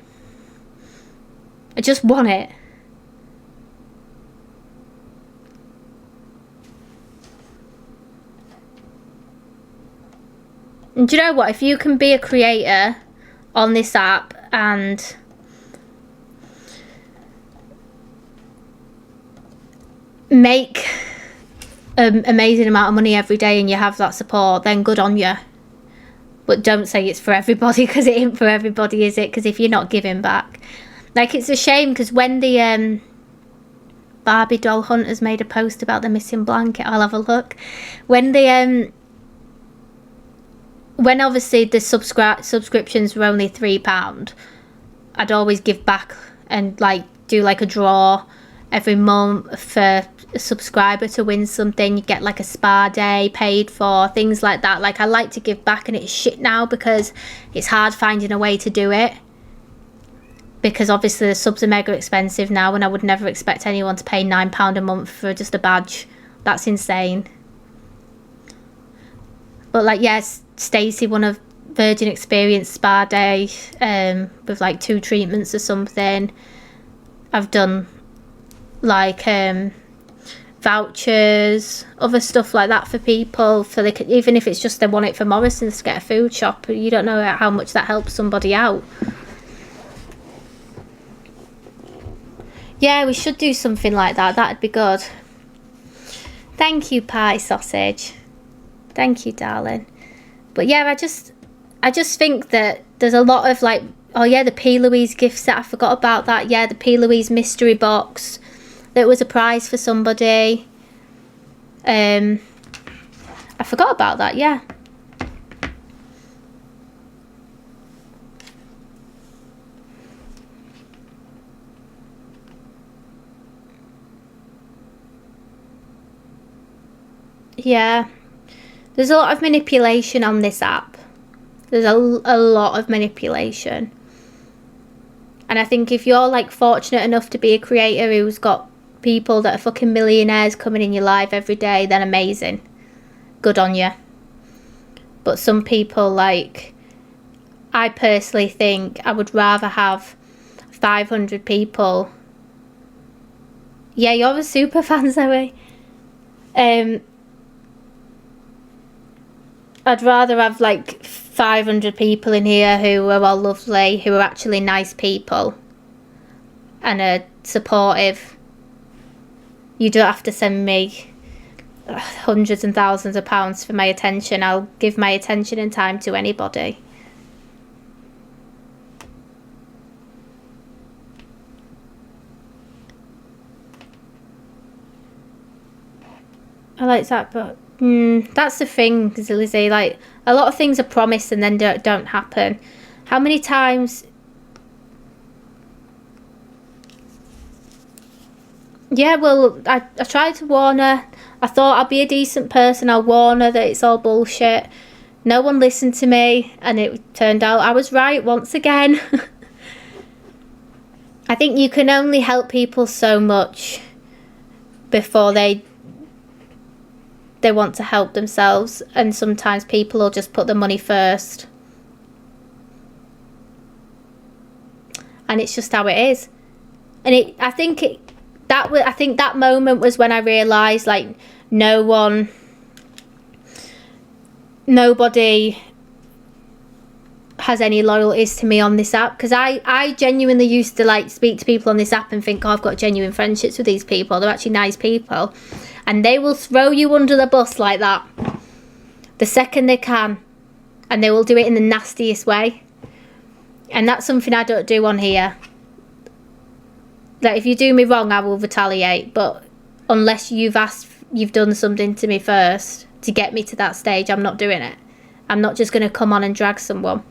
Speaker 1: I just want it. And do you know what? If you can be a creator on this app and make an amazing amount of money every day and you have that support, then good on you. But don't say it's for everybody, because it ain't for everybody, is it? Because if you're not giving back. Like, it's a shame, because when the Barbie doll hunters made a post about the missing blanket, I'll have a look. When the when obviously the subscriptions were only £3, I'd always give back and like do like a draw every month for a subscriber to win something. You get like a spa day paid for, things like that. Like, I like to give back, and it's shit now because it's hard finding a way to do it. Because obviously the subs are mega expensive now, and I would never expect anyone to pay £9 a month for just a badge. That's insane. But like, yes, Stacey won a Virgin Experience spa day with like 2 treatments or something. I've done like vouchers, other stuff like that for people, for even if it's just they want it for Morrison's to get a food shop. You don't know how much that helps somebody out. Yeah, we should do something like that. That'd be good. Thank you, Pie Sausage. Thank you, darling. But yeah, I just think that there's a lot of like, oh yeah, the P. Louise gift set. I forgot about that. Yeah, the P. Louise mystery box. That was a prize for somebody. I forgot about that, yeah. Yeah. There's a lot of manipulation on this app. There's a lot of manipulation. And I think if you're like fortunate enough to be a creator who's got people that are fucking millionaires coming in your life every day, then amazing. Good on you. But some people, like, I personally think I would rather have 500 people. Yeah, you're a super fan, Zoe. I'd rather have like 500 people in here who are all lovely, who are actually nice people and are supportive. You don't have to send me hundreds and thousands of pounds for my attention. I'll give my attention and time to anybody. I like that, but that's the thing, Lizzie. Like, a lot of things are promised and then don't happen. How many times? Yeah, well, I tried to warn her. I thought I'll be a decent person. I'll warn her that it's all bullshit. No one listened to me, and it turned out I was right once again. I think you can only help people so much before they want to help themselves, and sometimes people will just put the money first, and it's just how it is. And I think that moment was when I realized, like, nobody has any loyalties to me on this app, because I genuinely used to like speak to people on this app and think, oh, I've got genuine friendships with these people, they're actually nice people. And they will throw you under the bus like that the second they can. And they will do it in the nastiest way. And that's something I don't do on here. Like, if you do me wrong, I will retaliate. But unless you've done something to me first to get me to that stage, I'm not doing it. I'm not just going to come on and drag someone.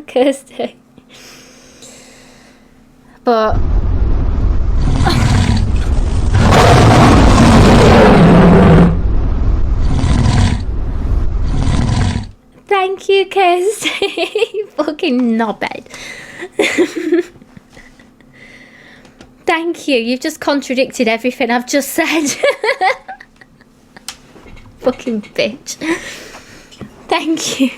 Speaker 1: Kirsty. But thank you, Kirsty. Fucking knobhead. Thank you. You've just contradicted everything I've just said. Fucking bitch. Thank you.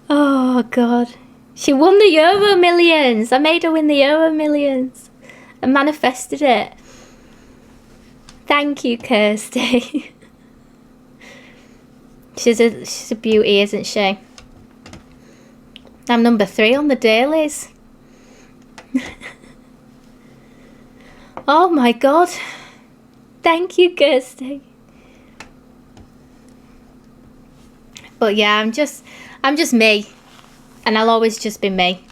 Speaker 1: Oh God, she won the Euro Millions. I made her win the Euro Millions and manifested it. Thank you, Kirsty. She's a beauty, isn't she? I'm number 3 on the dailies. Oh my God. Thank you, Kirsty. But yeah, I'm just me, and I'll always just be me.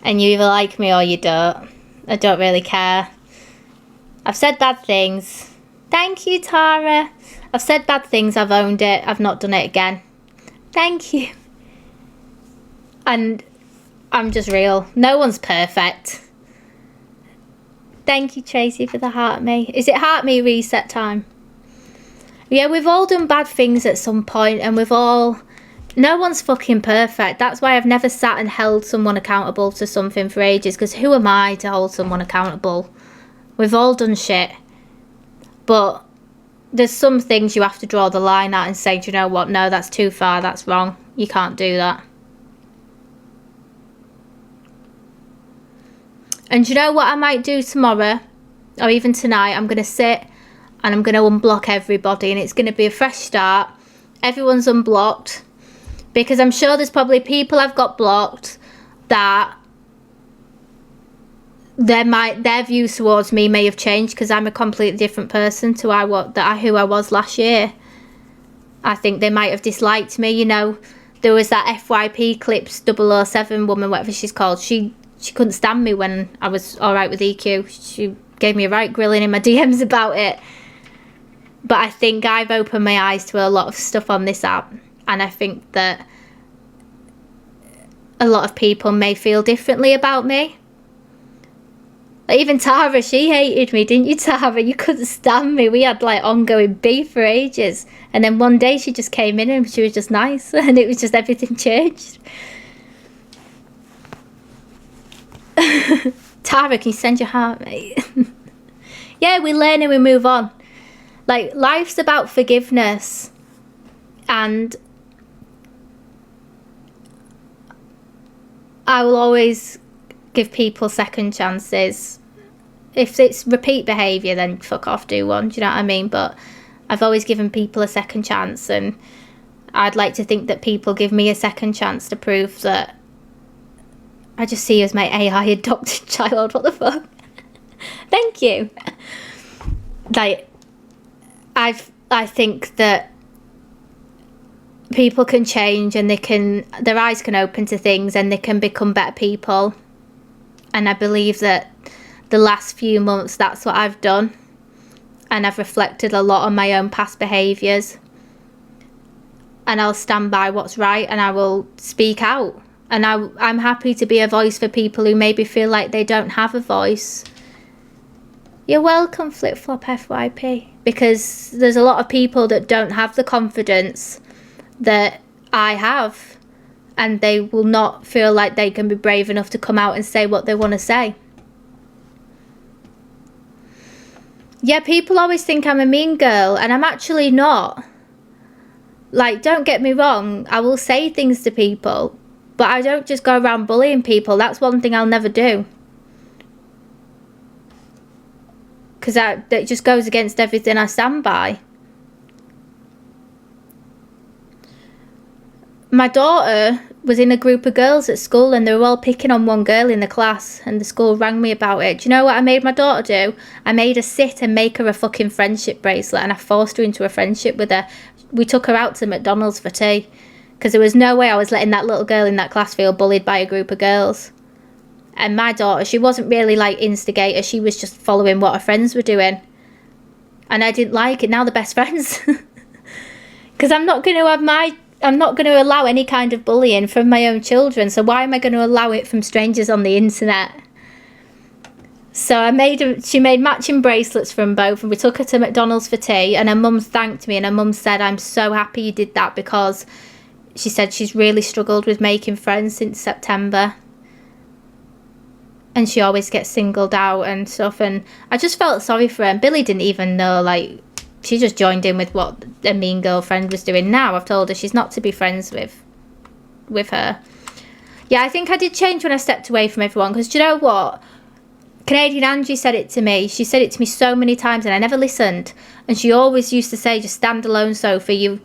Speaker 1: And you either like me or you don't. I don't really care. I've said bad things. Thank you, Tara. I've said bad things, I've owned it. I've not done it again. Thank you. And I'm just real. No one's perfect. Thank you, Tracy, for the heart me. Is it heart me reset time? Yeah, we've all done bad things at some point, and we've all... No one's fucking perfect. That's why I've never sat and held someone accountable to something for ages, because who am I to hold someone accountable? We've all done shit. But there's some things you have to draw the line at and say, do you know what? No, that's too far. That's wrong. You can't do that. And do you know what I might do tomorrow? Or even tonight? I'm going to sit and I'm going to unblock everybody. And it's going to be a fresh start. Everyone's unblocked. Because I'm sure there's probably people I've got blocked that their views towards me may have changed, because I'm a completely different person to who I was last year. I think they might have disliked me, you know. There was that FYP Clips 007 woman, whatever she's called. She couldn't stand me when I was alright with EQ. She gave me a right grilling in my DMs about it. But I think I've opened my eyes to a lot of stuff on this app. And I think that a lot of people may feel differently about me. Even Tara, she hated me, didn't you, Tara? You couldn't stand me. We had like ongoing beef for ages. And then one day she just came in and she was just nice. And it was just everything changed. Tara, can you send your heart, mate? Yeah, we learn and we move on. Like, life's about forgiveness. And I will always give people second chances. If it's repeat behaviour, then fuck off, do one. Do you know what I mean? But I've always given people a second chance, and I'd like to think that people give me a second chance to prove that I just see you as my AI adopted child. What the fuck? Thank you. Like, I think that people can change, and their eyes can open to things, and they can become better people. And I believe that the last few months, that's what I've done. And I've reflected a lot on my own past behaviours. And I'll stand by what's right, and I will speak out. And I'm happy to be a voice for people who maybe feel like they don't have a voice. You're welcome, Flip Flop FYP. Because there's a lot of people that don't have the confidence that I have. And they will not feel like they can be brave enough to come out and say what they want to say. Yeah, people always think I'm a mean girl, and I'm actually not. Like, don't get me wrong, I will say things to people, but I don't just go around bullying people. That's one thing I'll never do. Because that just goes against everything I stand by. My daughter was in a group of girls at school, and they were all picking on one girl in the class, and the school rang me about it. Do you know what I made my daughter do? I made her sit and make her a fucking friendship bracelet, and I forced her into a friendship with her. We took her out to McDonald's for tea, because there was no way I was letting that little girl in that class feel bullied by a group of girls. And my daughter, she wasn't really like instigator, she was just following what her friends were doing. And I didn't like it. Now they're best friends. Because I'm not going to allow any kind of bullying from my own children, so why am I going to allow it from strangers on the internet? So she made matching bracelets from both, and we took her to McDonald's for tea, and her mum thanked me, and her mum said, I'm so happy you did that, because she said she's really struggled with making friends since September. And she always gets singled out and stuff, and I just felt sorry for her. And Billy didn't even know, like, she just joined in with what a mean girlfriend was doing. Now I've told her she's not to be friends with her. Yeah, I think I did change when I stepped away from everyone, because do you know what? Canadian Angie said it to me. She said it to me so many times, and I never listened. And she always used to say, just stand alone, Sophie. You've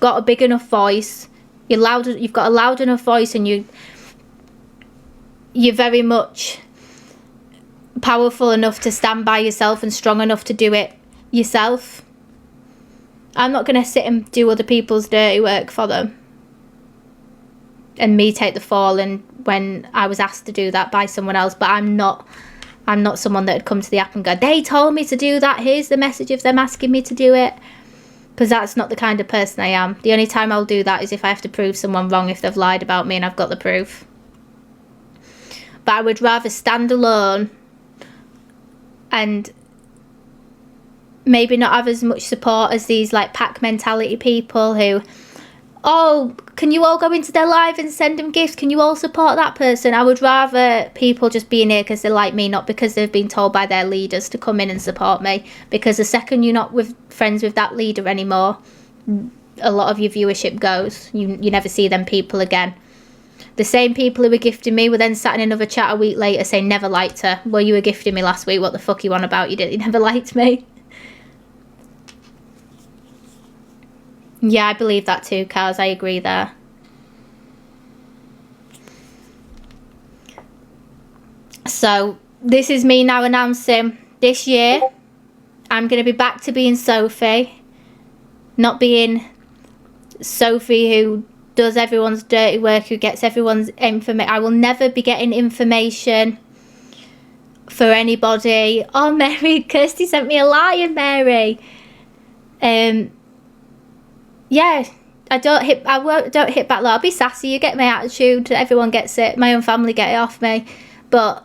Speaker 1: got a big enough voice. You've got a loud enough voice, and you're very much powerful enough to stand by yourself and strong enough to do it yourself. I'm not going to sit and do other people's dirty work for them. and me take the fall, and when I was asked to do that by someone else. But I'm not someone that would come to the app and go, they told me to do that, here's the message of them asking me to do it, because that's not the kind of person I am. The only time I'll do that is if I have to prove someone wrong, if they've lied about me and I've got the proof. But I would rather stand alone and maybe not have as much support as these like pack mentality people who, oh, can you all go into their live and send them gifts? Can you all support that person? I would rather people just be in here because they like me, not because they've been told by their leaders to come in and support me. Because the second you're not friends with that leader anymore, a lot of your viewership goes. You never see them people again. The same people who were gifting me were then sat in another chat a week later saying, never liked her. Well, you were gifting me last week. What the fuck you on about? You never liked me. Yeah, I believe that too, Kaz. I agree there. So, this is me now announcing this year I'm going to be back to being Sophie. Not being Sophie who does everyone's dirty work, who gets everyone's information. I will never be getting information for anybody. Oh, Mary, Kirsty sent me a lion, Mary. Yeah, I don't hit back low. I'll be sassy. You get my attitude. Everyone gets it. My own family get it off me. But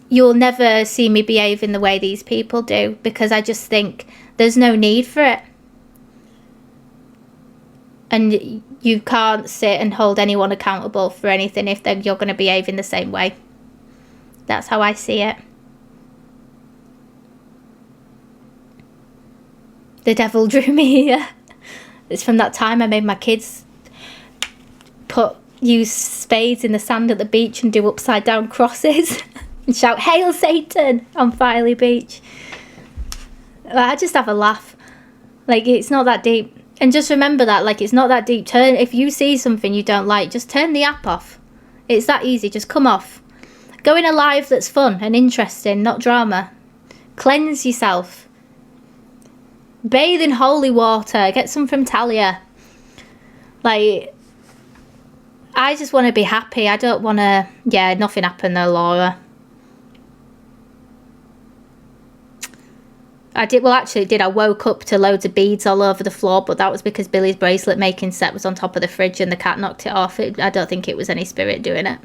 Speaker 1: you'll never see me behave in the way these people do, because I just think there's no need for it. And you can't sit and hold anyone accountable for anything if you're going to behave in the same way. That's how I see it. The devil drew me here. It's from that time I made my kids use spades in the sand at the beach and do upside down crosses and shout, "Hail Satan!" on Filey Beach. I just have a laugh. Like, it's not that deep. And just remember that, like, it's not that deep. If you see something you don't like, just turn the app off. It's that easy. Just come off. Go in a live that's fun and interesting, not drama. Cleanse yourself. Bathe in holy water. Get some from Talia. Like, I just want to be happy. I don't want to... Yeah, nothing happened there, Laura. I woke up to loads of beads all over the floor, but that was because Billy's bracelet making set was on top of the fridge and the cat knocked it off. I don't think it was any spirit doing it.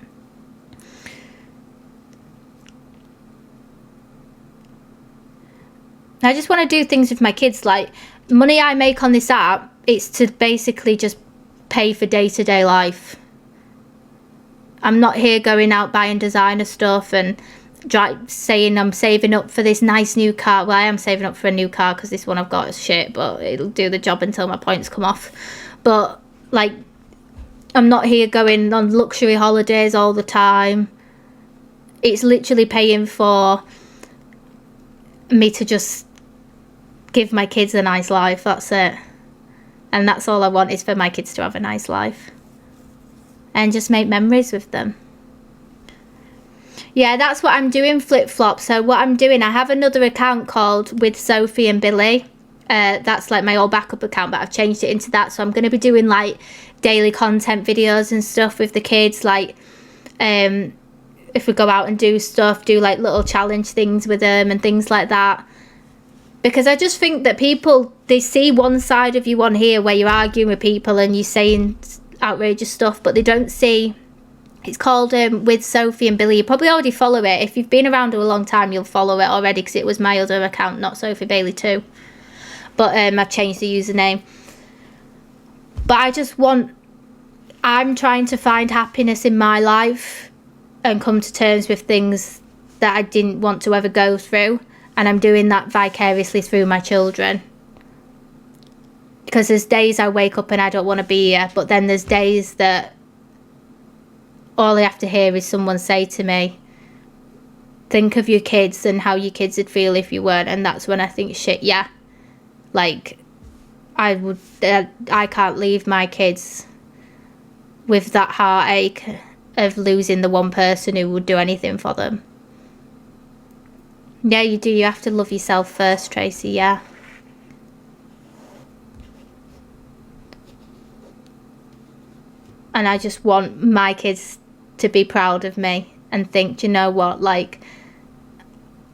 Speaker 1: I just want to do things with my kids. Like, money I make on this app, it's to basically just pay for day-to-day life. I'm not here going out buying designer stuff and saying I'm saving up for this nice new car. Well, I am saving up for a new car because this one I've got is shit, but it'll do the job until my points come off. But, like, I'm not here going on luxury holidays all the time. It's literally paying for me to just give my kids a nice life. That's it. And that's all I want, is for my kids to have a nice life and just make memories with them. Yeah, that's what I'm doing, Flip Flop. So what I'm doing, I have another account called With Sophie and Billy. That's like my old backup account, but I've changed it into that. So I'm going to be doing like daily content videos and stuff with the kids. Like, if we go out and do stuff, do like little challenge things with them and things like that. Because I just think that people, they see one side of you on here where you're arguing with people and you're saying outrageous stuff, but they don't see... It's called With Sophie and Billy. You probably already follow it. If you've been around a long time, you'll follow it already, because it was my other account, not Sophie Bailey 2. But I've changed the username. But I just want... I'm trying to find happiness in my life and come to terms with things that I didn't want to ever go through. And I'm doing that vicariously through my children. Because there's days I wake up and I don't want to be here. But then there's days that... all I have to hear is someone say to me, think of your kids and how your kids would feel if you weren't. And that's when I think, shit, yeah. Like, I can't leave my kids with that heartache of losing the one person who would do anything for them. Yeah, you do. You have to love yourself first, Tracy, yeah. And I just want my kids to be proud of me and think, do you know what, like,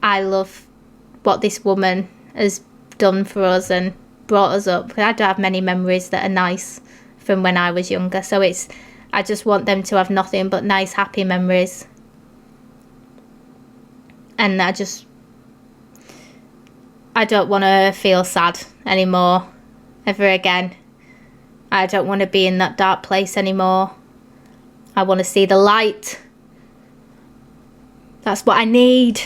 Speaker 1: I love what this woman has done for us and brought us up. I don't have many memories that are nice from when I was younger, so I just want them to have nothing but nice, happy memories. And I don't want to feel sad anymore, ever again. I don't want to be in that dark place anymore. I want to see the light. That's what I need.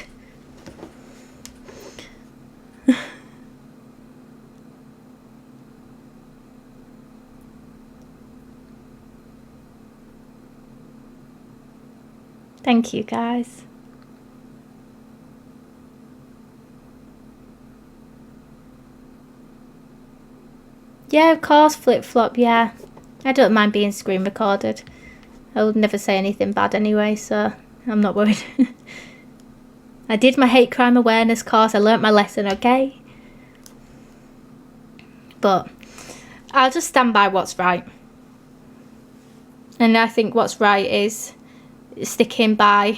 Speaker 1: Thank you, guys. Yeah, of course, flip-flop, yeah. I don't mind being screen recorded. I would never say anything bad anyway, so I'm not worried. I did my hate crime awareness course. I learnt my lesson, okay? But I'll just stand by what's right. And I think what's right is sticking by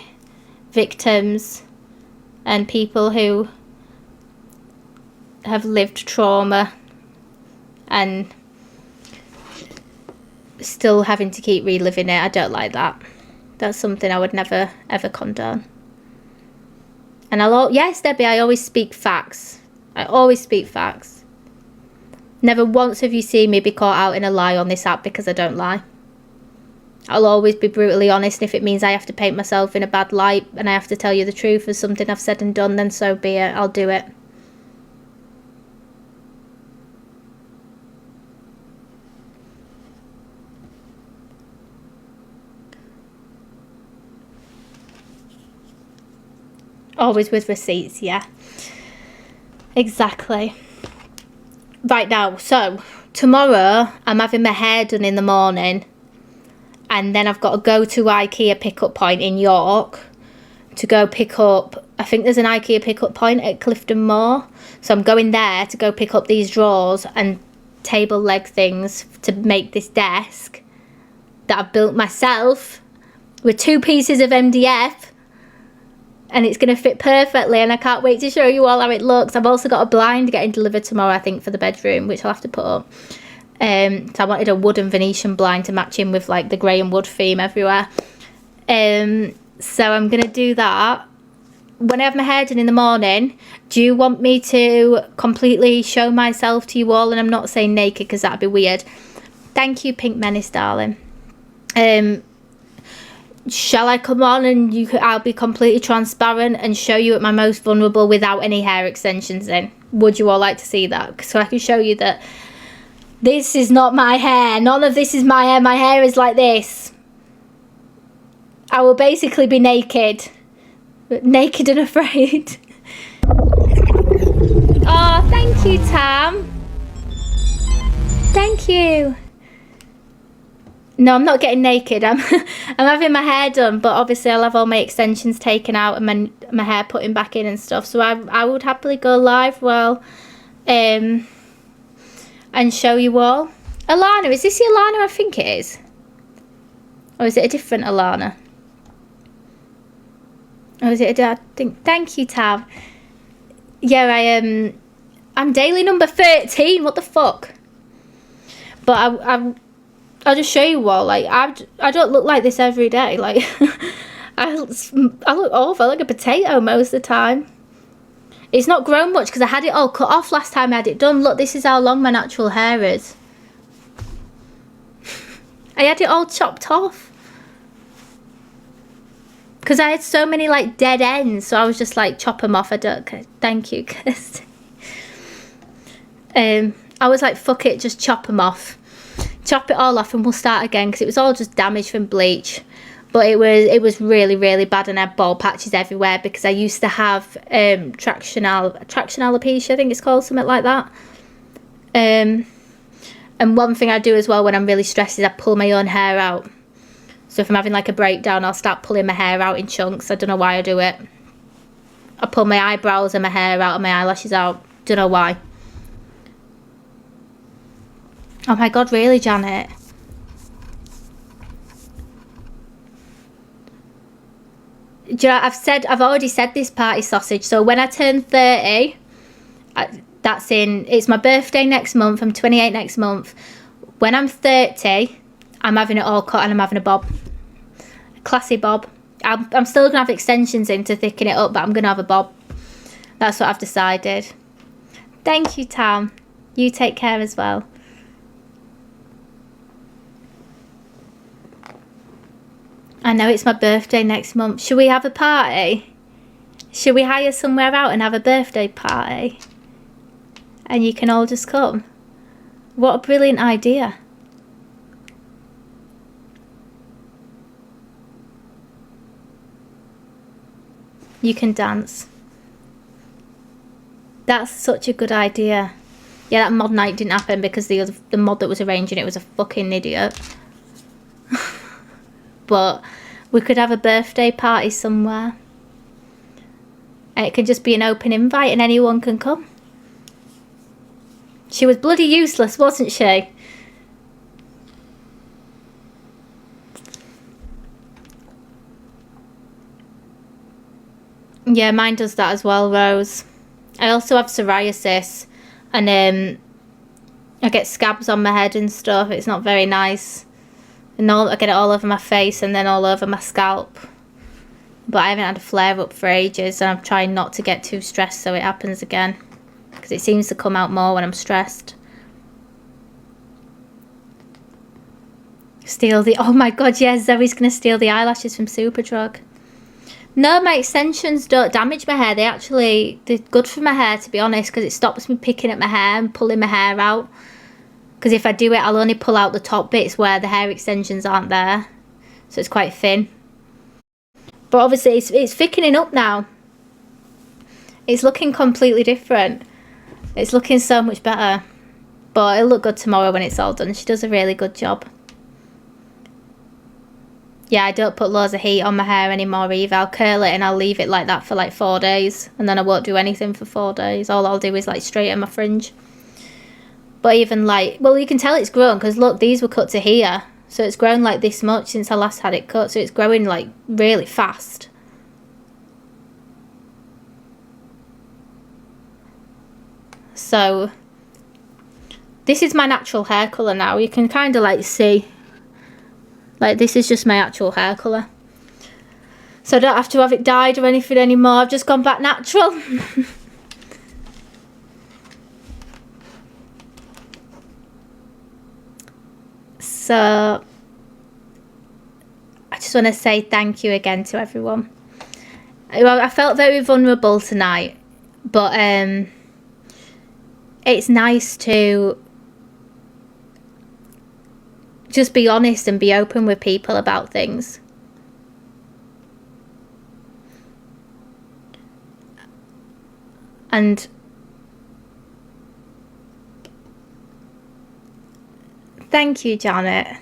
Speaker 1: victims and people who have lived trauma and still having to keep reliving it. I don't like that. That's something I would never ever condone. And yes, Debbie, I always speak facts. I always speak facts. Never once have you seen me be caught out in a lie on this app, because I don't lie. I'll always be brutally honest. If it means I have to paint myself in a bad light and I have to tell you the truth of something I've said and done, then so be it. I'll do it. Always with receipts, yeah. Exactly. Right now, so tomorrow I'm having my hair done in the morning. And then I've got to go to IKEA pickup point in York to go pick up, I think there's an IKEA pickup point at Clifton Moor. So I'm going there to go pick up these drawers and table leg things to make this desk that I've built myself with 2 pieces of MDF. And it's going to fit perfectly, and I can't wait to show you all how it looks. I've also got a blind getting delivered tomorrow, I think, for the bedroom, which I'll have to put up. So I wanted a wooden Venetian blind to match in with like the grey and wood theme everywhere. So I'm going to do that. When I have my hair done in the morning, do you want me to completely show myself to you all? And I'm not saying naked, because that'd be weird. Thank you, Pink Menace, darling. Shall I come on and I'll be completely transparent and show you at my most vulnerable without any hair extensions in? Would you all like to see that? So I can show you that this is not my hair. None of this is my hair. My hair is like this. I will basically be naked. Naked and afraid. Oh, thank you, Tam. Thank you. No, I'm not getting naked. I'm having my hair done, but obviously I'll have all my extensions taken out and my hair putting back in and stuff. So I would happily go live, and show you all. Alana, is this the Alana I think it is? Or is it a different Alana? Or is it I think, thank you, Tav. Yeah, I'm daily number 13. What the fuck? But I'll just show you all. Like, I don't look like this every day. Like, I look awful. I look like a potato most of the time. It's not grown much because I had it all cut off last time I had it done. Look, this is how long my natural hair is. I had it all chopped off. Because I had so many, like, dead ends. So I was just like, chop them off. Thank you, Kirsty. I was like, fuck it, just chop them off. Chop it all off and we'll start again, because it was all just damage from bleach. But it was really, really bad, and I had bald patches everywhere because I used to have traction alopecia, I think it's called, something like that. And one thing I do as well when I'm really stressed is I pull my own hair out. So if I'm having like a breakdown, I'll start pulling my hair out in chunks. I don't know why I do it. I pull my eyebrows and my hair out and my eyelashes out. Don't know why. Oh my god, really, Janet? Do you know, I've already said this party sausage. So when I turn 30, it's my birthday next month. I'm 28 next month. When I'm 30, I'm having it all cut and I'm having a bob. A classy bob. I'm still going to have extensions in to thicken it up, but I'm going to have a bob. That's what I've decided. Thank you, Tam. You take care as well. I know it's my birthday next month. Should we have a party? Should we hire somewhere out and have a birthday party? And you can all just come. What a brilliant idea. You can dance. That's such a good idea. Yeah, that mod night didn't happen because the mod that was arranging it was a fucking idiot. But we could have a birthday party somewhere. And it could just be an open invite and anyone can come. She was bloody useless, wasn't she? Yeah, mine does that as well, Rose. I also have psoriasis and I get scabs on my head and stuff. It's not very nice. And I get it all over my face and then all over my scalp. But I haven't had a flare up for ages and I'm trying not to get too stressed so it happens again. Because it seems to come out more when I'm stressed. Oh my god, yeah, Zoe's going to steal the eyelashes from Superdrug. No, my extensions don't damage my hair. They're good for my hair, to be honest, because it stops me picking at my hair and pulling my hair out. Because if I do it, I'll only pull out the top bits where the hair extensions aren't there. So it's quite thin. But obviously, it's thickening up now. It's looking completely different. It's looking so much better. But it'll look good tomorrow when it's all done. She does a really good job. Yeah, I don't put loads of heat on my hair anymore either. I'll curl it and I'll leave it like that for like 4 days. And then I won't do anything for 4 days. All I'll do is like straighten my fringe. But even like, well, you can tell it's grown because look, these were cut to here. So it's grown like this much since I last had it cut. So it's growing like really fast. So this is my natural hair colour now. You can kind of like see. Like this is just my actual hair colour. So I don't have to have it dyed or anything anymore. I've just gone back natural. So I just want to say thank you again to everyone. I felt very vulnerable tonight, but it's nice to just be honest and be open with people about things. And thank you, Janet.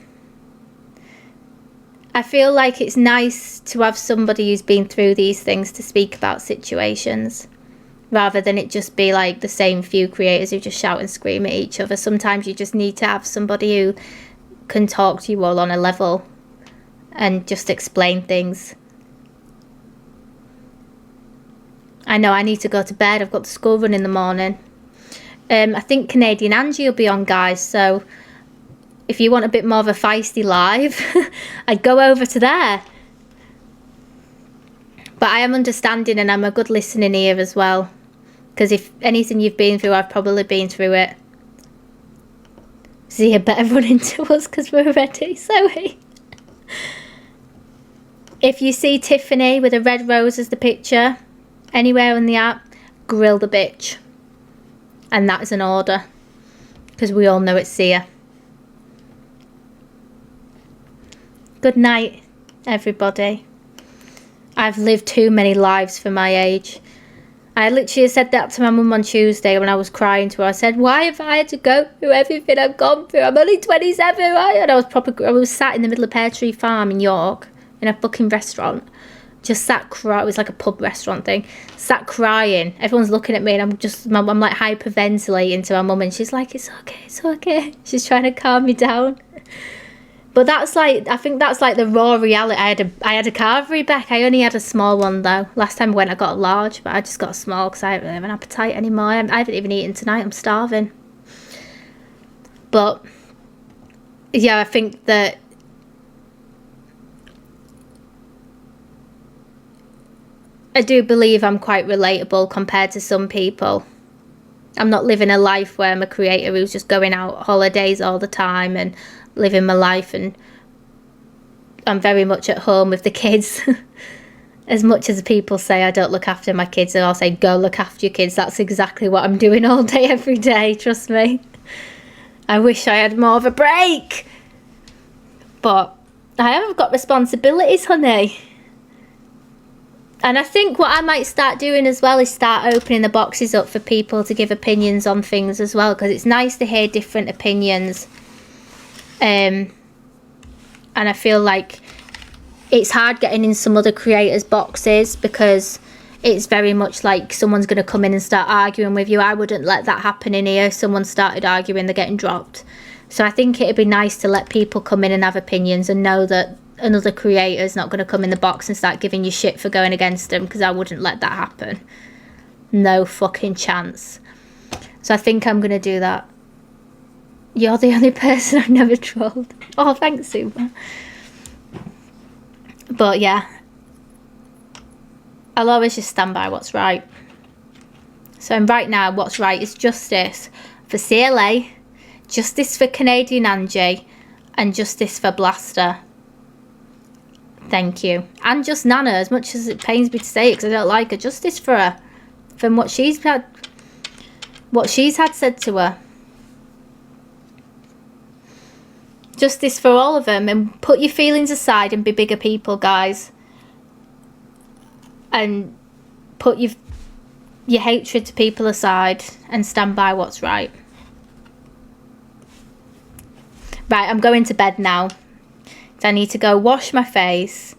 Speaker 1: I feel like it's nice to have somebody who's been through these things to speak about situations, rather than it just be like the same few creators who just shout and scream at each other. Sometimes you just need to have somebody who can talk to you all on a level and just explain things. I know I need to go to bed. I've got the school run in the morning. I think Canadian Angie will be on, guys, so if you want a bit more of a feisty live, I'd go over to there. But I am understanding and I'm a good listening ear as well. Because if anything you've been through, I've probably been through it. So you better run into us because we're ready, Zoe. If you see Tiffany with a red rose as the picture, anywhere on the app, grill the bitch. And that is an order. Because we all know it's Sia. Good night, everybody. I've lived too many lives for my age. I literally said that to my mum on Tuesday when I was crying to her. I said, why have I had to go through everything I've gone through? I'm only 27, right? And I was sat in the middle of Pear Tree Farm in York in a fucking restaurant. Just sat crying. It was like a pub restaurant thing. Sat crying. Everyone's looking at me and I'm like hyperventilating to my mum and she's like, it's okay, it's okay. She's trying to calm me down. But that's like, I think that's like the raw reality. I had a Carvery, Beck. I only had a small one though. Last time I went, I got a large, but I just got a small because I don't really have an appetite anymore. I haven't even eaten tonight. I'm starving. But yeah, I think that I do believe I'm quite relatable compared to some people. I'm not living a life where I'm a creator who's just going out holidays all the time and living my life, and I'm very much at home with the kids. As much as people say I don't look after my kids, and I'll say go look after your kids, that's exactly what I'm doing all day every day, trust me. I wish I had more of a break, but I have got responsibilities, honey. And I think what I might start doing as well is start opening the boxes up for people to give opinions on things as well, because it's nice to hear different opinions. And I feel like it's hard getting in some other creators' boxes because it's very much like someone's going to come in and start arguing with you. I wouldn't let that happen in here. If someone started arguing, they're getting dropped. So I think it'd be nice to let people come in and have opinions and know that another creator's not going to come in the box and start giving you shit for going against them, because I wouldn't let that happen. No fucking chance. So I think I'm going to do that. You're the only person I've never trolled. Oh, thanks, Super. But yeah, I'll always just stand by what's right. So right now, what's right is justice for CLA, justice for Canadian Angie, and justice for Blaster. Thank you. And just Nana, as much as it pains me to say it because I don't like her. Justice for her. From what she's had said to her. Justice for all of them. And put your feelings aside and be bigger people, guys. And put your hatred to people aside and stand by what's right. Right, I'm going to bed now. I need to go wash my face.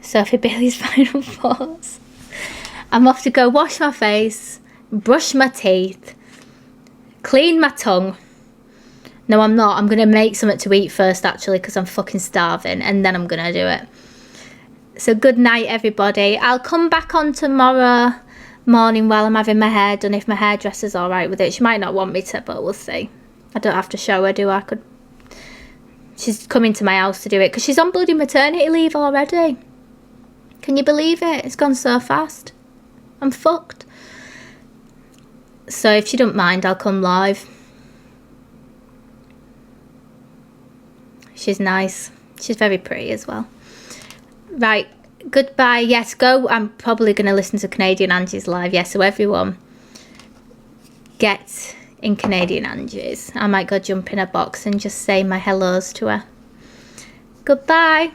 Speaker 1: Sophie Bailey's final thoughts. I'm off to go wash my face, brush my teeth, clean my tongue. No, I'm not. I'm going to make something to eat first, actually, because I'm fucking starving, and then I'm going to do it. So good night, everybody. I'll come back on tomorrow morning while I'm having my hair done, if my hairdresser's all right with it. She might not want me to, but we'll see. I don't have to show her, do I? She's coming to my house to do it because she's on bloody maternity leave already. Can you believe it? It's gone so fast. I'm fucked. So if she don't mind, I'll come live. She's nice. She's very pretty as well. Right. Goodbye. Yes, go. I'm probably going to listen to Canadian Angie's live. Yes, so everyone get in Canadian Angie's. I might go jump in a box and just say my hellos to her. Goodbye.